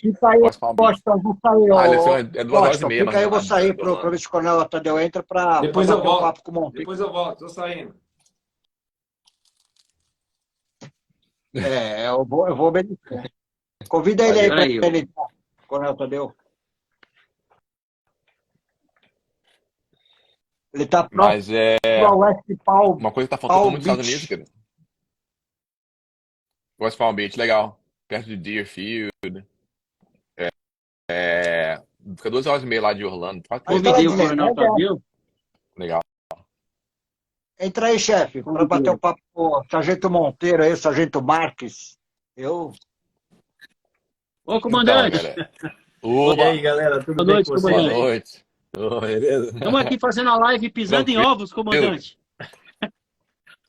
[SPEAKER 2] Fica aí,
[SPEAKER 4] West Palm Beach.
[SPEAKER 2] Washington, eu vou sair,
[SPEAKER 4] Ah, deve ser
[SPEAKER 2] ó.
[SPEAKER 4] 2 horas e
[SPEAKER 2] Washington,
[SPEAKER 4] meia,
[SPEAKER 2] fica
[SPEAKER 4] mais
[SPEAKER 2] aí,
[SPEAKER 4] ou
[SPEAKER 2] eu vou
[SPEAKER 4] menos,
[SPEAKER 2] sair
[SPEAKER 4] de
[SPEAKER 2] pra ver
[SPEAKER 4] Orlando.
[SPEAKER 2] se o Coronel Tadeu entra pra
[SPEAKER 3] Depois eu
[SPEAKER 2] bater um
[SPEAKER 3] volto.
[SPEAKER 2] papo com o Monteiro.
[SPEAKER 3] Depois eu volto, tô saindo.
[SPEAKER 2] Eu vou obedecer. Convida ele aí pra
[SPEAKER 1] Aí, ó.
[SPEAKER 2] ele entrar, Coronel Tadeu. Ele tá próximo
[SPEAKER 4] Mas é
[SPEAKER 2] ao West Palm,
[SPEAKER 4] uma coisa que tá faltando muito nos Estados Unidos,
[SPEAKER 2] Beach.
[SPEAKER 4] cara. West Palm Beach, legal. Perto de Deerfield. Fica 2 horas e meia lá de Orlando.
[SPEAKER 2] Aí tá lá
[SPEAKER 1] Convidei o
[SPEAKER 2] dizendo,
[SPEAKER 1] Coronel Tadeu.
[SPEAKER 4] Legal.
[SPEAKER 2] entra aí, chefe, para bater um papo com o Sargento Monteiro aí, o Sargento Marques.
[SPEAKER 1] Ô,
[SPEAKER 4] Então,
[SPEAKER 1] comandante.
[SPEAKER 4] galera.
[SPEAKER 5] E aí, galera, tudo
[SPEAKER 1] Boa
[SPEAKER 5] bem
[SPEAKER 1] noite,
[SPEAKER 5] com vocês
[SPEAKER 4] Boa
[SPEAKER 5] aí?
[SPEAKER 4] noite.
[SPEAKER 5] Beleza?
[SPEAKER 1] Estamos aqui fazendo a live pisando em ovos, comandante.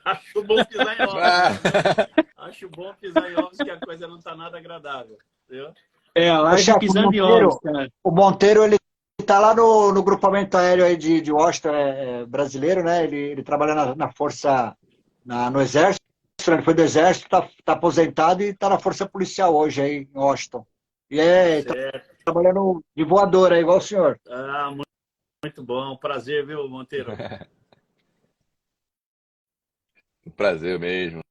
[SPEAKER 5] Acho bom pisar em ovos.
[SPEAKER 4] Ah,
[SPEAKER 5] Acho bom pisar em ovos que a coisa não tá nada agradável. Viu?
[SPEAKER 1] A live
[SPEAKER 2] Chefe,
[SPEAKER 1] pisando em
[SPEAKER 2] Monteiro.
[SPEAKER 1] ovos, cara.
[SPEAKER 2] O Monteiro, ele tá lá no grupamento aéreo aí de Washington, brasileiro, né? Ele trabalha na Força, no Exército, ele foi do Exército, tá aposentado e tá na Força Policial hoje aí em Washington. E tá
[SPEAKER 5] Certo.
[SPEAKER 2] trabalhando de voador aí, igual o senhor.
[SPEAKER 5] Ah, muito bom. Prazer, viu, Monteiro?
[SPEAKER 4] Um prazer mesmo.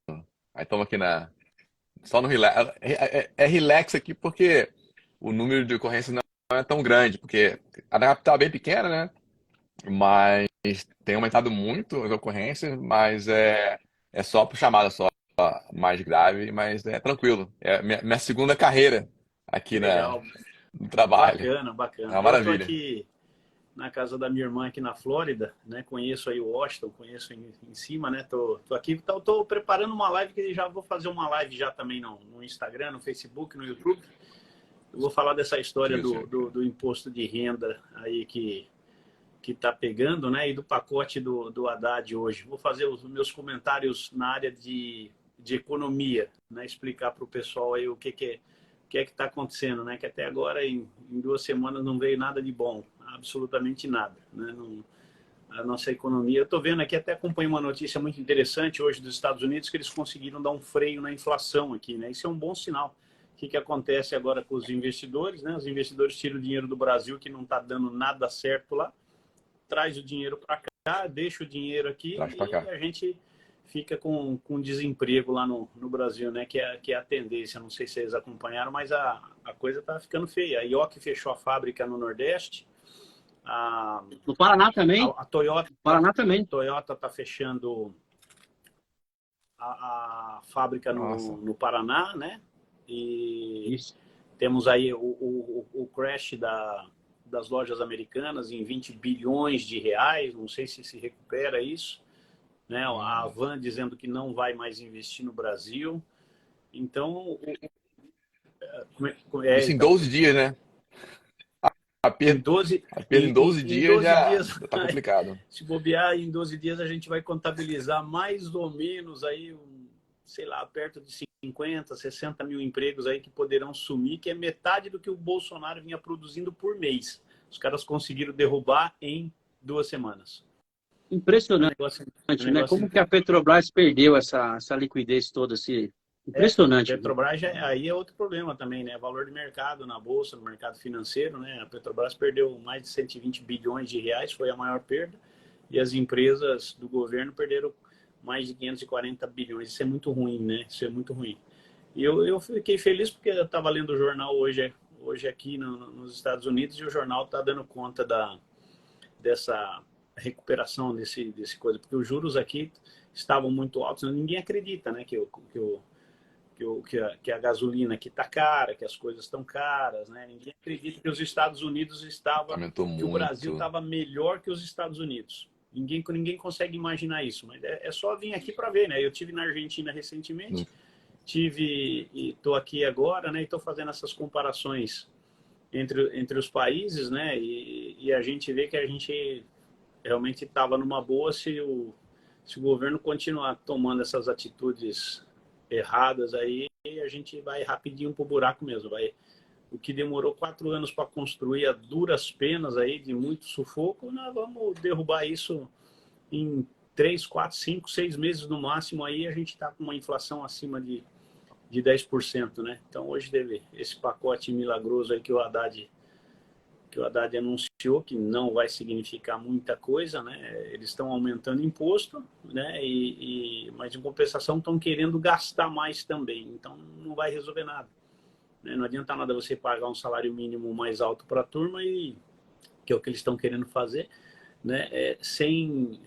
[SPEAKER 4] Aí estamos aqui só no relax. É relax aqui porque o número de ocorrências não é tão grande, porque a capital é bem pequena, né? Mas tem aumentado muito as ocorrências, mas é só por chamada só mais grave, mas é tranquilo. É minha segunda carreira aqui
[SPEAKER 5] Legal.
[SPEAKER 4] no trabalho.
[SPEAKER 5] Bacana,
[SPEAKER 4] É
[SPEAKER 5] bacana.
[SPEAKER 4] uma
[SPEAKER 5] Eu estou
[SPEAKER 4] maravilha.
[SPEAKER 5] aqui na casa da minha irmã aqui na Flórida, né? Conheço aí o Washington, conheço em cima, né? Tô aqui, tô preparando uma live que já vou fazer uma live já também no Instagram, no Facebook, no YouTube. Eu vou falar dessa história
[SPEAKER 4] Isso.
[SPEAKER 5] do imposto de renda aí que está pegando, né? E do pacote do Haddad hoje. Vou fazer os meus comentários na área de economia, né? Explicar para o pessoal aí o que é que está acontecendo, né? Que até agora, em 2 semanas, não veio nada de bom, absolutamente nada, né? Não, a nossa economia... Eu estou vendo aqui, até acompanho uma notícia muito interessante hoje dos Estados Unidos, que eles conseguiram dar um freio na inflação aqui, né? Isso é um bom sinal. O que acontece agora com os investidores, né? Os investidores tiram o dinheiro do Brasil, que não está dando nada certo lá, traz o dinheiro para cá, deixa o dinheiro aqui
[SPEAKER 4] Traz pra
[SPEAKER 5] e
[SPEAKER 4] cá.
[SPEAKER 5] a gente fica com desemprego lá no Brasil, né? Que é a tendência. Não sei se vocês acompanharam, mas a coisa tá ficando feia. A Ioki fechou a fábrica no Nordeste.
[SPEAKER 1] No Paraná também?
[SPEAKER 5] A Toyota,
[SPEAKER 1] Paraná também.
[SPEAKER 5] Toyota tá fechando a fábrica
[SPEAKER 4] Nossa.
[SPEAKER 5] no Paraná, né? E
[SPEAKER 1] Isso.
[SPEAKER 5] temos aí o crash das lojas americanas em 20 bilhões de reais. Não sei se recupera isso, né? A Havan dizendo que não vai mais investir no Brasil. Então,
[SPEAKER 4] Isso em 12 dias, né?
[SPEAKER 5] em 12,
[SPEAKER 4] Apenas em 12
[SPEAKER 5] em
[SPEAKER 4] dias
[SPEAKER 5] 12
[SPEAKER 4] já
[SPEAKER 5] dias,
[SPEAKER 4] tá complicado.
[SPEAKER 5] se bobear, em 12 dias a gente vai contabilizar mais ou menos aí, sei lá, perto de 50, 60 mil empregos aí que poderão sumir, que é metade do que o Bolsonaro vinha produzindo por mês. Os caras conseguiram derrubar em 2 semanas.
[SPEAKER 1] Impressionante, né? Como que a Petrobras perdeu essa liquidez toda, assim? Impressionante.
[SPEAKER 5] Petrobras aí é outro problema também, né? Valor de mercado na bolsa, no mercado financeiro, né? A Petrobras perdeu mais de 120 bilhões de reais, foi a maior perda, e as empresas do governo perderam mais de 540 bilhões. Isso é muito ruim, né? Isso é muito ruim. E eu fiquei feliz porque eu estava lendo o jornal hoje aqui nos Estados Unidos, e o jornal está dando conta dessa recuperação desse coisa, porque os juros aqui estavam muito altos. Ninguém acredita, né? Que a gasolina aqui está cara, que as coisas estão caras, né? Ninguém acredita que os Estados Unidos
[SPEAKER 4] Aumentou
[SPEAKER 5] que o Brasil
[SPEAKER 4] muito.
[SPEAKER 5] estava melhor que os Estados Unidos. Ninguém consegue imaginar isso, mas é só vir aqui para ver, né? Eu tive na Argentina recentemente, tive e estou aqui agora, né? E estou fazendo essas comparações entre os países, né? E a gente vê que a gente realmente estava numa boa se o governo continuar tomando essas atitudes erradas aí, a gente vai rapidinho pro buraco mesmo. O que demorou 4 anos para construir a duras penas aí, de muito sufoco, nós vamos derrubar isso em 3, 4, 5, 6 meses no máximo. Aí a gente está com uma inflação acima de 10%, né? Então hoje teve esse pacote milagroso aí que o Haddad anunciou, que não vai significar muita coisa, né? Eles estão aumentando imposto, né? Mas em compensação estão querendo gastar mais também, então não vai resolver nada, né? Não adianta nada você pagar um salário mínimo mais alto para a turma, que é o que eles estão querendo fazer, né? Sem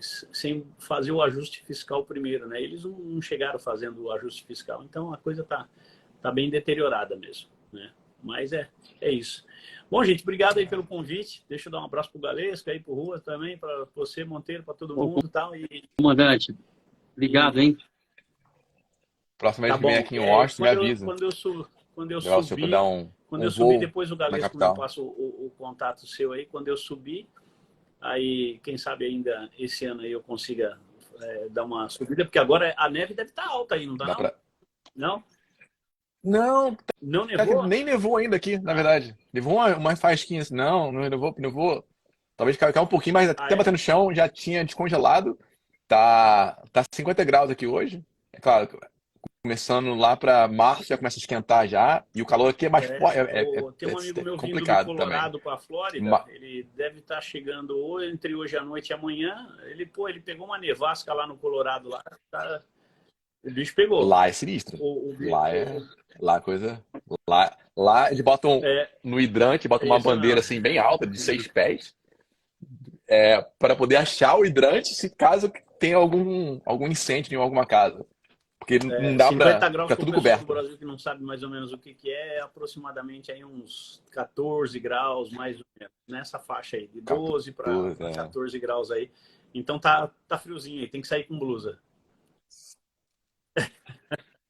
[SPEAKER 5] fazer o ajuste fiscal primeiro, né? Eles não chegaram fazendo o ajuste fiscal, então a coisa tá bem deteriorada mesmo, né? Mas é isso. Bom, gente, obrigado aí pelo convite. Deixa eu dar um abraço pro Galesca aí, pro Rua também, para você, Monteiro, para todo mundo e tal.
[SPEAKER 1] Comandante, obrigado, hein?
[SPEAKER 4] Próxima
[SPEAKER 5] Tá
[SPEAKER 4] vez que vem
[SPEAKER 5] bom.
[SPEAKER 4] aqui em Washington, me avisa.
[SPEAKER 5] Quando eu
[SPEAKER 4] Levar o senhor para dar um
[SPEAKER 5] subir,
[SPEAKER 4] voo
[SPEAKER 5] depois o
[SPEAKER 4] na
[SPEAKER 5] Galesca me
[SPEAKER 4] capital.
[SPEAKER 5] passa o contato seu aí. Quando eu subir, aí, quem sabe ainda esse ano aí eu consiga dar uma subida, porque agora a neve deve estar alta aí, não tá?
[SPEAKER 4] Dá
[SPEAKER 5] Não?
[SPEAKER 4] pra...
[SPEAKER 5] Não?
[SPEAKER 4] Não,
[SPEAKER 5] Não
[SPEAKER 4] cara, que
[SPEAKER 5] nevou?
[SPEAKER 4] nem nevou ainda aqui, na verdade. Levou uma fasquinha assim. Não, não nevou, nevou. Talvez caiu um pouquinho, mas
[SPEAKER 5] Ah,
[SPEAKER 4] até
[SPEAKER 5] é?
[SPEAKER 4] bater no chão já tinha descongelado. Tá 50 graus aqui hoje. É claro, começando lá para março já começa a esquentar já. E o calor aqui é mais forte,
[SPEAKER 5] Tem um amigo
[SPEAKER 4] é
[SPEAKER 5] meu vindo do
[SPEAKER 4] complicado também.
[SPEAKER 5] Colorado para a Flórida.
[SPEAKER 4] Ma-
[SPEAKER 5] Ele deve estar chegando entre hoje à noite e amanhã. Ele pegou uma nevasca lá no Colorado. Lá, tá, o bicho pegou.
[SPEAKER 4] Lá é sinistro.
[SPEAKER 5] O, o,
[SPEAKER 4] Lá
[SPEAKER 5] o,
[SPEAKER 4] é. Lá a coisa. Lá eles botam
[SPEAKER 5] é,
[SPEAKER 4] no hidrante, botam uma
[SPEAKER 5] esse
[SPEAKER 4] bandeira
[SPEAKER 5] não.
[SPEAKER 4] assim bem alta, de 6 pés, para poder achar o hidrante se caso tenha algum incêndio em alguma casa. Porque não dá
[SPEAKER 5] 50
[SPEAKER 4] pra.
[SPEAKER 5] graus
[SPEAKER 4] Fica
[SPEAKER 5] para o
[SPEAKER 4] tudo
[SPEAKER 5] pessoal do
[SPEAKER 4] coberto.
[SPEAKER 5] Brasil que não sabe mais ou menos o que é aproximadamente aí uns 14 graus, mais ou menos, nessa faixa aí, de 12 para
[SPEAKER 4] 14, é.
[SPEAKER 5] 14 graus aí. Então tá friozinho aí, tem que sair com blusa.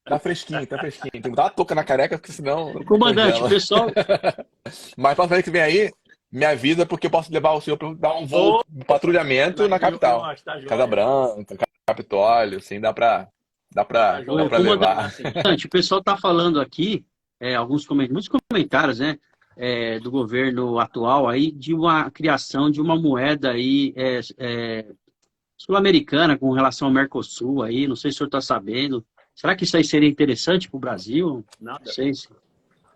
[SPEAKER 4] Tá fresquinho, tá fresquinho. Tem que botar uma touca na careca, porque senão
[SPEAKER 1] Comandante, o
[SPEAKER 4] congela.
[SPEAKER 1] pessoal,
[SPEAKER 4] Mas pra frente que vem aí, me avisa, porque eu posso levar o senhor para dar um voo
[SPEAKER 5] Ô,
[SPEAKER 4] de patrulhamento na
[SPEAKER 5] eu
[SPEAKER 4] capital.
[SPEAKER 5] acho, tá
[SPEAKER 4] Casa
[SPEAKER 5] joia.
[SPEAKER 4] Branca, Capitólio, assim, dá
[SPEAKER 5] Tá
[SPEAKER 4] pra, dá
[SPEAKER 5] joia,
[SPEAKER 1] ô,
[SPEAKER 4] pra
[SPEAKER 5] vamos
[SPEAKER 1] comandante,
[SPEAKER 5] combinar
[SPEAKER 4] levar.
[SPEAKER 5] assim.
[SPEAKER 1] o pessoal está falando aqui, muitos comentários, né, do governo atual aí, de uma criação de uma moeda aí sul-americana com relação ao Mercosul aí, não sei se o senhor está sabendo. Será que isso aí seria interessante para o Brasil? Não
[SPEAKER 5] Nada.
[SPEAKER 1] sei se...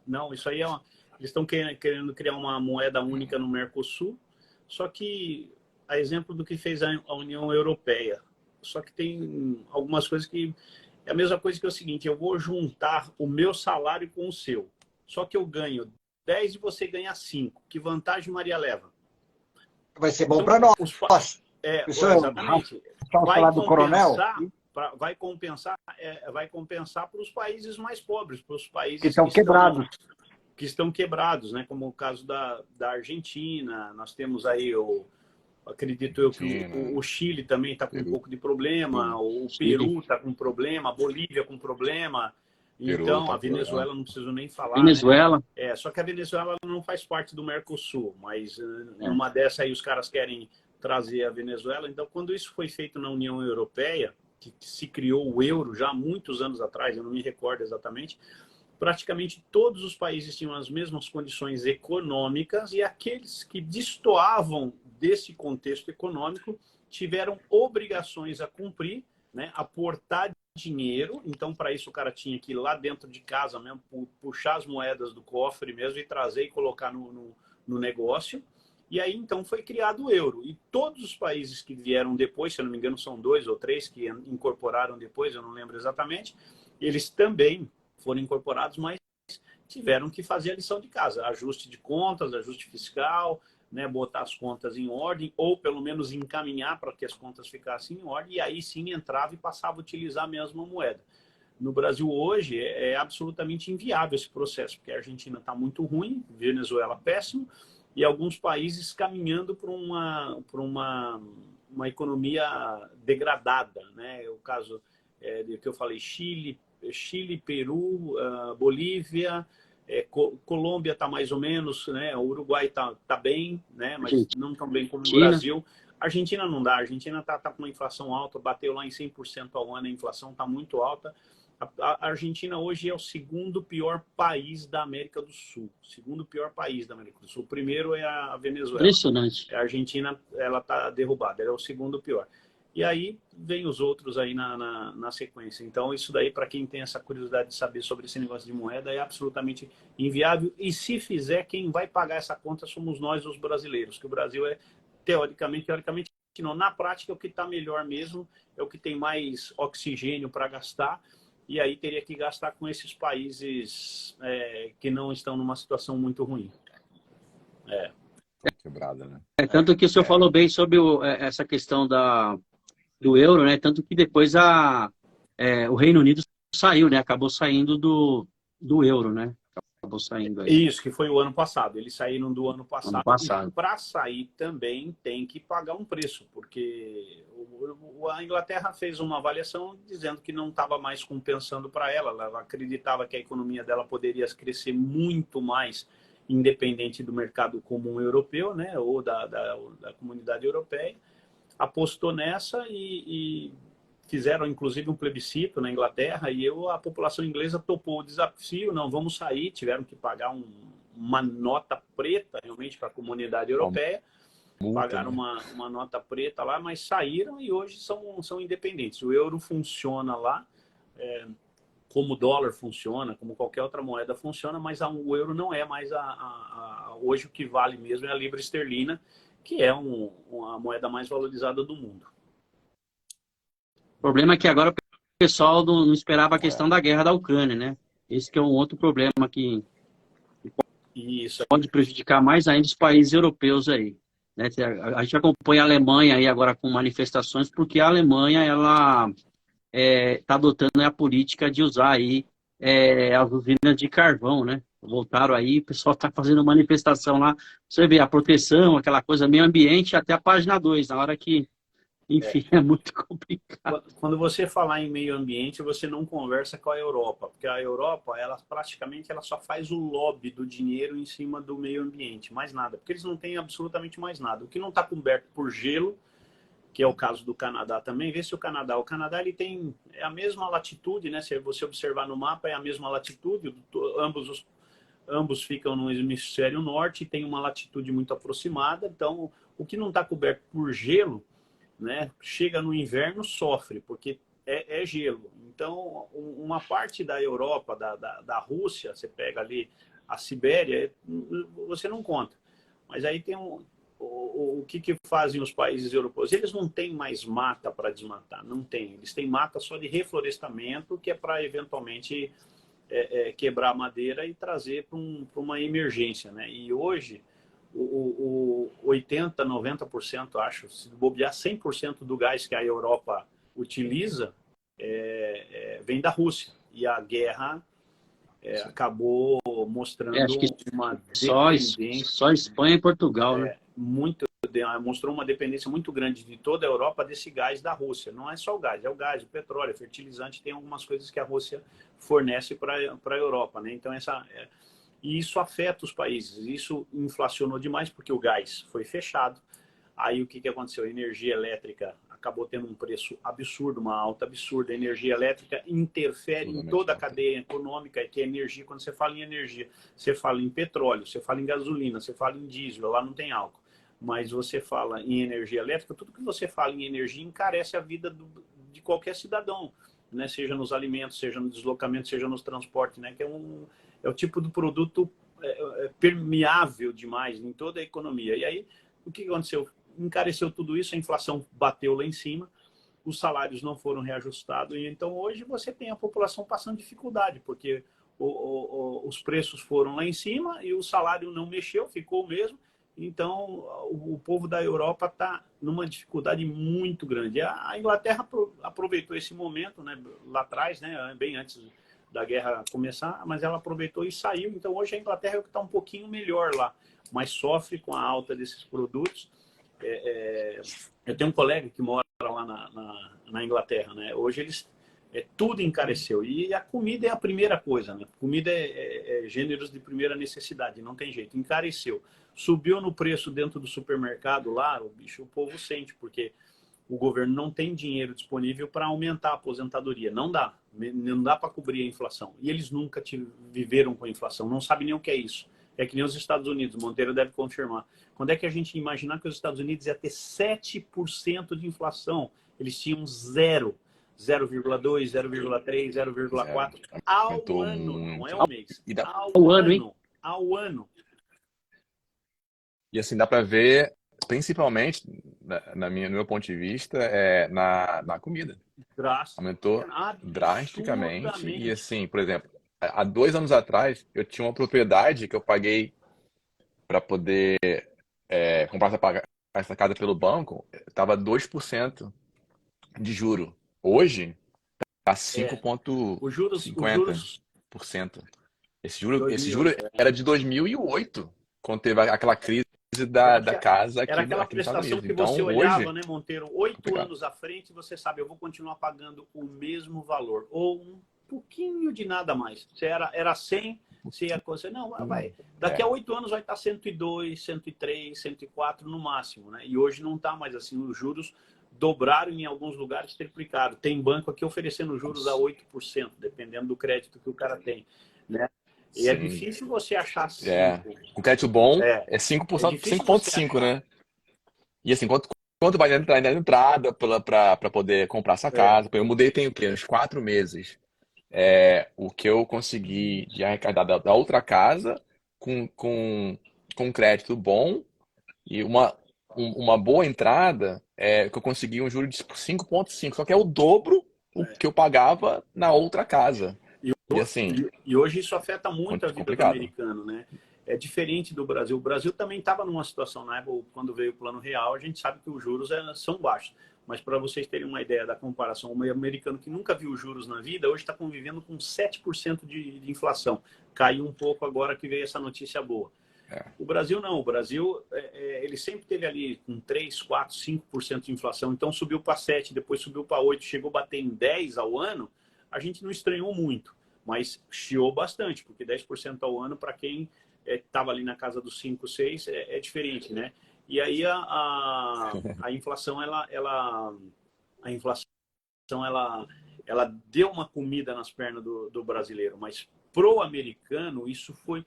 [SPEAKER 5] Não, isso aí eles estão querendo criar uma moeda única no Mercosul, só que a exemplo do que fez a União Europeia. Só que tem algumas coisas que é a mesma coisa que é o seguinte, eu vou juntar o meu salário com o seu. Só que eu ganho 10 e você ganha 5. Que vantagem Maria leva?
[SPEAKER 2] Vai ser bom
[SPEAKER 5] Então,
[SPEAKER 2] para nós. Isso é
[SPEAKER 5] exatamente.
[SPEAKER 2] o
[SPEAKER 5] Vai
[SPEAKER 2] salário do coronel,
[SPEAKER 5] compensar, vai compensar para os países mais pobres, para os
[SPEAKER 2] que
[SPEAKER 5] países
[SPEAKER 2] estão quebrados.
[SPEAKER 5] que estão quebrados, né? Como o caso da Argentina. Nós temos aí acredito eu que
[SPEAKER 4] Argentina,
[SPEAKER 5] o Chile também está com um
[SPEAKER 4] Peru,
[SPEAKER 5] pouco de problema, o
[SPEAKER 1] Chile,
[SPEAKER 5] Peru está com problema, a Bolívia com problema.
[SPEAKER 4] Peru
[SPEAKER 5] Então,
[SPEAKER 4] tá
[SPEAKER 5] a
[SPEAKER 4] com problema.
[SPEAKER 5] Venezuela não preciso nem falar, né?
[SPEAKER 1] Venezuela,
[SPEAKER 5] Só que a Venezuela não faz parte do Mercosul, mas
[SPEAKER 1] é,
[SPEAKER 5] numa dessa aí os caras querem trazer a Venezuela. Então, quando isso foi feito na União Europeia, que se criou o euro já há muitos anos atrás, eu não me recordo exatamente, praticamente todos os países tinham as mesmas condições econômicas e aqueles que destoavam desse contexto econômico tiveram obrigações a cumprir, né, aportar dinheiro. Então, para isso, o cara tinha que ir lá dentro de casa mesmo, puxar as moedas do cofre mesmo e trazer e colocar no negócio. E aí, então, foi criado o euro. E todos os países que vieram depois, se eu não me engano, são 2 ou 3 que incorporaram depois, eu não lembro exatamente, eles também foram incorporados, mas tiveram que fazer a lição de casa, ajuste de contas, ajuste fiscal, né, botar as contas em ordem, ou pelo menos encaminhar para que as contas ficassem em ordem, e aí sim entrava e passava a utilizar a mesma moeda. No Brasil hoje é absolutamente inviável esse processo, porque a Argentina está muito ruim, Venezuela péssimo, e alguns países caminhando para uma economia degradada, né? O caso que eu falei, Chile, Peru, Bolívia, Colômbia está mais ou menos, né? O Uruguai está bem, né? Mas não tão bem como o Brasil. A Argentina não dá, a Argentina está com uma inflação alta, bateu lá em 100% ao ano, a inflação está muito alta. A Argentina hoje é o segundo pior país da América do Sul. Segundo pior país da América do Sul. O primeiro é a Venezuela.
[SPEAKER 1] impressionante.
[SPEAKER 5] A Argentina, ela está derrubada, ela é o segundo pior. E aí vem os outros aí na sequência. Então, isso daí, para quem tem essa curiosidade de saber sobre esse negócio de moeda, é absolutamente inviável. E se fizer, quem vai pagar essa conta somos nós, os brasileiros. Que o Brasil é, teoricamente, não. Na prática, o que está melhor mesmo é o que tem mais oxigênio para gastar. E aí teria que gastar com esses países que não estão numa situação muito ruim.
[SPEAKER 4] Quebrada, né?
[SPEAKER 1] Tanto que o senhor falou bem sobre essa questão do euro, né? Tanto que depois o Reino Unido saiu, né? Acabou saindo do euro, né? Acabou saindo aí.
[SPEAKER 5] Isso, que foi o ano passado. Eles saíram do ano passado.
[SPEAKER 1] Ano passado.
[SPEAKER 5] E para sair também tem que pagar um preço, porque a Inglaterra fez uma avaliação dizendo que não estava mais compensando para ela. Ela acreditava que a economia dela poderia crescer muito mais independente do mercado comum europeu, né? Ou da comunidade europeia. Apostou nessa e fizeram inclusive um plebiscito na Inglaterra e a população inglesa topou o desafio, não, vamos sair, tiveram que pagar uma nota preta realmente para a comunidade europeia, pagaram uma nota preta lá, mas saíram e hoje são independentes. O euro funciona lá, como o dólar funciona, como qualquer outra moeda funciona, mas o euro não é mais hoje o que vale mesmo é a libra esterlina, que é a moeda mais valorizada do mundo.
[SPEAKER 1] O problema é que agora o pessoal não esperava a questão da guerra da Ucrânia, né? Esse que é um outro problema que pode prejudicar mais ainda os países europeus aí. Né? A gente acompanha a Alemanha aí agora com manifestações, porque a Alemanha, ela está adotando a política de usar aí as usinas de carvão, né? Voltaram aí, o pessoal está fazendo manifestação lá. Você vê a proteção, aquela coisa meio ambiente, até a página 2, na hora que, enfim, é muito complicado.
[SPEAKER 5] Quando você falar em meio ambiente, você não conversa com a Europa, porque a Europa, ela praticamente só faz o lobby do dinheiro em cima do meio ambiente, mais nada, porque eles não têm absolutamente mais nada. O que não está coberto por gelo, que é o caso do Canadá também, vê se o Canadá ele tem a mesma latitude, né? Se você observar no mapa, é a mesma latitude, ambos ficam no hemisfério norte, tem uma latitude muito aproximada, então o que não está coberto por gelo, né, chega no inverno, sofre, porque é gelo. Então, uma parte da Europa, da Rússia, você pega ali a Sibéria, você não conta. Mas aí tem o que fazem os países europeus? Eles não têm mais mata para desmatar, não tem. Eles têm mata só de reflorestamento, que é para eventualmente quebrar a madeira e trazer para uma emergência, né? E hoje, 80%, 90%, acho, se bobear 100% do gás que a Europa utiliza, vem da Rússia. E a guerra acabou mostrando uma dependência.
[SPEAKER 1] Só Espanha e Portugal, né?
[SPEAKER 5] Mostrou uma dependência muito grande de toda a Europa desse gás da Rússia. Não é só o gás, é o gás, o petróleo, o fertilizante, tem algumas coisas que a Rússia fornece para a Europa, né? Então, e isso afeta os países. Isso inflacionou demais porque o gás foi fechado. Aí o que aconteceu? A energia elétrica acabou tendo um preço absurdo, uma alta absurda. A energia elétrica interfere em toda a cadeia econômica, que é energia. Quando você fala em energia, você fala em petróleo, você fala em gasolina, você fala em diesel, lá não tem álcool. Mas você fala em energia elétrica, tudo que você fala em energia encarece a vida de qualquer cidadão, né? Seja nos alimentos, seja no deslocamento, seja nos transportes, né? Que é o tipo de produto permeável demais em toda a economia. E aí, o que aconteceu? Encareceu tudo isso, a inflação bateu lá em cima, os salários não foram reajustados, e então hoje você tem a população passando dificuldade, porque os preços foram lá em cima e o salário não mexeu, ficou o mesmo. Então, o povo da Europa está numa dificuldade muito grande. A Inglaterra aproveitou esse momento, né, lá atrás, né, bem antes da guerra começar, mas ela aproveitou e saiu. Então, hoje a Inglaterra está um pouquinho melhor lá, mas sofre com a alta desses produtos. Eu tenho um colega que mora lá na Inglaterra, né? Hoje tudo encareceu. E a comida é a primeira coisa, né? Comida é gêneros de primeira necessidade, não tem jeito. Encareceu. Subiu no preço dentro do supermercado lá, o povo sente, porque o governo não tem dinheiro disponível para aumentar a aposentadoria. Não dá para cobrir a inflação. E eles nunca viveram com a inflação, não sabem nem o que é isso. É que nem os Estados Unidos, Monteiro deve confirmar. Quando é que a gente imaginar que os Estados Unidos ia ter 7% de inflação? Eles tinham 0, 0,2, 0,3, 0,4 ao ano, não é ao mês. Ao ano.
[SPEAKER 4] E assim, dá para ver, principalmente, no meu ponto de vista, na comida. Aumentou drasticamente. E assim, por exemplo, há 2 anos atrás, eu tinha uma propriedade que eu paguei para poder comprar essa casa pelo banco, estava 2% de juro. Hoje, está 5,50%. Esse juro era de 2008, quando teve aquela crise da casa aqui nos Estados
[SPEAKER 5] prestação
[SPEAKER 4] Unidos.
[SPEAKER 5] que
[SPEAKER 4] Então,
[SPEAKER 5] você olhava,
[SPEAKER 4] hoje,
[SPEAKER 5] né, Monteiro? 8 anos à frente, você sabe, eu vou continuar pagando o mesmo valor, ou um pouquinho de nada mais. Se era 100, se ia acontecer. Não, vai. Daqui a 8 anos vai estar 102, 103, 104 no máximo, né? E hoje não está mais assim. Os juros dobraram em alguns lugares, triplicaram. Tem banco aqui oferecendo juros a 8%, dependendo do crédito que o cara tem, né? E é
[SPEAKER 4] Sim.
[SPEAKER 5] difícil você achar 5.
[SPEAKER 4] Com crédito bom
[SPEAKER 5] É.
[SPEAKER 4] é 5%,
[SPEAKER 5] difícil
[SPEAKER 4] 5,5, né? E assim, quanto vai entrar na entrada para poder comprar essa casa? Eu mudei tem o quê? Uns 4 meses. O que eu consegui de arrecadar da outra casa com crédito bom e uma boa entrada que eu consegui um juro de 5,5, só que é o dobro o que eu pagava na outra casa. E assim,
[SPEAKER 5] E hoje isso afeta muito a vida do
[SPEAKER 4] complicado.
[SPEAKER 5] americano, né? É diferente do Brasil. O Brasil também estava numa situação, na época, quando veio o Plano Real, a gente sabe que os juros são baixos. Mas para vocês terem uma ideia da comparação, o americano que nunca viu juros na vida, hoje está convivendo com 7% de inflação. Caiu um pouco agora que veio essa notícia boa. O Brasil não. O Brasil, ele sempre teve ali com 3, 4, 5% de inflação. Então subiu para 7, depois subiu para 8, chegou a bater em 10 ao ano. A gente não estranhou muito, mas chiou bastante, porque 10% ao ano, para quem estava ali na casa dos 5, 6, é diferente, né? E aí a inflação, a inflação ela deu uma comida nas pernas do brasileiro, mas pro americano isso foi,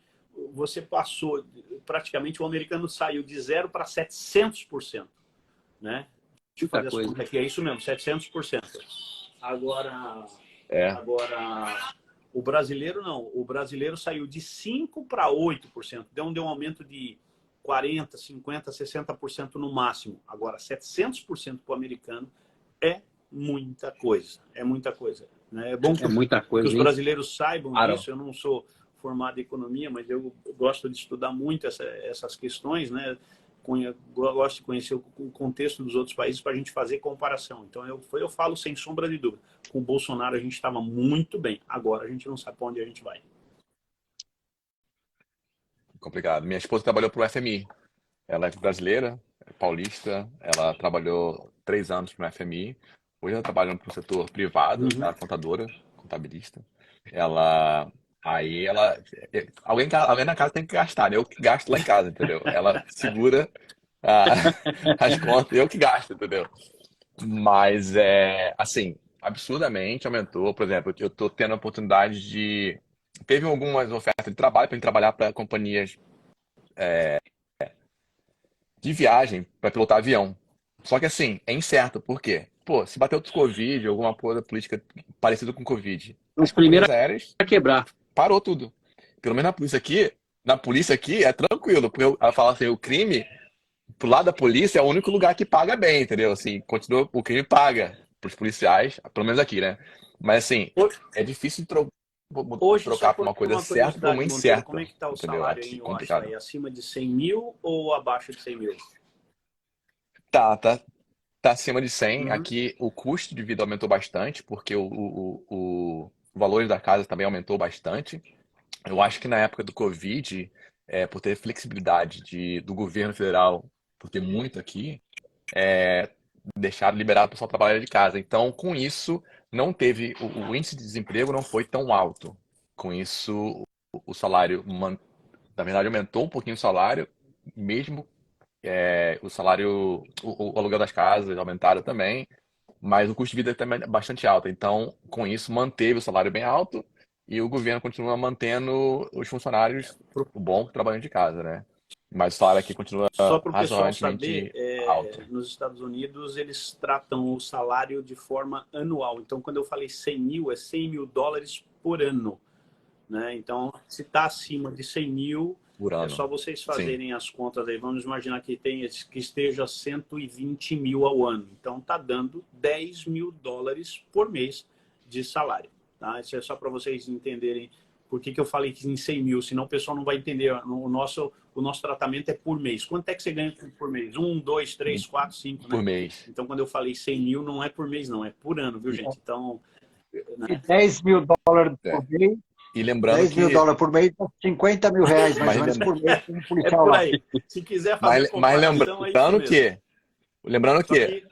[SPEAKER 5] você passou, praticamente o americano saiu de 0 para 700%, né? Deixa eu fazer as contas aqui, é isso mesmo, 700%. Agora, o brasileiro não. O brasileiro saiu de 5% para 8%. Deu um aumento de 40%, 50%, 60% no máximo. Agora, 700% para o americano é muita coisa. É muita coisa. Né? É bom que os brasileiros saibam disso. Eu não sou formado em economia, mas eu gosto de estudar muito essas questões, né? Gosto de conhecer o contexto dos outros países para a gente fazer comparação. Então, eu falo sem sombra de dúvida. Com o Bolsonaro a gente estava muito bem. Agora a gente não sabe para onde a gente vai.
[SPEAKER 4] Complicado. Minha esposa trabalhou para o FMI. Ela é brasileira, é paulista. Ela trabalhou 3 anos no FMI. Hoje ela trabalha no setor privado, ela é contadora, contabilista. Alguém na casa tem que gastar, né? Eu que gasto lá em casa, entendeu? Ela segura as contas, eu que gasto, entendeu? Mas assim, absurdamente aumentou. Por exemplo, eu tô tendo a oportunidade teve algumas ofertas de trabalho para gente trabalhar para companhias de viagem para pilotar avião. Só que assim, é incerto. Por quê? Pô, se bater outro Covid, alguma coisa política parecida com Covid, as companhias aéreas
[SPEAKER 1] a quebrar.
[SPEAKER 4] Parou tudo. Pelo menos na polícia aqui é tranquilo, porque ela fala assim, o crime, pro lado da polícia, é o único lugar que paga bem, entendeu? Assim, continua, o crime paga pros policiais, pelo menos aqui, né? Mas assim, é difícil trocar por uma coisa certa por uma incerta.
[SPEAKER 5] Como é que tá o
[SPEAKER 4] entendeu?
[SPEAKER 5] salário
[SPEAKER 4] Aqui,
[SPEAKER 5] em Washington?
[SPEAKER 4] complicado.
[SPEAKER 5] Aí, acima de 100 mil ou abaixo de 100 mil?
[SPEAKER 4] Tá acima de 100. Aqui o custo de vida aumentou bastante, porque o valor da casa também aumentou bastante. Eu acho que na época do Covid, por ter flexibilidade do governo federal, por ter muito aqui, deixaram liberado o pessoal trabalhar de casa. Então, com isso, não teve. O índice de desemprego não foi tão alto. Com isso, o salário, na verdade, aumentou um pouquinho o salário, mesmo o salário, o aluguel das casas aumentaram também, mas o custo de vida também é bastante alto. Então, com isso, manteve o salário bem alto e o governo continua mantendo os funcionários bom trabalhando de casa, né? Mas o salário aqui continua
[SPEAKER 5] Só para o pessoal
[SPEAKER 4] razoavelmente
[SPEAKER 5] saber,
[SPEAKER 4] alto.
[SPEAKER 5] nos Estados Unidos eles tratam o salário de forma anual. Então, quando eu falei 100 mil, é 100 mil dólares por ano. Né? Então, se está acima de 100 mil,
[SPEAKER 4] Por ano.
[SPEAKER 5] é só vocês fazerem as contas aí. Vamos imaginar que esteja 120 mil ao ano. Então, está dando 10 mil dólares por mês de salário. Tá? Isso é só para vocês entenderem por que eu falei que em 100 mil, senão o pessoal não vai entender. O nosso tratamento é por mês. Quanto é que você ganha por mês? 1, 2, 3, 4, 5, né?
[SPEAKER 4] Por mês.
[SPEAKER 5] Então, quando eu falei 100 mil, não é por mês, não. É por ano, viu, gente? Então...
[SPEAKER 2] Né? 10 mil dólares por mês.
[SPEAKER 4] E lembrando
[SPEAKER 2] 10 mil dólares por mês, 50 mil reais mais ou menos por mês. Um policial
[SPEAKER 5] por
[SPEAKER 2] lá.
[SPEAKER 5] aí. Se quiser fazer
[SPEAKER 4] mas lembrando que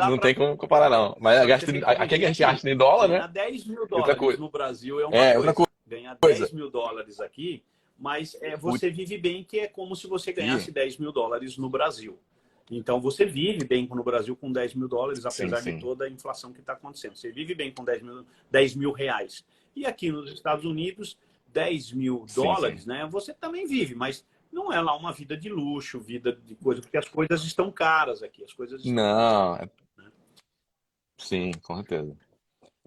[SPEAKER 4] não tem como comparar, não. Mas aqui a gente acha em dólar, né?
[SPEAKER 5] 10 mil dólares no Brasil é uma
[SPEAKER 4] outra
[SPEAKER 5] ganhar
[SPEAKER 4] Coisa.
[SPEAKER 5] 10 mil dólares aqui, mas você vive bem, que é como se você ganhasse 10 mil dólares no Brasil. Então, você vive bem no Brasil com 10 mil dólares, apesar de toda a inflação que está acontecendo. Você vive bem com 10 mil reais. E aqui nos Estados Unidos, 10 mil dólares, né? Você também vive, mas não é lá uma vida de luxo, vida de coisa, porque as coisas estão caras aqui. As coisas estão
[SPEAKER 4] Não. Sim, com certeza.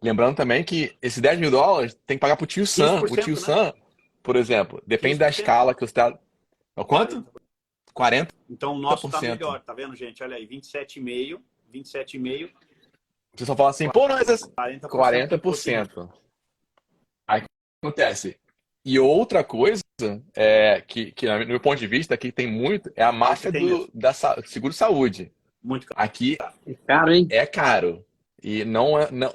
[SPEAKER 4] Lembrando também que esse 10 mil dólares tem que pagar pro tio Sam. O tio Sam, por exemplo, depende da
[SPEAKER 5] 15%.
[SPEAKER 4] escala que você está. Quanto? 40%.
[SPEAKER 5] Então o nosso tá melhor, tá vendo, gente? Olha aí, 27,5%. 27,5%.
[SPEAKER 4] Você só fala assim, pô, não, é
[SPEAKER 5] 40%.
[SPEAKER 4] 40%. Aí o que acontece? E outra coisa que, no meu ponto de vista, que tem muito, é a máfia da seguro-saúde.
[SPEAKER 5] Muito caro.
[SPEAKER 4] Aqui
[SPEAKER 1] É caro, hein?
[SPEAKER 4] é caro. E não é. Não,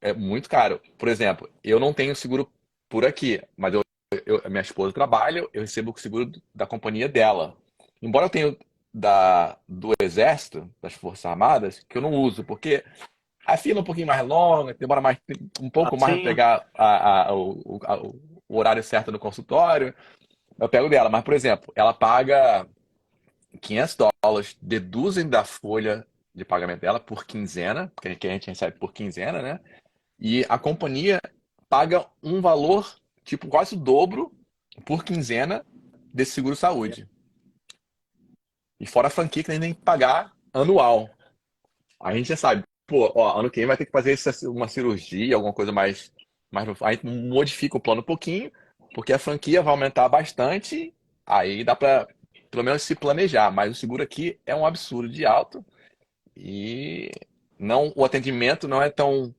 [SPEAKER 4] é muito caro. Por exemplo, eu não tenho seguro por aqui, mas a minha esposa trabalha, eu recebo o seguro da companhia dela. Embora eu tenha do Exército, das Forças Armadas, que eu não uso, porque a fila é um pouquinho mais longa, demora um pouco mais para pegar o horário certo no consultório. Eu pego dela, mas, por exemplo, ela paga $500, deduzem da folha de pagamento dela por quinzena, porque a gente recebe por quinzena, né? E a companhia paga um valor, tipo, quase o dobro por quinzena desse seguro-saúde. E fora a franquia que a gente tem que pagar anual. A gente já sabe, pô, ó, ano que vem vai ter que fazer uma cirurgia, alguma coisa mais. A gente modifica o plano um pouquinho, porque a franquia vai aumentar bastante, aí dá pra pelo menos se planejar. Mas o seguro aqui é um absurdo de alto e o atendimento não é tão.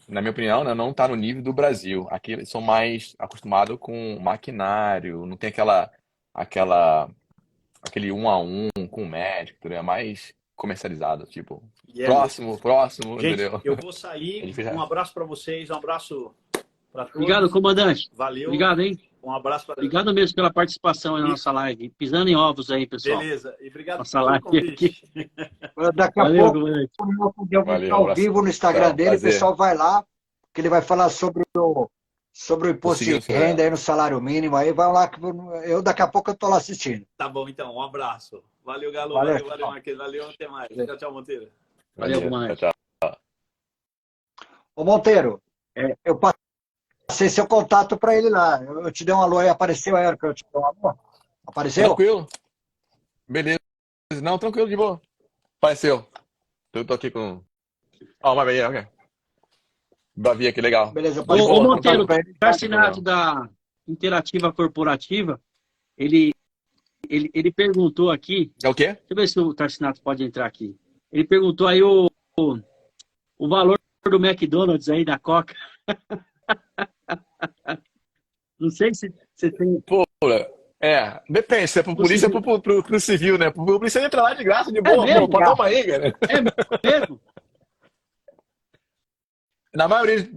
[SPEAKER 4] Na minha opinião, né, não está no nível do Brasil. Aqui eles são mais acostumados com maquinário, não tem aquele um a um com o médico, é mais comercializado, tipo, próximo,
[SPEAKER 5] gente,
[SPEAKER 4] entendeu?
[SPEAKER 5] eu vou sair. Um abraço para vocês, um abraço para todos.
[SPEAKER 1] Obrigado, comandante.
[SPEAKER 5] Valeu.
[SPEAKER 1] Obrigado, hein?
[SPEAKER 5] Um abraço para
[SPEAKER 1] Obrigado mesmo pela participação aí na nossa live. Pisando em ovos aí, pessoal.
[SPEAKER 5] Beleza. E obrigado
[SPEAKER 1] pelo
[SPEAKER 5] convite.
[SPEAKER 2] Daqui a pouco, eu vou estar ao vivo no Instagram dele, o pessoal vai lá, que ele vai falar sobre o imposto de renda aí no salário mínimo. Aí vai lá, que daqui a pouco eu estou lá assistindo.
[SPEAKER 5] Tá bom, então. Um abraço. Valeu, Galo. Valeu, Marquês. Valeu, até mais. Tchau, tchau, Monteiro.
[SPEAKER 1] Valeu,
[SPEAKER 4] tchau.
[SPEAKER 2] Ô, Monteiro, eu passei seu contato para ele lá. Eu te dei um alô aí, apareceu aí, que eu te dei um alô? Apareceu?
[SPEAKER 4] Tranquilo. Beleza. Não, tranquilo, de boa. Apareceu. Eu tô aqui com... mas bem, ok. Davi aqui, legal.
[SPEAKER 2] Beleza,
[SPEAKER 1] ô Monteiro, o Tarcinato da Interativa Corporativa, ele perguntou aqui...
[SPEAKER 4] É o quê?
[SPEAKER 1] Deixa eu ver se o Tarcinato pode entrar aqui. Ele perguntou aí o valor do McDonald's aí, da Coca. Não sei se você tem...
[SPEAKER 4] Pô, depende, se é pro polícia ou pro civil, né? Pro polícia entra lá de graça, de boa,
[SPEAKER 1] mesmo,
[SPEAKER 4] pô, toma aí, cara.
[SPEAKER 1] É mesmo?
[SPEAKER 4] Na maioria,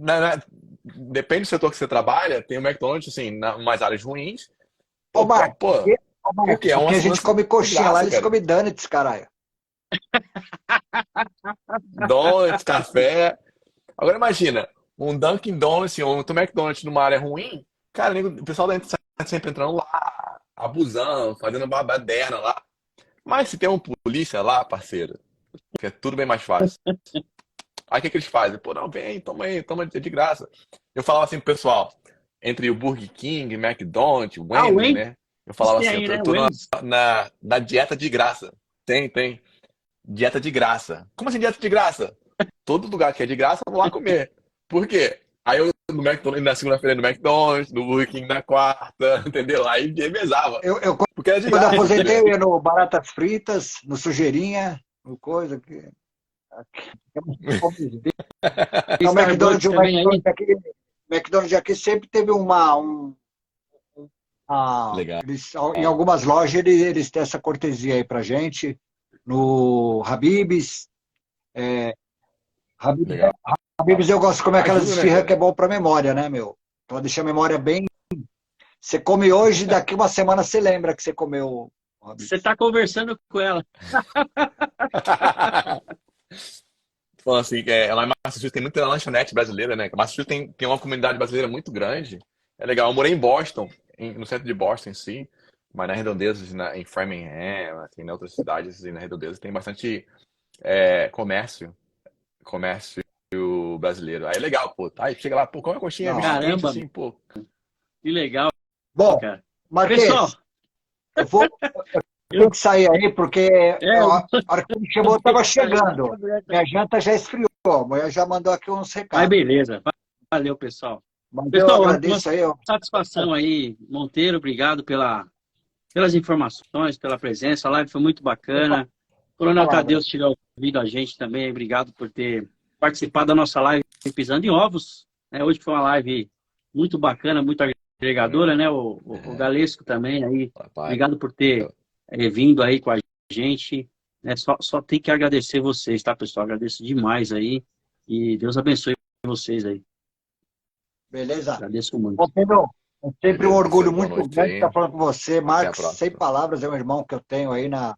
[SPEAKER 4] depende do setor que você trabalha, tem o McDonald's, assim, em umas áreas ruins.
[SPEAKER 2] Ô, Marcos, porque
[SPEAKER 4] a
[SPEAKER 2] gente come coxinha lá, eles comem donuts, caralho.
[SPEAKER 4] Donuts, café. Agora imagina, um Dunkin' Donuts, um McDonald's numa área ruim, cara, o pessoal da gente sempre entrando lá, abusando, fazendo babaderna lá. Mas se tem um polícia lá, parceiro, que é tudo bem mais fácil. Aí o que eles fazem? Pô, não, vem, toma aí, toma de graça. Eu falava assim pro pessoal, entre o Burger King, McDonald's, Wendy's, né? Eu falava assim, eu tô na dieta de graça. Tem. Dieta de graça. Como assim dieta de graça? Todo lugar que é de graça, eu vou lá comer. Por quê? Aí eu no McDonald's, na segunda-feira no McDonald's, no Burger King na quarta, entendeu? Aí revezava. Porque era de graça.
[SPEAKER 2] Quando eu aposentei, eu ia no Baratas Fritas, no Sujeirinha, no coisa que... O McDonald's aqui sempre teve
[SPEAKER 4] legal.
[SPEAKER 2] Em algumas lojas eles têm essa cortesia aí pra gente. No Habib's. Habib's eu gosto de comer aquelas esfirras que é bom pra memória, né, meu? Pra deixar a memória bem... Você come hoje, daqui uma semana você lembra que você comeu.
[SPEAKER 1] Você tá conversando com ela.
[SPEAKER 4] falando assim, lá em Massachusetts tem muita lanchonete brasileira, né? Massachusetts tem uma comunidade brasileira muito grande. É legal. Eu morei em Boston, no centro de Boston em si, mas nas redondezas, em Framingham, assim, em outras cidades, e nas redondezas tem bastante comércio brasileiro. Aí é legal, pô. Aí chega lá, pô, come uma coxinha,
[SPEAKER 2] Não.
[SPEAKER 4] misto quente,
[SPEAKER 1] Caramba,
[SPEAKER 4] assim, pô.
[SPEAKER 1] que legal,
[SPEAKER 2] Bom,
[SPEAKER 1] cara. Pessoal,
[SPEAKER 2] Marquês, eu tenho
[SPEAKER 1] eu,
[SPEAKER 2] que sair aí, porque
[SPEAKER 1] eu
[SPEAKER 2] a hora que ele chegou,
[SPEAKER 1] vou
[SPEAKER 2] eu
[SPEAKER 1] ter
[SPEAKER 2] estava
[SPEAKER 1] que sair aqui
[SPEAKER 2] chegando.
[SPEAKER 1] aberto.
[SPEAKER 2] Minha janta já esfriou. A mulher já mandou aqui uns
[SPEAKER 1] Mas
[SPEAKER 2] recados.
[SPEAKER 1] beleza. Valeu, pessoal.
[SPEAKER 2] Mas eu
[SPEAKER 1] Pessoal, uma
[SPEAKER 2] agradeço aí.
[SPEAKER 1] satisfação aí, Monteiro. Obrigado pelas informações, pela presença. A live foi muito bacana.
[SPEAKER 2] Sem
[SPEAKER 1] Coronel Tadeu,
[SPEAKER 2] palavras.
[SPEAKER 1] se tiver ouvido a gente também, obrigado por ter participado da nossa live Pisando em Ovos. Hoje foi uma live muito bacana, muito agregadora, né? O Galesco também aí.
[SPEAKER 4] Rapaz,
[SPEAKER 1] Obrigado por ter vindo aí com a gente. Só tem que agradecer vocês, tá, pessoal? Agradeço demais aí. E Deus abençoe vocês aí.
[SPEAKER 2] Beleza?
[SPEAKER 1] Agradeço muito.
[SPEAKER 2] Ô, Pedro, é sempre um
[SPEAKER 4] beleza,
[SPEAKER 2] orgulho
[SPEAKER 4] parceiro. Boa
[SPEAKER 2] muito
[SPEAKER 4] noite
[SPEAKER 2] grande
[SPEAKER 4] aí.
[SPEAKER 2] estar falando com você.
[SPEAKER 4] Até a
[SPEAKER 2] Marcos, sem
[SPEAKER 4] próxima.
[SPEAKER 2] palavras, é um irmão que eu tenho aí na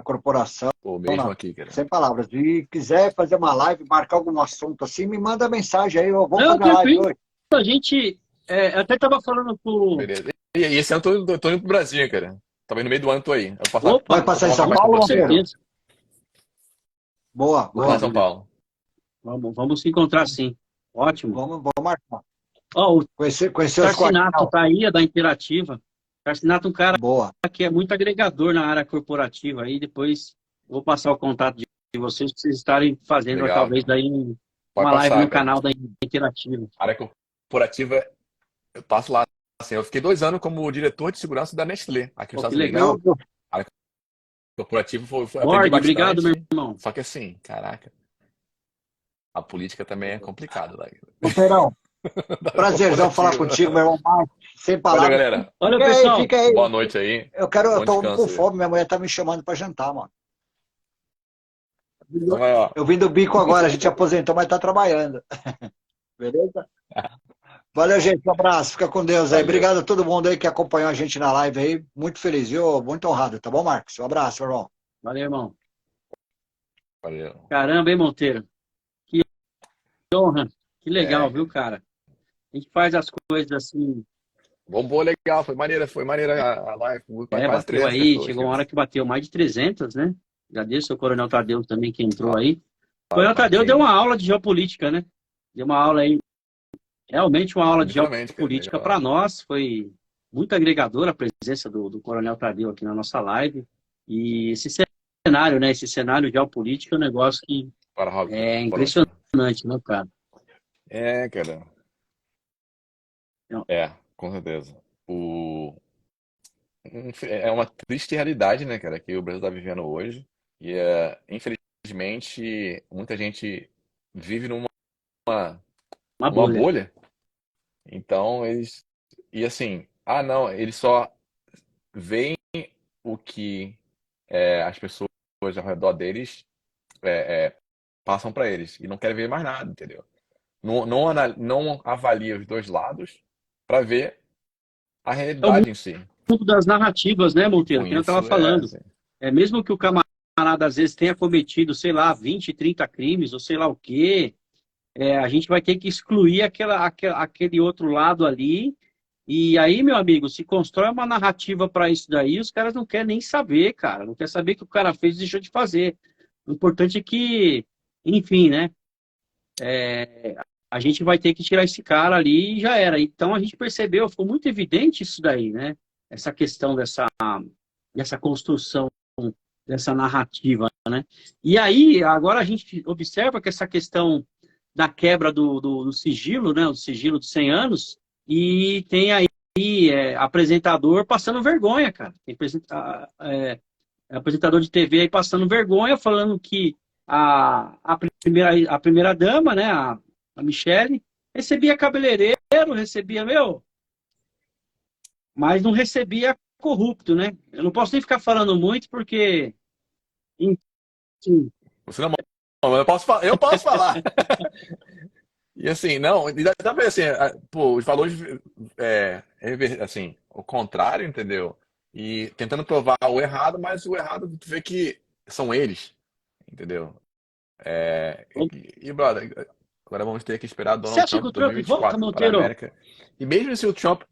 [SPEAKER 2] corporação.
[SPEAKER 4] Pô, mesmo
[SPEAKER 2] Não,
[SPEAKER 4] aqui, cara.
[SPEAKER 2] sem palavras. E quiser fazer uma live, marcar algum assunto assim, me manda mensagem aí. Eu vou
[SPEAKER 1] Não,
[SPEAKER 2] fazer a live
[SPEAKER 1] tranquilo.
[SPEAKER 2] hoje.
[SPEAKER 1] A gente até estava falando com.
[SPEAKER 4] Beleza. E esse ano eu tô indo pro Brasil, cara. Talvez no meio do ano eu tô aí. Eu vou passar,
[SPEAKER 2] Vai
[SPEAKER 1] Opa,
[SPEAKER 4] vou
[SPEAKER 2] passar em
[SPEAKER 4] tomar um
[SPEAKER 2] São
[SPEAKER 4] café com
[SPEAKER 2] Paulo,
[SPEAKER 1] com
[SPEAKER 4] você.
[SPEAKER 2] Monteiro?
[SPEAKER 1] certeza.
[SPEAKER 2] Boa,
[SPEAKER 4] Vou lá em
[SPEAKER 2] boa.
[SPEAKER 4] São Paulo.
[SPEAKER 1] Vamos se encontrar sim. Ótimo.
[SPEAKER 2] Vamos marcar.
[SPEAKER 1] Ó, o
[SPEAKER 2] Conhecer os
[SPEAKER 1] Tarcinato
[SPEAKER 2] quartel.
[SPEAKER 1] tá aí, é da Interativa. Tarcinato é um cara
[SPEAKER 2] Boa.
[SPEAKER 1] que é muito agregador na área corporativa. Aí depois eu vou passar o contato de vocês para vocês estarem fazendo
[SPEAKER 4] Legal,
[SPEAKER 1] talvez
[SPEAKER 4] cara.
[SPEAKER 1] daí
[SPEAKER 4] Pode
[SPEAKER 1] uma live
[SPEAKER 4] passar,
[SPEAKER 1] no
[SPEAKER 4] cara.
[SPEAKER 1] canal da Interativa.
[SPEAKER 4] Área corporativa, eu passo lá. Assim, eu fiquei 2 anos como diretor de segurança da Nestlé, aqui nos
[SPEAKER 1] Pô, que
[SPEAKER 4] Estados Unidos.
[SPEAKER 1] legal.
[SPEAKER 4] A área corporativa aprendi
[SPEAKER 1] Borg, obrigado, meu
[SPEAKER 4] bastante.
[SPEAKER 1] irmão.
[SPEAKER 4] Só que assim, caraca, a política também é complicada lá.
[SPEAKER 2] Monteirão,
[SPEAKER 4] Da
[SPEAKER 2] prazerzão falar
[SPEAKER 4] corporativa.
[SPEAKER 2] contigo, meu irmão Marcos. Sem
[SPEAKER 4] Valeu,
[SPEAKER 2] palavras.
[SPEAKER 4] galera.
[SPEAKER 1] Olha,
[SPEAKER 2] Fica aí,
[SPEAKER 1] pessoal.
[SPEAKER 2] fica aí.
[SPEAKER 4] Boa noite aí.
[SPEAKER 2] Eu
[SPEAKER 4] Bom
[SPEAKER 2] tô
[SPEAKER 4] descanso
[SPEAKER 2] com
[SPEAKER 4] aí.
[SPEAKER 2] fome, minha mulher tá me chamando pra jantar, mano.
[SPEAKER 4] Então vai, ó.
[SPEAKER 2] Eu vim do bico agora, a gente aposentou, mas tá trabalhando. Beleza? Valeu, gente. Um abraço. Fica com Deus aí.
[SPEAKER 4] Valeu.
[SPEAKER 2] Obrigado a todo mundo aí que acompanhou a gente na live aí. Muito feliz, viu? Muito honrado, tá bom, Marcos? Um abraço, meu irmão.
[SPEAKER 1] Valeu, irmão.
[SPEAKER 4] Valeu.
[SPEAKER 1] Caramba, hein, Monteiro? Que honra. Que legal,
[SPEAKER 4] É,
[SPEAKER 1] viu, cara? A gente faz as coisas assim.
[SPEAKER 4] bombou legal, foi maneira a live, quase
[SPEAKER 1] Bateu
[SPEAKER 4] 300
[SPEAKER 1] aí,
[SPEAKER 4] pessoas,
[SPEAKER 1] chegou uma
[SPEAKER 4] cara.
[SPEAKER 1] hora que bateu mais de 300, né? Agradeço ao Coronel Tadeu também que entrou
[SPEAKER 4] Fala,
[SPEAKER 1] aí. O Coronel Tadeu deu
[SPEAKER 4] Marquinhos.
[SPEAKER 1] uma aula de geopolítica, né? Deu uma aula aí, realmente uma aula de
[SPEAKER 4] Literalmente, cara,
[SPEAKER 1] geopolítica
[SPEAKER 4] legal.
[SPEAKER 1] para nós. Foi muito agregadora a presença do Coronel Tadeu aqui na nossa live. E esse cenário, né? Esse cenário geopolítico é um negócio que
[SPEAKER 4] Para, Robson.
[SPEAKER 1] é
[SPEAKER 4] Boa noite, cara.
[SPEAKER 1] impressionante, né, cara?
[SPEAKER 4] É, cara.
[SPEAKER 1] Então,
[SPEAKER 4] Com certeza. É uma triste realidade, né, cara, que o Brasil está vivendo hoje. E, infelizmente, muita gente vive numa
[SPEAKER 1] uma
[SPEAKER 4] numa
[SPEAKER 1] bolha.
[SPEAKER 4] bolha. Então, eles. E assim, não, eles só veem o que as pessoas ao redor deles passam para eles. E não querem ver mais nada, entendeu? Não avalia os dois lados para ver a
[SPEAKER 1] É o
[SPEAKER 4] realidade em si.
[SPEAKER 1] mundo das narrativas, né,
[SPEAKER 4] E
[SPEAKER 1] Monteiro?
[SPEAKER 4] com
[SPEAKER 1] Que eu estava
[SPEAKER 4] isso,
[SPEAKER 1] falando.
[SPEAKER 4] assim,
[SPEAKER 1] Mesmo que o camarada às vezes tenha cometido, sei lá, 20, 30 crimes, ou sei lá o quê, a gente vai ter que excluir aquele outro lado ali. E aí, meu amigo, se constrói uma narrativa para isso daí, os caras não querem nem saber, cara. Não quer saber o que o cara fez e deixou de fazer. O importante é que, enfim, né? A gente vai ter que tirar esse cara ali e já era. Então a gente percebeu, ficou muito evidente isso daí, né? Essa questão dessa construção, dessa narrativa, né? E aí, agora a gente observa que essa questão da quebra do sigilo, né? O sigilo de 100 anos, e tem aí apresentador passando vergonha, cara. Tem apresentador de TV aí passando vergonha, falando que a primeira dama, né? A Michelle, recebia cabeleireiro, recebia, mas não recebia corrupto, né? Eu não posso nem ficar falando muito, porque, enfim,
[SPEAKER 4] você não, mas eu posso falar. E assim, não, e dá pra ver assim, pô, os valores, assim, o contrário, entendeu? E tentando provar o errado, mas o errado tu vê que são eles, entendeu? Brother, agora vamos ter que esperar
[SPEAKER 1] Você
[SPEAKER 4] Donald
[SPEAKER 1] acha que
[SPEAKER 4] Trump
[SPEAKER 1] o Trump volta,
[SPEAKER 4] 2024 para a
[SPEAKER 1] Monteiro?
[SPEAKER 4] América. E mesmo se o Trump.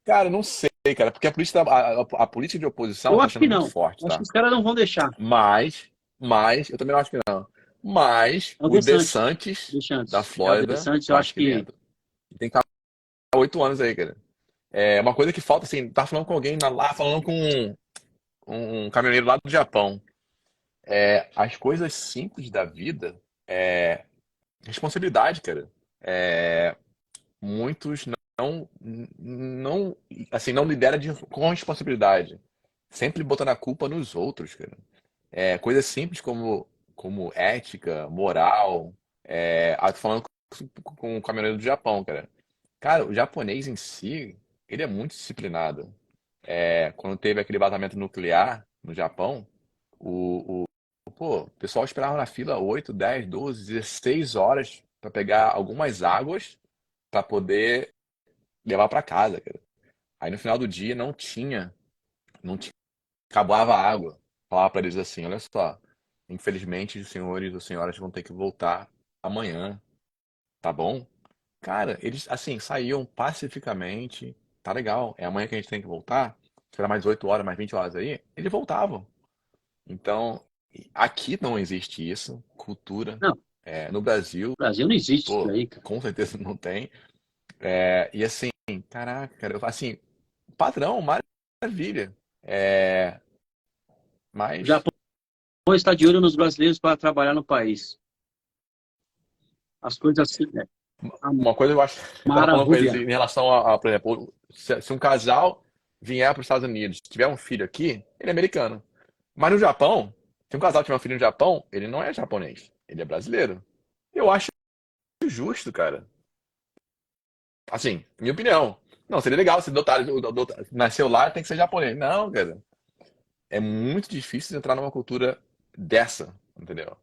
[SPEAKER 4] Cara, não sei, cara, porque a política de oposição
[SPEAKER 1] Eu
[SPEAKER 4] tá
[SPEAKER 1] acho que
[SPEAKER 4] sendo muito
[SPEAKER 1] não.
[SPEAKER 4] forte,
[SPEAKER 1] Eu acho que
[SPEAKER 4] tá?
[SPEAKER 1] os caras não vão deixar.
[SPEAKER 4] Mas, eu também não acho que não. Mas,
[SPEAKER 1] É o
[SPEAKER 4] o
[SPEAKER 1] DeSantis.
[SPEAKER 4] DeSantis, da
[SPEAKER 1] DeSantis. É o
[SPEAKER 4] Flórida,
[SPEAKER 1] DeSantis, eu
[SPEAKER 4] eu acho
[SPEAKER 1] acho
[SPEAKER 4] que ele
[SPEAKER 1] que.
[SPEAKER 4] entra. Ele tem que estar há 8 anos aí, cara. É uma coisa que falta, assim, tá falando com alguém lá, falando com um caminhoneiro lá do Japão. As coisas simples da vida é responsabilidade, cara. É, muitos não, assim, não lidera com responsabilidade. Sempre botando a culpa nos outros, cara. Coisas simples como ética, moral. Tô falando com o caminhoneiro do Japão, cara. Cara, o japonês em si, ele é muito disciplinado. Quando teve aquele vazamento nuclear no Japão, o pessoal esperava na fila 8, 10, 12, 16 horas para pegar algumas águas para poder levar para casa, cara. Aí no final do dia não tinha, acabava a água. Falava para eles assim, olha só, infelizmente os senhores ou senhoras vão ter que voltar amanhã, tá bom? Cara, eles assim saíam pacificamente, tá legal, é amanhã que a gente tem que voltar, será mais 8 horas, mais 20 horas aí, eles voltavam. Então, aqui não existe isso, cultura.
[SPEAKER 1] Não, no
[SPEAKER 4] No Brasil,
[SPEAKER 1] Brasil não existe isso
[SPEAKER 4] pô,
[SPEAKER 1] daí, cara.
[SPEAKER 4] com certeza não tem. E assim, caraca, cara, assim, padrão, maravilha. É,
[SPEAKER 1] O
[SPEAKER 4] mas,
[SPEAKER 1] Japão está de olho nos brasileiros para trabalhar no país. As coisas assim, né? A
[SPEAKER 4] uma coisa eu acho, eu tava falando com eles
[SPEAKER 1] maravilha.
[SPEAKER 4] em relação por exemplo, se um casal vier para os Estados Unidos, tiver um filho aqui, ele é americano. Mas no Japão, se um casal tiver um filho no Japão, ele não é japonês, ele é brasileiro. Eu acho justo, cara. Assim, minha opinião. Não, seria legal se nasceu lá, tem que ser japonês. Não, cara. É muito difícil entrar numa cultura dessa, entendeu?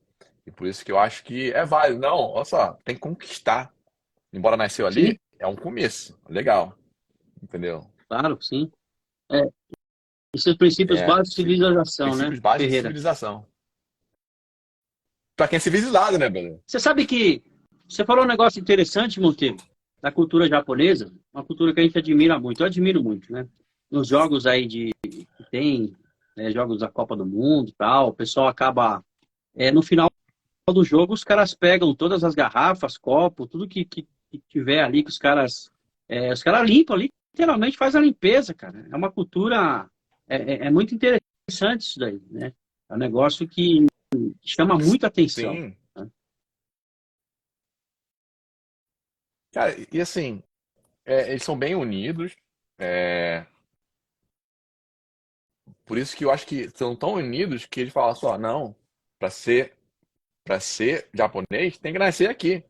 [SPEAKER 4] E por isso que eu acho que é válido. Não, olha só, tem que conquistar. Embora nasceu
[SPEAKER 1] Sim,
[SPEAKER 4] ali, é um começo. Legal, entendeu?
[SPEAKER 1] claro, sim. É, esses princípios básicos de civilização, né,
[SPEAKER 4] Princípios básicos de
[SPEAKER 1] Ferreira?
[SPEAKER 4] civilização. Pra quem é civilizado, né, brother?
[SPEAKER 1] Você sabe que você falou um negócio interessante, Monteiro, da cultura japonesa, uma cultura que a gente admira muito. Eu admiro muito, né? Nos jogos aí que tem, né, jogos da Copa do Mundo e tal, o pessoal acaba, no final do jogo, os caras pegam todas as garrafas, copos, tudo que tiver ali, que os caras limpam, literalmente faz a limpeza, cara. É uma cultura, é muito interessante isso daí, né? É um negócio que chama muita atenção,
[SPEAKER 4] Sim.
[SPEAKER 1] né?
[SPEAKER 4] Cara, e assim, eles são bem unidos. É, por isso que eu acho que são tão unidos que eles falam só, não, para ser, para ser japonês, tem que nascer aqui.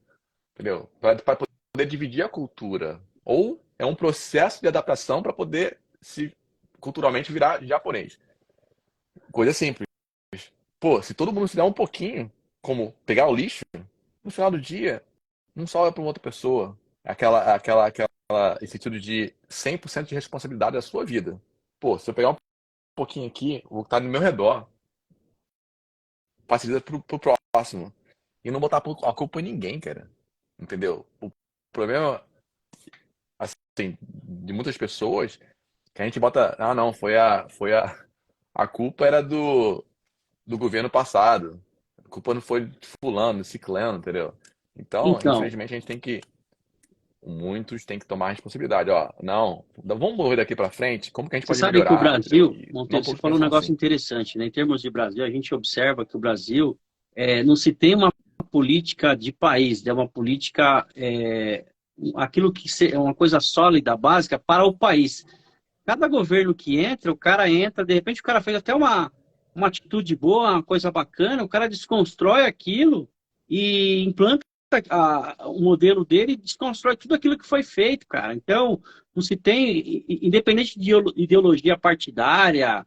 [SPEAKER 4] Entendeu? Para poder dividir a cultura. Ou é um processo de adaptação para poder se culturalmente virar japonês. Coisa simples. Pô, se todo mundo se der um pouquinho, como pegar o lixo, no final do dia, não sobra para uma outra pessoa. Esse sentido de 100% de responsabilidade da sua vida. Pô, se eu pegar um pouquinho aqui, o que tá no meu redor, facilita pro próximo. E não botar a culpa em ninguém, cara. Entendeu? O problema assim, de muitas pessoas que a gente bota, não, a culpa era do governo passado. A culpa não foi de fulano, de ciclano, entendeu? Então,
[SPEAKER 1] Então,
[SPEAKER 4] infelizmente, muitos têm que tomar a responsabilidade, ó, não, vamos mover daqui pra frente, como que a gente
[SPEAKER 1] você
[SPEAKER 4] pode
[SPEAKER 1] sabe que o
[SPEAKER 4] melhorar, entendeu?
[SPEAKER 1] Brasil,
[SPEAKER 4] E não
[SPEAKER 1] Monteiro, você
[SPEAKER 4] todos
[SPEAKER 1] falou um
[SPEAKER 4] pensam
[SPEAKER 1] negócio
[SPEAKER 4] assim.
[SPEAKER 1] interessante, né? Em termos de Brasil, a gente observa que o Brasil não se tem uma política de país, é uma política, aquilo é uma coisa sólida, básica para o país. Cada governo que entra, o cara entra, de repente o cara fez até uma atitude boa, uma coisa bacana, o cara desconstrói aquilo e implanta o modelo dele e desconstrói tudo aquilo que foi feito, cara. Então, não se tem, independente de ideologia partidária,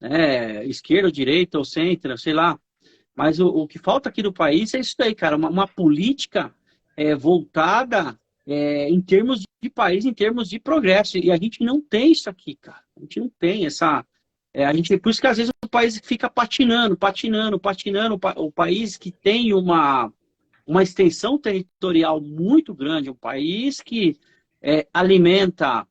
[SPEAKER 1] né, esquerda, direita ou centro, sei lá, mas o que falta aqui no país é isso daí, cara, uma política voltada em termos de país, em termos de progresso. E a gente não tem isso aqui, cara. A gente não tem por isso que às vezes o país fica patinando, patinando, patinando. O país que tem uma extensão territorial muito grande, um país que alimenta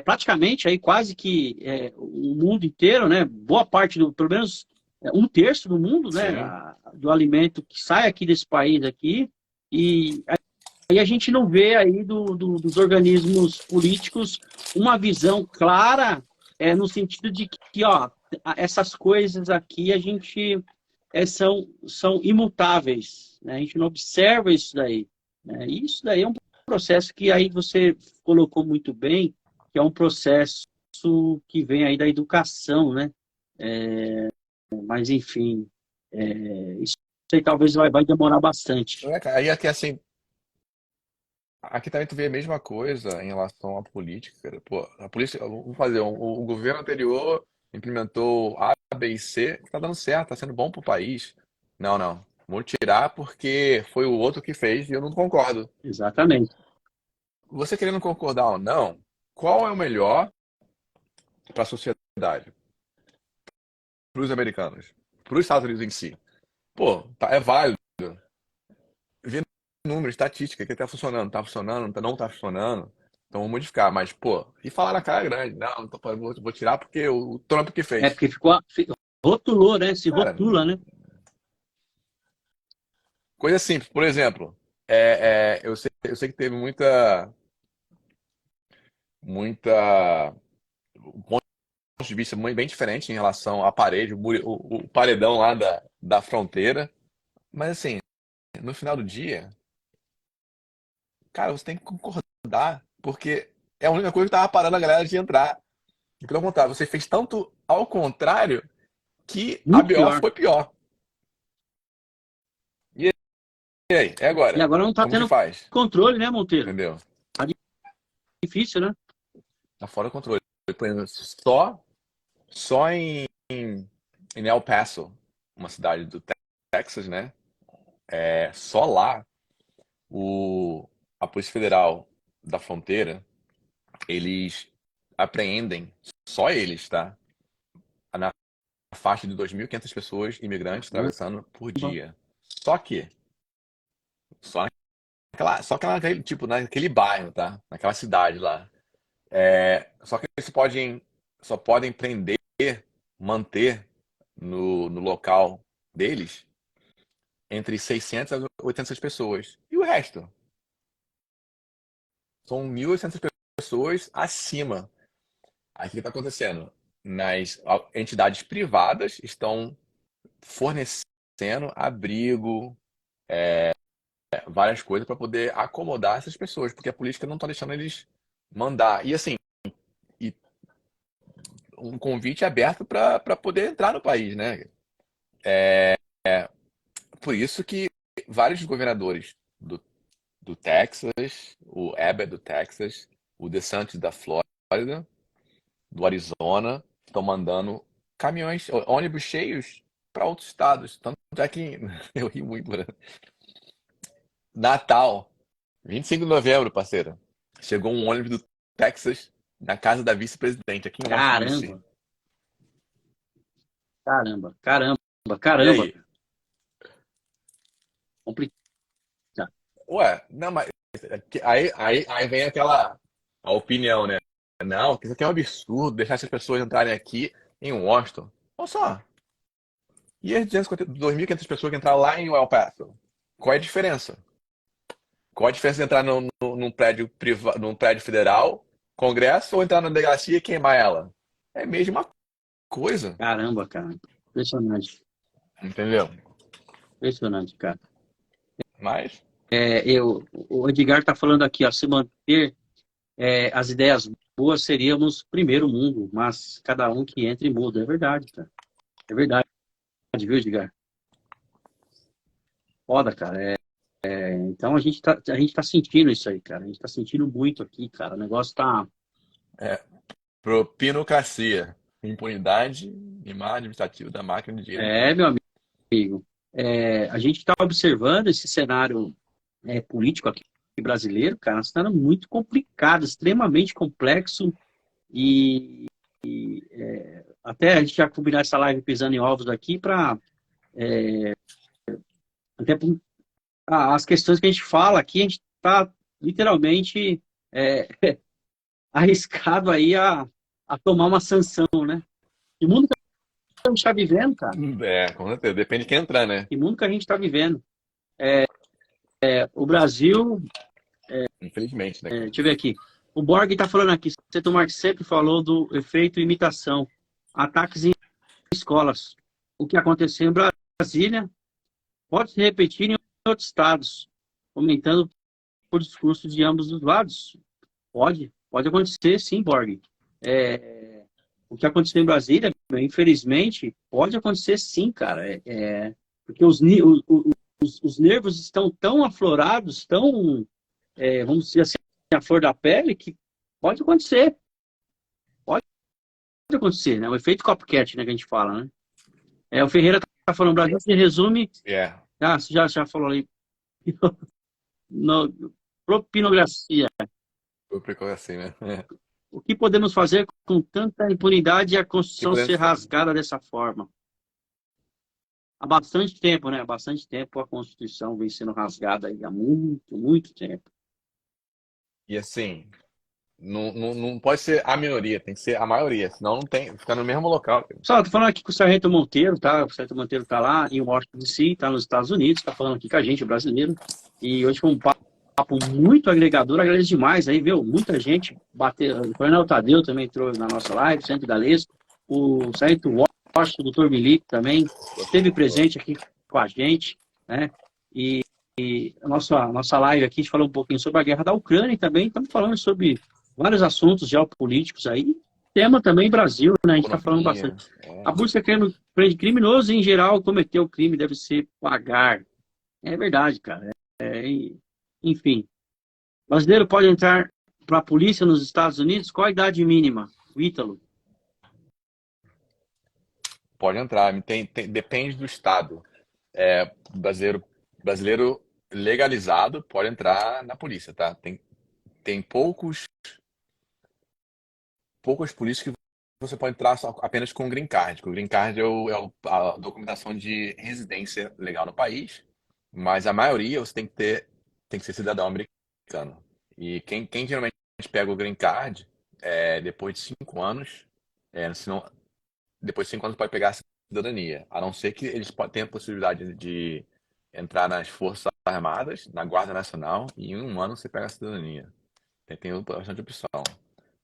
[SPEAKER 1] praticamente aí quase que o mundo inteiro, né? Boa parte pelo menos um terço do mundo, né?
[SPEAKER 4] Sim.
[SPEAKER 1] Do alimento que sai aqui desse país aqui. E aí a gente não vê aí dos organismos políticos uma visão clara no sentido de que, ó, essas coisas aqui a gente são imutáveis, né? A gente não observa isso daí, né? E isso daí é um processo que aí você colocou muito bem, que é um processo que vem aí da educação, né? Mas enfim, isso aí talvez vai demorar bastante.
[SPEAKER 4] Cara, aí aqui assim, aqui também tu vê a mesma coisa em relação à política, cara. Pô, a polícia, vamos fazer, o governo anterior implementou A, B e C, tá dando certo, tá sendo bom pro país. Não, não. Vou tirar porque foi o outro que fez e eu não concordo.
[SPEAKER 1] Exatamente.
[SPEAKER 4] Você querendo concordar ou não, qual é o melhor para a sociedade? Para os americanos? Para os Estados Unidos em si? Pô, é válido. Ver número, estatística, que tá funcionando, não tá funcionando. Então vamos modificar. Mas, pô, e falar na cara grande? Não, vou tirar porque o Trump que fez.
[SPEAKER 1] Porque rotulou, né? Se
[SPEAKER 4] Cara,
[SPEAKER 1] rotula, né?
[SPEAKER 4] coisa simples. Por exemplo, eu sei que teve muita um ponto de vista bem diferente em relação à parede, o paredão lá da fronteira. Mas assim, no final do dia, cara, você tem que concordar, porque é a única coisa que tava parando a galera de entrar. E pelo contrário, você fez tanto ao contrário que a
[SPEAKER 1] Muito
[SPEAKER 4] BO
[SPEAKER 1] pior.
[SPEAKER 4] foi pior. E aí? É
[SPEAKER 1] E
[SPEAKER 4] agora?
[SPEAKER 1] agora não tá
[SPEAKER 4] Como que
[SPEAKER 1] tendo
[SPEAKER 4] faz?
[SPEAKER 1] controle, né, Monteiro?
[SPEAKER 4] Entendeu?
[SPEAKER 1] Difícil, né?
[SPEAKER 4] Tá fora do controle. Por exemplo, só em El Paso, uma cidade do Texas, né? Só lá, a Polícia Federal da Fronteira, eles apreendem, só eles, tá? Na faixa de 2.500 pessoas, imigrantes, atravessando por dia. Só que, só naquele, tipo, naquele bairro, tá? Naquela cidade lá. Só que eles só podem prender, manter no local deles entre 600 e 800 pessoas. E o resto? São 1.800 pessoas acima. Aí o que está acontecendo? Nas entidades privadas estão fornecendo abrigo, várias coisas para poder acomodar essas pessoas, porque a política não está deixando eles mandar. E assim, um convite aberto para poder entrar no país, né? Por isso que vários governadores do Texas, o Abbott do Texas, o DeSantis da Flórida, do Arizona, estão mandando caminhões, ônibus cheios para outros estados. Tanto é que eu ri muito, né? Natal, 25 de novembro, parceiro. Chegou um ônibus do Texas na casa da vice-presidente, aqui em Washington, D.C.
[SPEAKER 1] Caramba. Caramba.
[SPEAKER 4] E
[SPEAKER 1] Caramba.
[SPEAKER 4] aí?
[SPEAKER 1] Complicado.
[SPEAKER 4] Ué, não, mas aí vem a opinião, né? Não, que isso aqui é um absurdo, deixar essas pessoas entrarem aqui em Washington. Olha só. E as 2.500 pessoas que entraram lá em El Paso? Qual é a diferença? Qual a diferença de entrar num prédio num prédio federal, Congresso, ou entrar na delegacia e queimar ela? É a mesma coisa,
[SPEAKER 1] Caramba, cara. Impressionante.
[SPEAKER 4] entendeu?
[SPEAKER 1] Impressionante, cara.
[SPEAKER 4] Mas,
[SPEAKER 1] O Edgar está falando aqui, ó, se manter as ideias boas, seríamos primeiro mundo, mas cada um que entra e muda. É verdade, cara. É verdade, viu, Edgar? Foda, cara. Então a gente tá sentindo isso aí, cara. A gente tá sentindo muito aqui, cara. O negócio tá.
[SPEAKER 4] propinocracia, impunidade e má administrativa da máquina de dinheiro público.
[SPEAKER 1] Meu amigo. A gente está observando esse cenário político aqui brasileiro, cara, um cenário muito complicado, extremamente complexo e até a gente já combinar essa live pisando em ovos aqui para até as questões que a gente fala aqui, a gente está literalmente é, arriscado aí a tomar uma sanção, né? Que mundo que a gente está vivendo, cara?
[SPEAKER 4] Com certeza. Depende de quem entrar, né?
[SPEAKER 1] Que mundo que a gente está vivendo? O Brasil,
[SPEAKER 4] Infelizmente, né, cara?
[SPEAKER 1] deixa eu ver aqui. O Borg está falando aqui, Seto Marques sempre falou do efeito imitação, ataques em escolas. O que aconteceu em Brasília pode se repetir em outros estados, aumentando por discurso de ambos os lados. Pode acontecer sim, Borg. O que aconteceu em Brasília, infelizmente, pode acontecer sim, cara. Porque os nervos estão tão aflorados, tão, vamos dizer assim, a flor da pele, que pode acontecer. Pode acontecer, né? O efeito copycat, né, que a gente fala, né? O Ferreira tá falando, o Brasil se resume... você já falou ali. Propinografia.
[SPEAKER 4] Assim, né?
[SPEAKER 1] O que podemos fazer com tanta impunidade e a Constituição ser rasgada dessa forma? Há bastante tempo, né? Há bastante tempo a Constituição vem sendo rasgada aí, há muito, muito tempo.
[SPEAKER 4] E assim, não pode ser a minoria, tem que ser a maioria, senão não tem, fica no mesmo local.
[SPEAKER 1] Pessoal, tô falando aqui com o Sargento Monteiro, tá? O Sargento Monteiro tá lá em Washington DC, tá nos Estados Unidos, tá falando aqui com a gente, o brasileiro. E hoje foi um papo muito agregador, agradeço demais aí, viu? Muita gente bateu. O Coronel Tadeu também entrou na nossa live, o Sargento Galesco, o Sargento Washington, o Dr. Milico também esteve presente aqui com a gente, né? E a nossa live aqui, a gente falou um pouquinho sobre a guerra da Ucrânia e também estamos falando sobre vários assuntos geopolíticos aí. Tema também Brasil, né? A gente está falando bastante. A busca prende criminoso em geral, cometeu o crime deve ser pagar. É verdade, cara. Enfim. Brasileiro pode entrar para a polícia nos Estados Unidos? Qual a idade mínima? O Ítalo?
[SPEAKER 4] Pode entrar, depende do estado. Brasileiro legalizado pode entrar na polícia, tá? Tem poucas polícias que você pode entrar apenas com o Green Card. O Green Card a documentação de residência legal no país, mas a maioria você tem que ser cidadão americano. E quem geralmente pega o Green Card, depois de 5 anos, senão, depois de 5 anos pode pegar a cidadania, a não ser que eles tenham a possibilidade de entrar nas Forças Armadas, na Guarda Nacional, e em 1 ano você pega a cidadania. Tem bastante opção.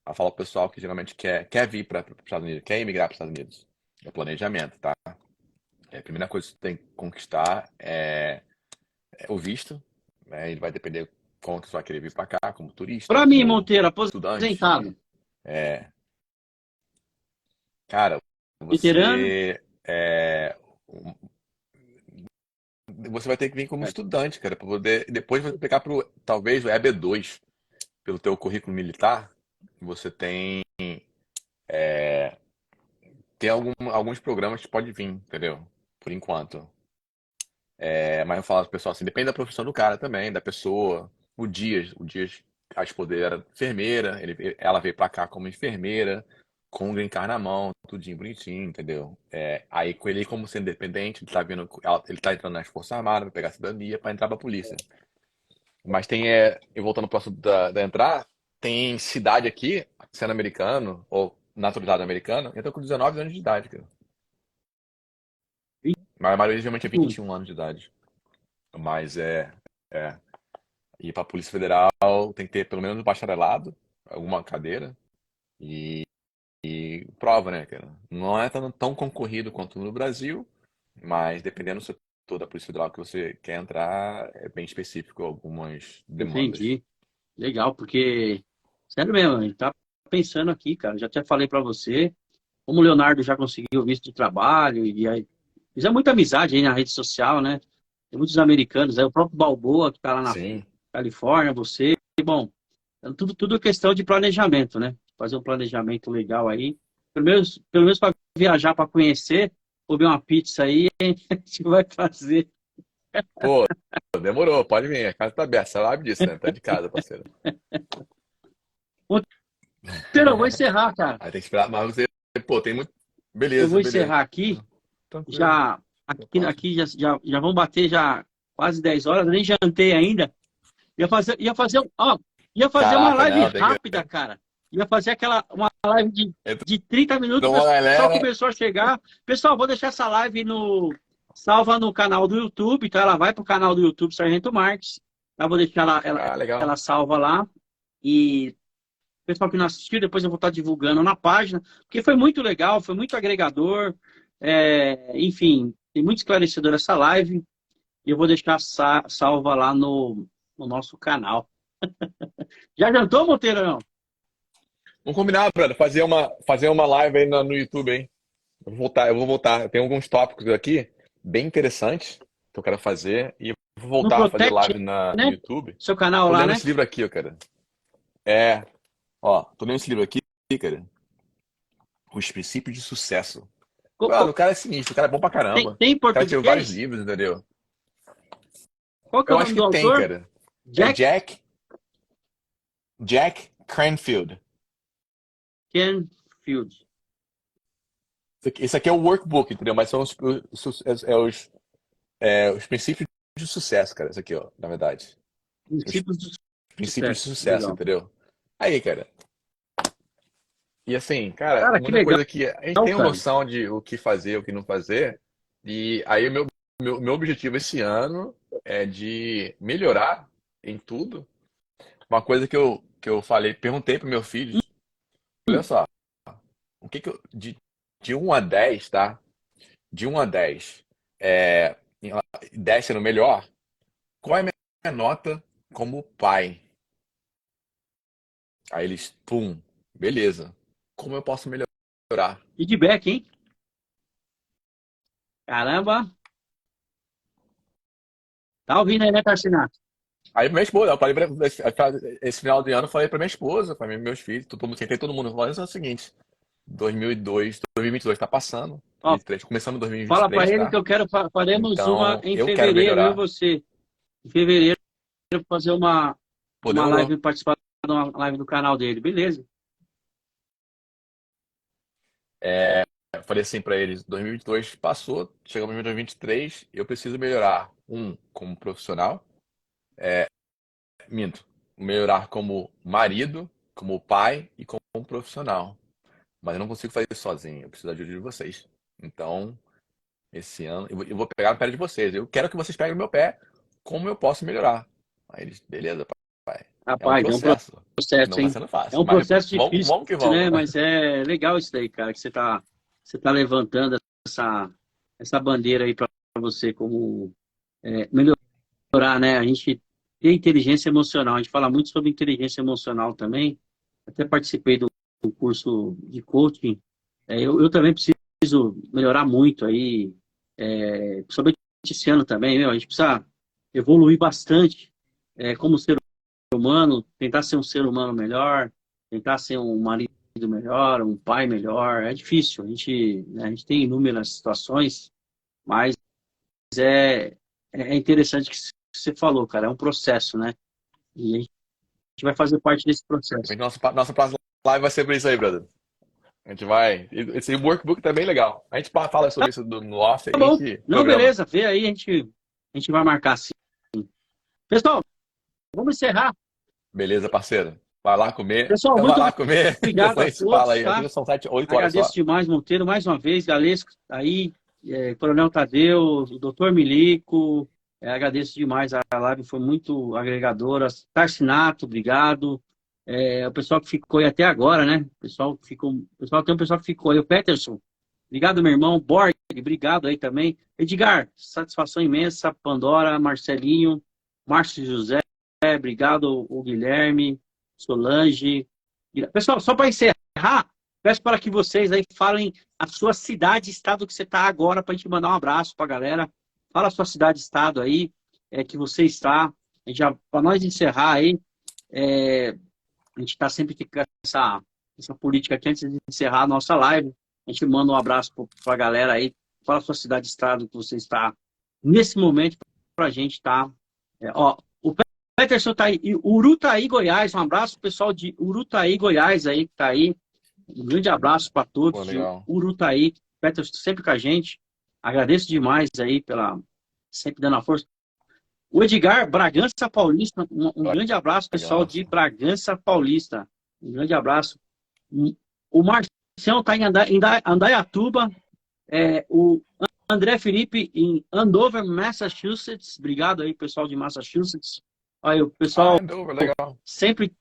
[SPEAKER 4] Eu falo pro pessoal que geralmente quer vir para os Estados Unidos, quer emigrar para os Estados Unidos. É planejamento, tá? A primeira coisa que você tem que conquistar é o visto, né? Ele vai depender como que você vai querer vir para cá, como turista.
[SPEAKER 1] Para mim, Monteiro,
[SPEAKER 4] estudante.
[SPEAKER 1] aposentado.
[SPEAKER 4] Cara,
[SPEAKER 1] Veterano?
[SPEAKER 4] Você vai ter que vir como estudante, cara, para poder depois você pegar talvez o EB2 pelo teu currículo militar. Você tem alguns programas que pode vir, entendeu? Por enquanto. Mas eu falo pro pessoal assim, depende da profissão do cara também, da pessoa. O Dias, a esposa dele era enfermeira, ela veio pra cá como enfermeira, com o green card na mão, tudinho bonitinho, entendeu? Aí com ele como sendo independente, ele tá entrando nas Forças Armadas, vai pegar a cidadania pra entrar pra polícia. Mas e voltando pro assunto da entrar, tem cidade aqui, sendo americano, ou naturalizado americano, entra com 19 anos de idade, cara. Mas a maioria geralmente é 21 anos de idade. Mas ir pra Polícia Federal tem que ter pelo menos um bacharelado, alguma cadeira, e prova, né, cara? Não é tão concorrido quanto no Brasil, mas dependendo do setor da Polícia Federal que você quer entrar, é bem específico algumas demandas.
[SPEAKER 1] Entendi. Legal, porque, sério mesmo, a gente tá pensando aqui, cara, já até falei para você, como o Leonardo já conseguiu visto de trabalho, e aí fizemos muita amizade aí na rede social, né? Tem muitos americanos, aí o próprio Balboa, que tá lá na Califórnia, você, bom, tudo questão de planejamento, né? Fazer um planejamento legal aí, pelo menos para viajar, para conhecer, comer uma pizza aí, a gente vai fazer.
[SPEAKER 4] Pô, demorou, pode vir, a casa tá aberta, você sabe disso, né? Tá de casa, parceiro.
[SPEAKER 1] Eu vou encerrar, cara.
[SPEAKER 4] Aí tem que esperar, mas você, pô, tem Beleza,
[SPEAKER 1] eu vou
[SPEAKER 4] beleza.
[SPEAKER 1] encerrar aqui.
[SPEAKER 4] Tranquilo.
[SPEAKER 1] Já, aqui já vão bater já quase 10 horas, eu nem jantei ainda. Ia fazer uma
[SPEAKER 4] Caraca,
[SPEAKER 1] live
[SPEAKER 4] não, tem que...
[SPEAKER 1] rápida, cara. Ia fazer uma live
[SPEAKER 4] Entrou
[SPEAKER 1] de 30 minutos, o
[SPEAKER 4] uma
[SPEAKER 1] pessoal
[SPEAKER 4] galera...
[SPEAKER 1] começou a chegar. Pessoal, vou deixar essa live salva no canal do YouTube, tá? Ela vai pro canal do YouTube Sargento Marques. Tá? Vou deixar
[SPEAKER 4] Ah, legal.
[SPEAKER 1] ela salva lá. E o pessoal que não assistiu, depois eu vou estar divulgando na página, porque foi muito legal, foi muito agregador. Enfim, tem muito esclarecedor essa live. E eu vou deixar salva lá no nosso canal. Já jantou, Monteiro, não?
[SPEAKER 4] Vamos combinar, brother, fazer uma live aí no YouTube, hein? Eu vou voltar. Tem alguns tópicos aqui bem interessantes que eu quero fazer e eu vou
[SPEAKER 1] No
[SPEAKER 4] voltar a fazer
[SPEAKER 1] Protect,
[SPEAKER 4] live no
[SPEAKER 1] né?
[SPEAKER 4] YouTube.
[SPEAKER 1] Seu canal
[SPEAKER 4] Tô
[SPEAKER 1] lá,
[SPEAKER 4] lendo
[SPEAKER 1] né?
[SPEAKER 4] esse livro aqui, ó, cara. Tô lendo esse livro aqui, cara. Os Princípios de Sucesso.
[SPEAKER 1] Co-
[SPEAKER 4] Mano,
[SPEAKER 1] co-
[SPEAKER 4] o cara é sinistro, o cara é bom pra caramba.
[SPEAKER 1] Tem em
[SPEAKER 4] O cara tirou vários
[SPEAKER 1] português?
[SPEAKER 4] livros, entendeu?
[SPEAKER 1] Qual que é o
[SPEAKER 4] Eu acho
[SPEAKER 1] nome do
[SPEAKER 4] que tem,
[SPEAKER 1] autor?
[SPEAKER 4] cara. É
[SPEAKER 1] Jack
[SPEAKER 4] Jack Canfield.
[SPEAKER 1] Canfield.
[SPEAKER 4] Esse aqui é o workbook, entendeu? Mas são os princípios de sucesso, cara. Isso aqui, ó, na verdade. Os
[SPEAKER 1] Princípios do
[SPEAKER 4] princípios de
[SPEAKER 1] sucesso.
[SPEAKER 4] sucesso,
[SPEAKER 1] Legal.
[SPEAKER 4] entendeu? Aí, cara. E assim, cara,
[SPEAKER 1] Cara, que
[SPEAKER 4] muita
[SPEAKER 1] legal,
[SPEAKER 4] coisa que a gente tem uma
[SPEAKER 1] cara.
[SPEAKER 4] noção de o que fazer, o que não fazer. E aí, meu objetivo esse ano é de melhorar em tudo. Uma coisa que eu falei, perguntei pro meu filho, olha
[SPEAKER 1] Hum,
[SPEAKER 4] só, o que que eu, de 1 a 10, tá? De 1 a 10, 10 sendo melhor, qual é a minha nota como pai? Aí eles, pum, beleza. Como eu posso melhorar?
[SPEAKER 1] feedback, hein? Caramba. Tá ouvindo aí, né, Tarcinato?
[SPEAKER 4] Aí minha esposa, eu falei esse final de ano, eu falei pra minha esposa, para meus filhos, sentei todo mundo, falando é o seguinte, 2022 tá passando,
[SPEAKER 1] Ó,
[SPEAKER 4] 2023, começando
[SPEAKER 1] fala pra
[SPEAKER 4] 2023,
[SPEAKER 1] ele que
[SPEAKER 4] tá?
[SPEAKER 1] eu quero... Faremos uma
[SPEAKER 4] Então,
[SPEAKER 1] em
[SPEAKER 4] eu quero
[SPEAKER 1] fevereiro, eu e
[SPEAKER 4] melhorar.
[SPEAKER 1] você. Em fevereiro, fazer
[SPEAKER 4] Pô,
[SPEAKER 1] uma
[SPEAKER 4] demorou.
[SPEAKER 1] live, participar de uma live do canal dele. Beleza.
[SPEAKER 4] Eu falei assim pra eles, 2022 passou, chegamos em 2023, eu preciso melhorar, como profissional, minto, melhorar como marido, como pai e como profissional. Mas eu não consigo fazer isso sozinho, eu preciso da ajuda de vocês. Então, esse ano, eu vou pegar no pé de vocês. Eu quero que vocês peguem no meu pé, como eu posso melhorar. Aí eles, beleza, pai. É um
[SPEAKER 1] Rapaz, é um
[SPEAKER 4] processo.
[SPEAKER 1] processo,
[SPEAKER 4] Não tá
[SPEAKER 1] hein?
[SPEAKER 4] sendo
[SPEAKER 1] É
[SPEAKER 4] fácil,
[SPEAKER 1] um
[SPEAKER 4] mas
[SPEAKER 1] processo
[SPEAKER 4] vamos,
[SPEAKER 1] difícil,
[SPEAKER 4] vamos que vamos.
[SPEAKER 1] né? Mas é legal isso daí, cara, que você tá levantando essa bandeira aí para você como melhorar, né? A gente tem inteligência emocional, a gente fala muito sobre inteligência emocional também. Até participei do curso de coaching. Eu também preciso melhorar muito aí, principalmente esse ano também, meu, a gente precisa evoluir bastante como ser humano, tentar ser um ser humano melhor, tentar ser um marido melhor, um pai melhor. É difícil, né, a gente tem inúmeras situações, mas é interessante que você falou, cara, é um processo, né? E a gente vai fazer parte desse processo.
[SPEAKER 4] Nossa próxima live vai ser por isso aí, brother. A gente vai. Esse workbook tá bem legal. A gente fala sobre isso no off
[SPEAKER 1] Tá
[SPEAKER 4] aí, a
[SPEAKER 1] bom.
[SPEAKER 4] gente
[SPEAKER 1] Não,
[SPEAKER 4] programa.
[SPEAKER 1] beleza, vê aí, a gente vai marcar assim. Pessoal, vamos encerrar.
[SPEAKER 4] Beleza, parceiro? Vai lá comer.
[SPEAKER 1] Pessoal,
[SPEAKER 4] Então vai
[SPEAKER 1] muito
[SPEAKER 4] lá comer.
[SPEAKER 1] obrigado
[SPEAKER 4] Depois
[SPEAKER 1] a
[SPEAKER 4] a gente se fala
[SPEAKER 1] todos,
[SPEAKER 4] aí. Aqui
[SPEAKER 1] tá?
[SPEAKER 4] já são 7, 8 horas
[SPEAKER 1] Agradeço
[SPEAKER 4] só.
[SPEAKER 1] demais, Monteiro, mais uma vez, Galesco, aí, Coronel Tadeu, o Dr. Milico, agradeço demais, a live foi muito agregadora. Tarcinato, obrigado. O pessoal que ficou aí até agora, né? Tem um pessoal que ficou aí, o Peterson, obrigado, meu irmão. Borg, obrigado aí também. Edgar, satisfação imensa. Pandora, Marcelinho, Márcio José, obrigado, o Guilherme, Solange. Pessoal, só para encerrar, peço para que vocês aí falem a sua cidade e estado que você está agora, para a gente mandar um abraço para a galera. Fala a sua cidade e estado aí, que você está. Para nós encerrar aí, a gente está sempre com essa política aqui, antes de encerrar a nossa live. A gente manda um abraço para a galera aí. Fala a sua cidade e estado que você está nesse momento para a gente, tá? O Peterson tá aí, Urutaí, Goiás. Um abraço pro pessoal de Urutaí, Goiás aí, que tá aí. Um grande abraço para
[SPEAKER 4] Pô,
[SPEAKER 1] todos.
[SPEAKER 4] legal.
[SPEAKER 1] O Uru tá aí, Peter sempre com a gente. Agradeço demais aí pela sempre dando a força. O Edgar, Bragança Paulista, um grande abraço, pessoal de Bragança Paulista. Um grande abraço. O Marcião está em Andaiatuba. O André Felipe em Andover, Massachusetts. Obrigado aí, pessoal de Massachusetts. Aí, o pessoal
[SPEAKER 4] Legal.
[SPEAKER 1] sempre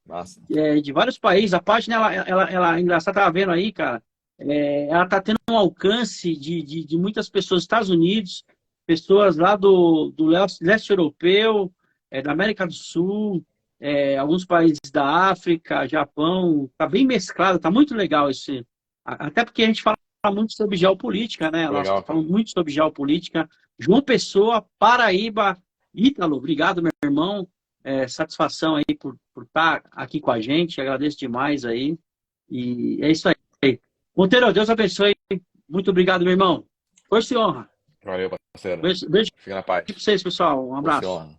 [SPEAKER 4] Massa.
[SPEAKER 1] de vários países. A página, ela engraçada, estava vendo aí, cara. Ela está tendo um alcance de muitas pessoas dos Estados Unidos, pessoas lá do leste europeu, da América do Sul, alguns países da África, Japão. Está bem mesclado, está muito legal esse. Até porque a gente fala muito sobre geopolítica, né? Nós falamos muito sobre geopolítica. João Pessoa, Paraíba, Ítalo, obrigado, meu irmão. Satisfação aí por estar aqui com a gente. Agradeço demais aí. E é isso aí. Monteiro, Deus abençoe. Muito obrigado, meu irmão. Força e honra.
[SPEAKER 4] Valeu, parceiro.
[SPEAKER 1] Beijo
[SPEAKER 4] Fica na paz.
[SPEAKER 1] para vocês, pessoal. Um abraço.
[SPEAKER 4] Força e honra.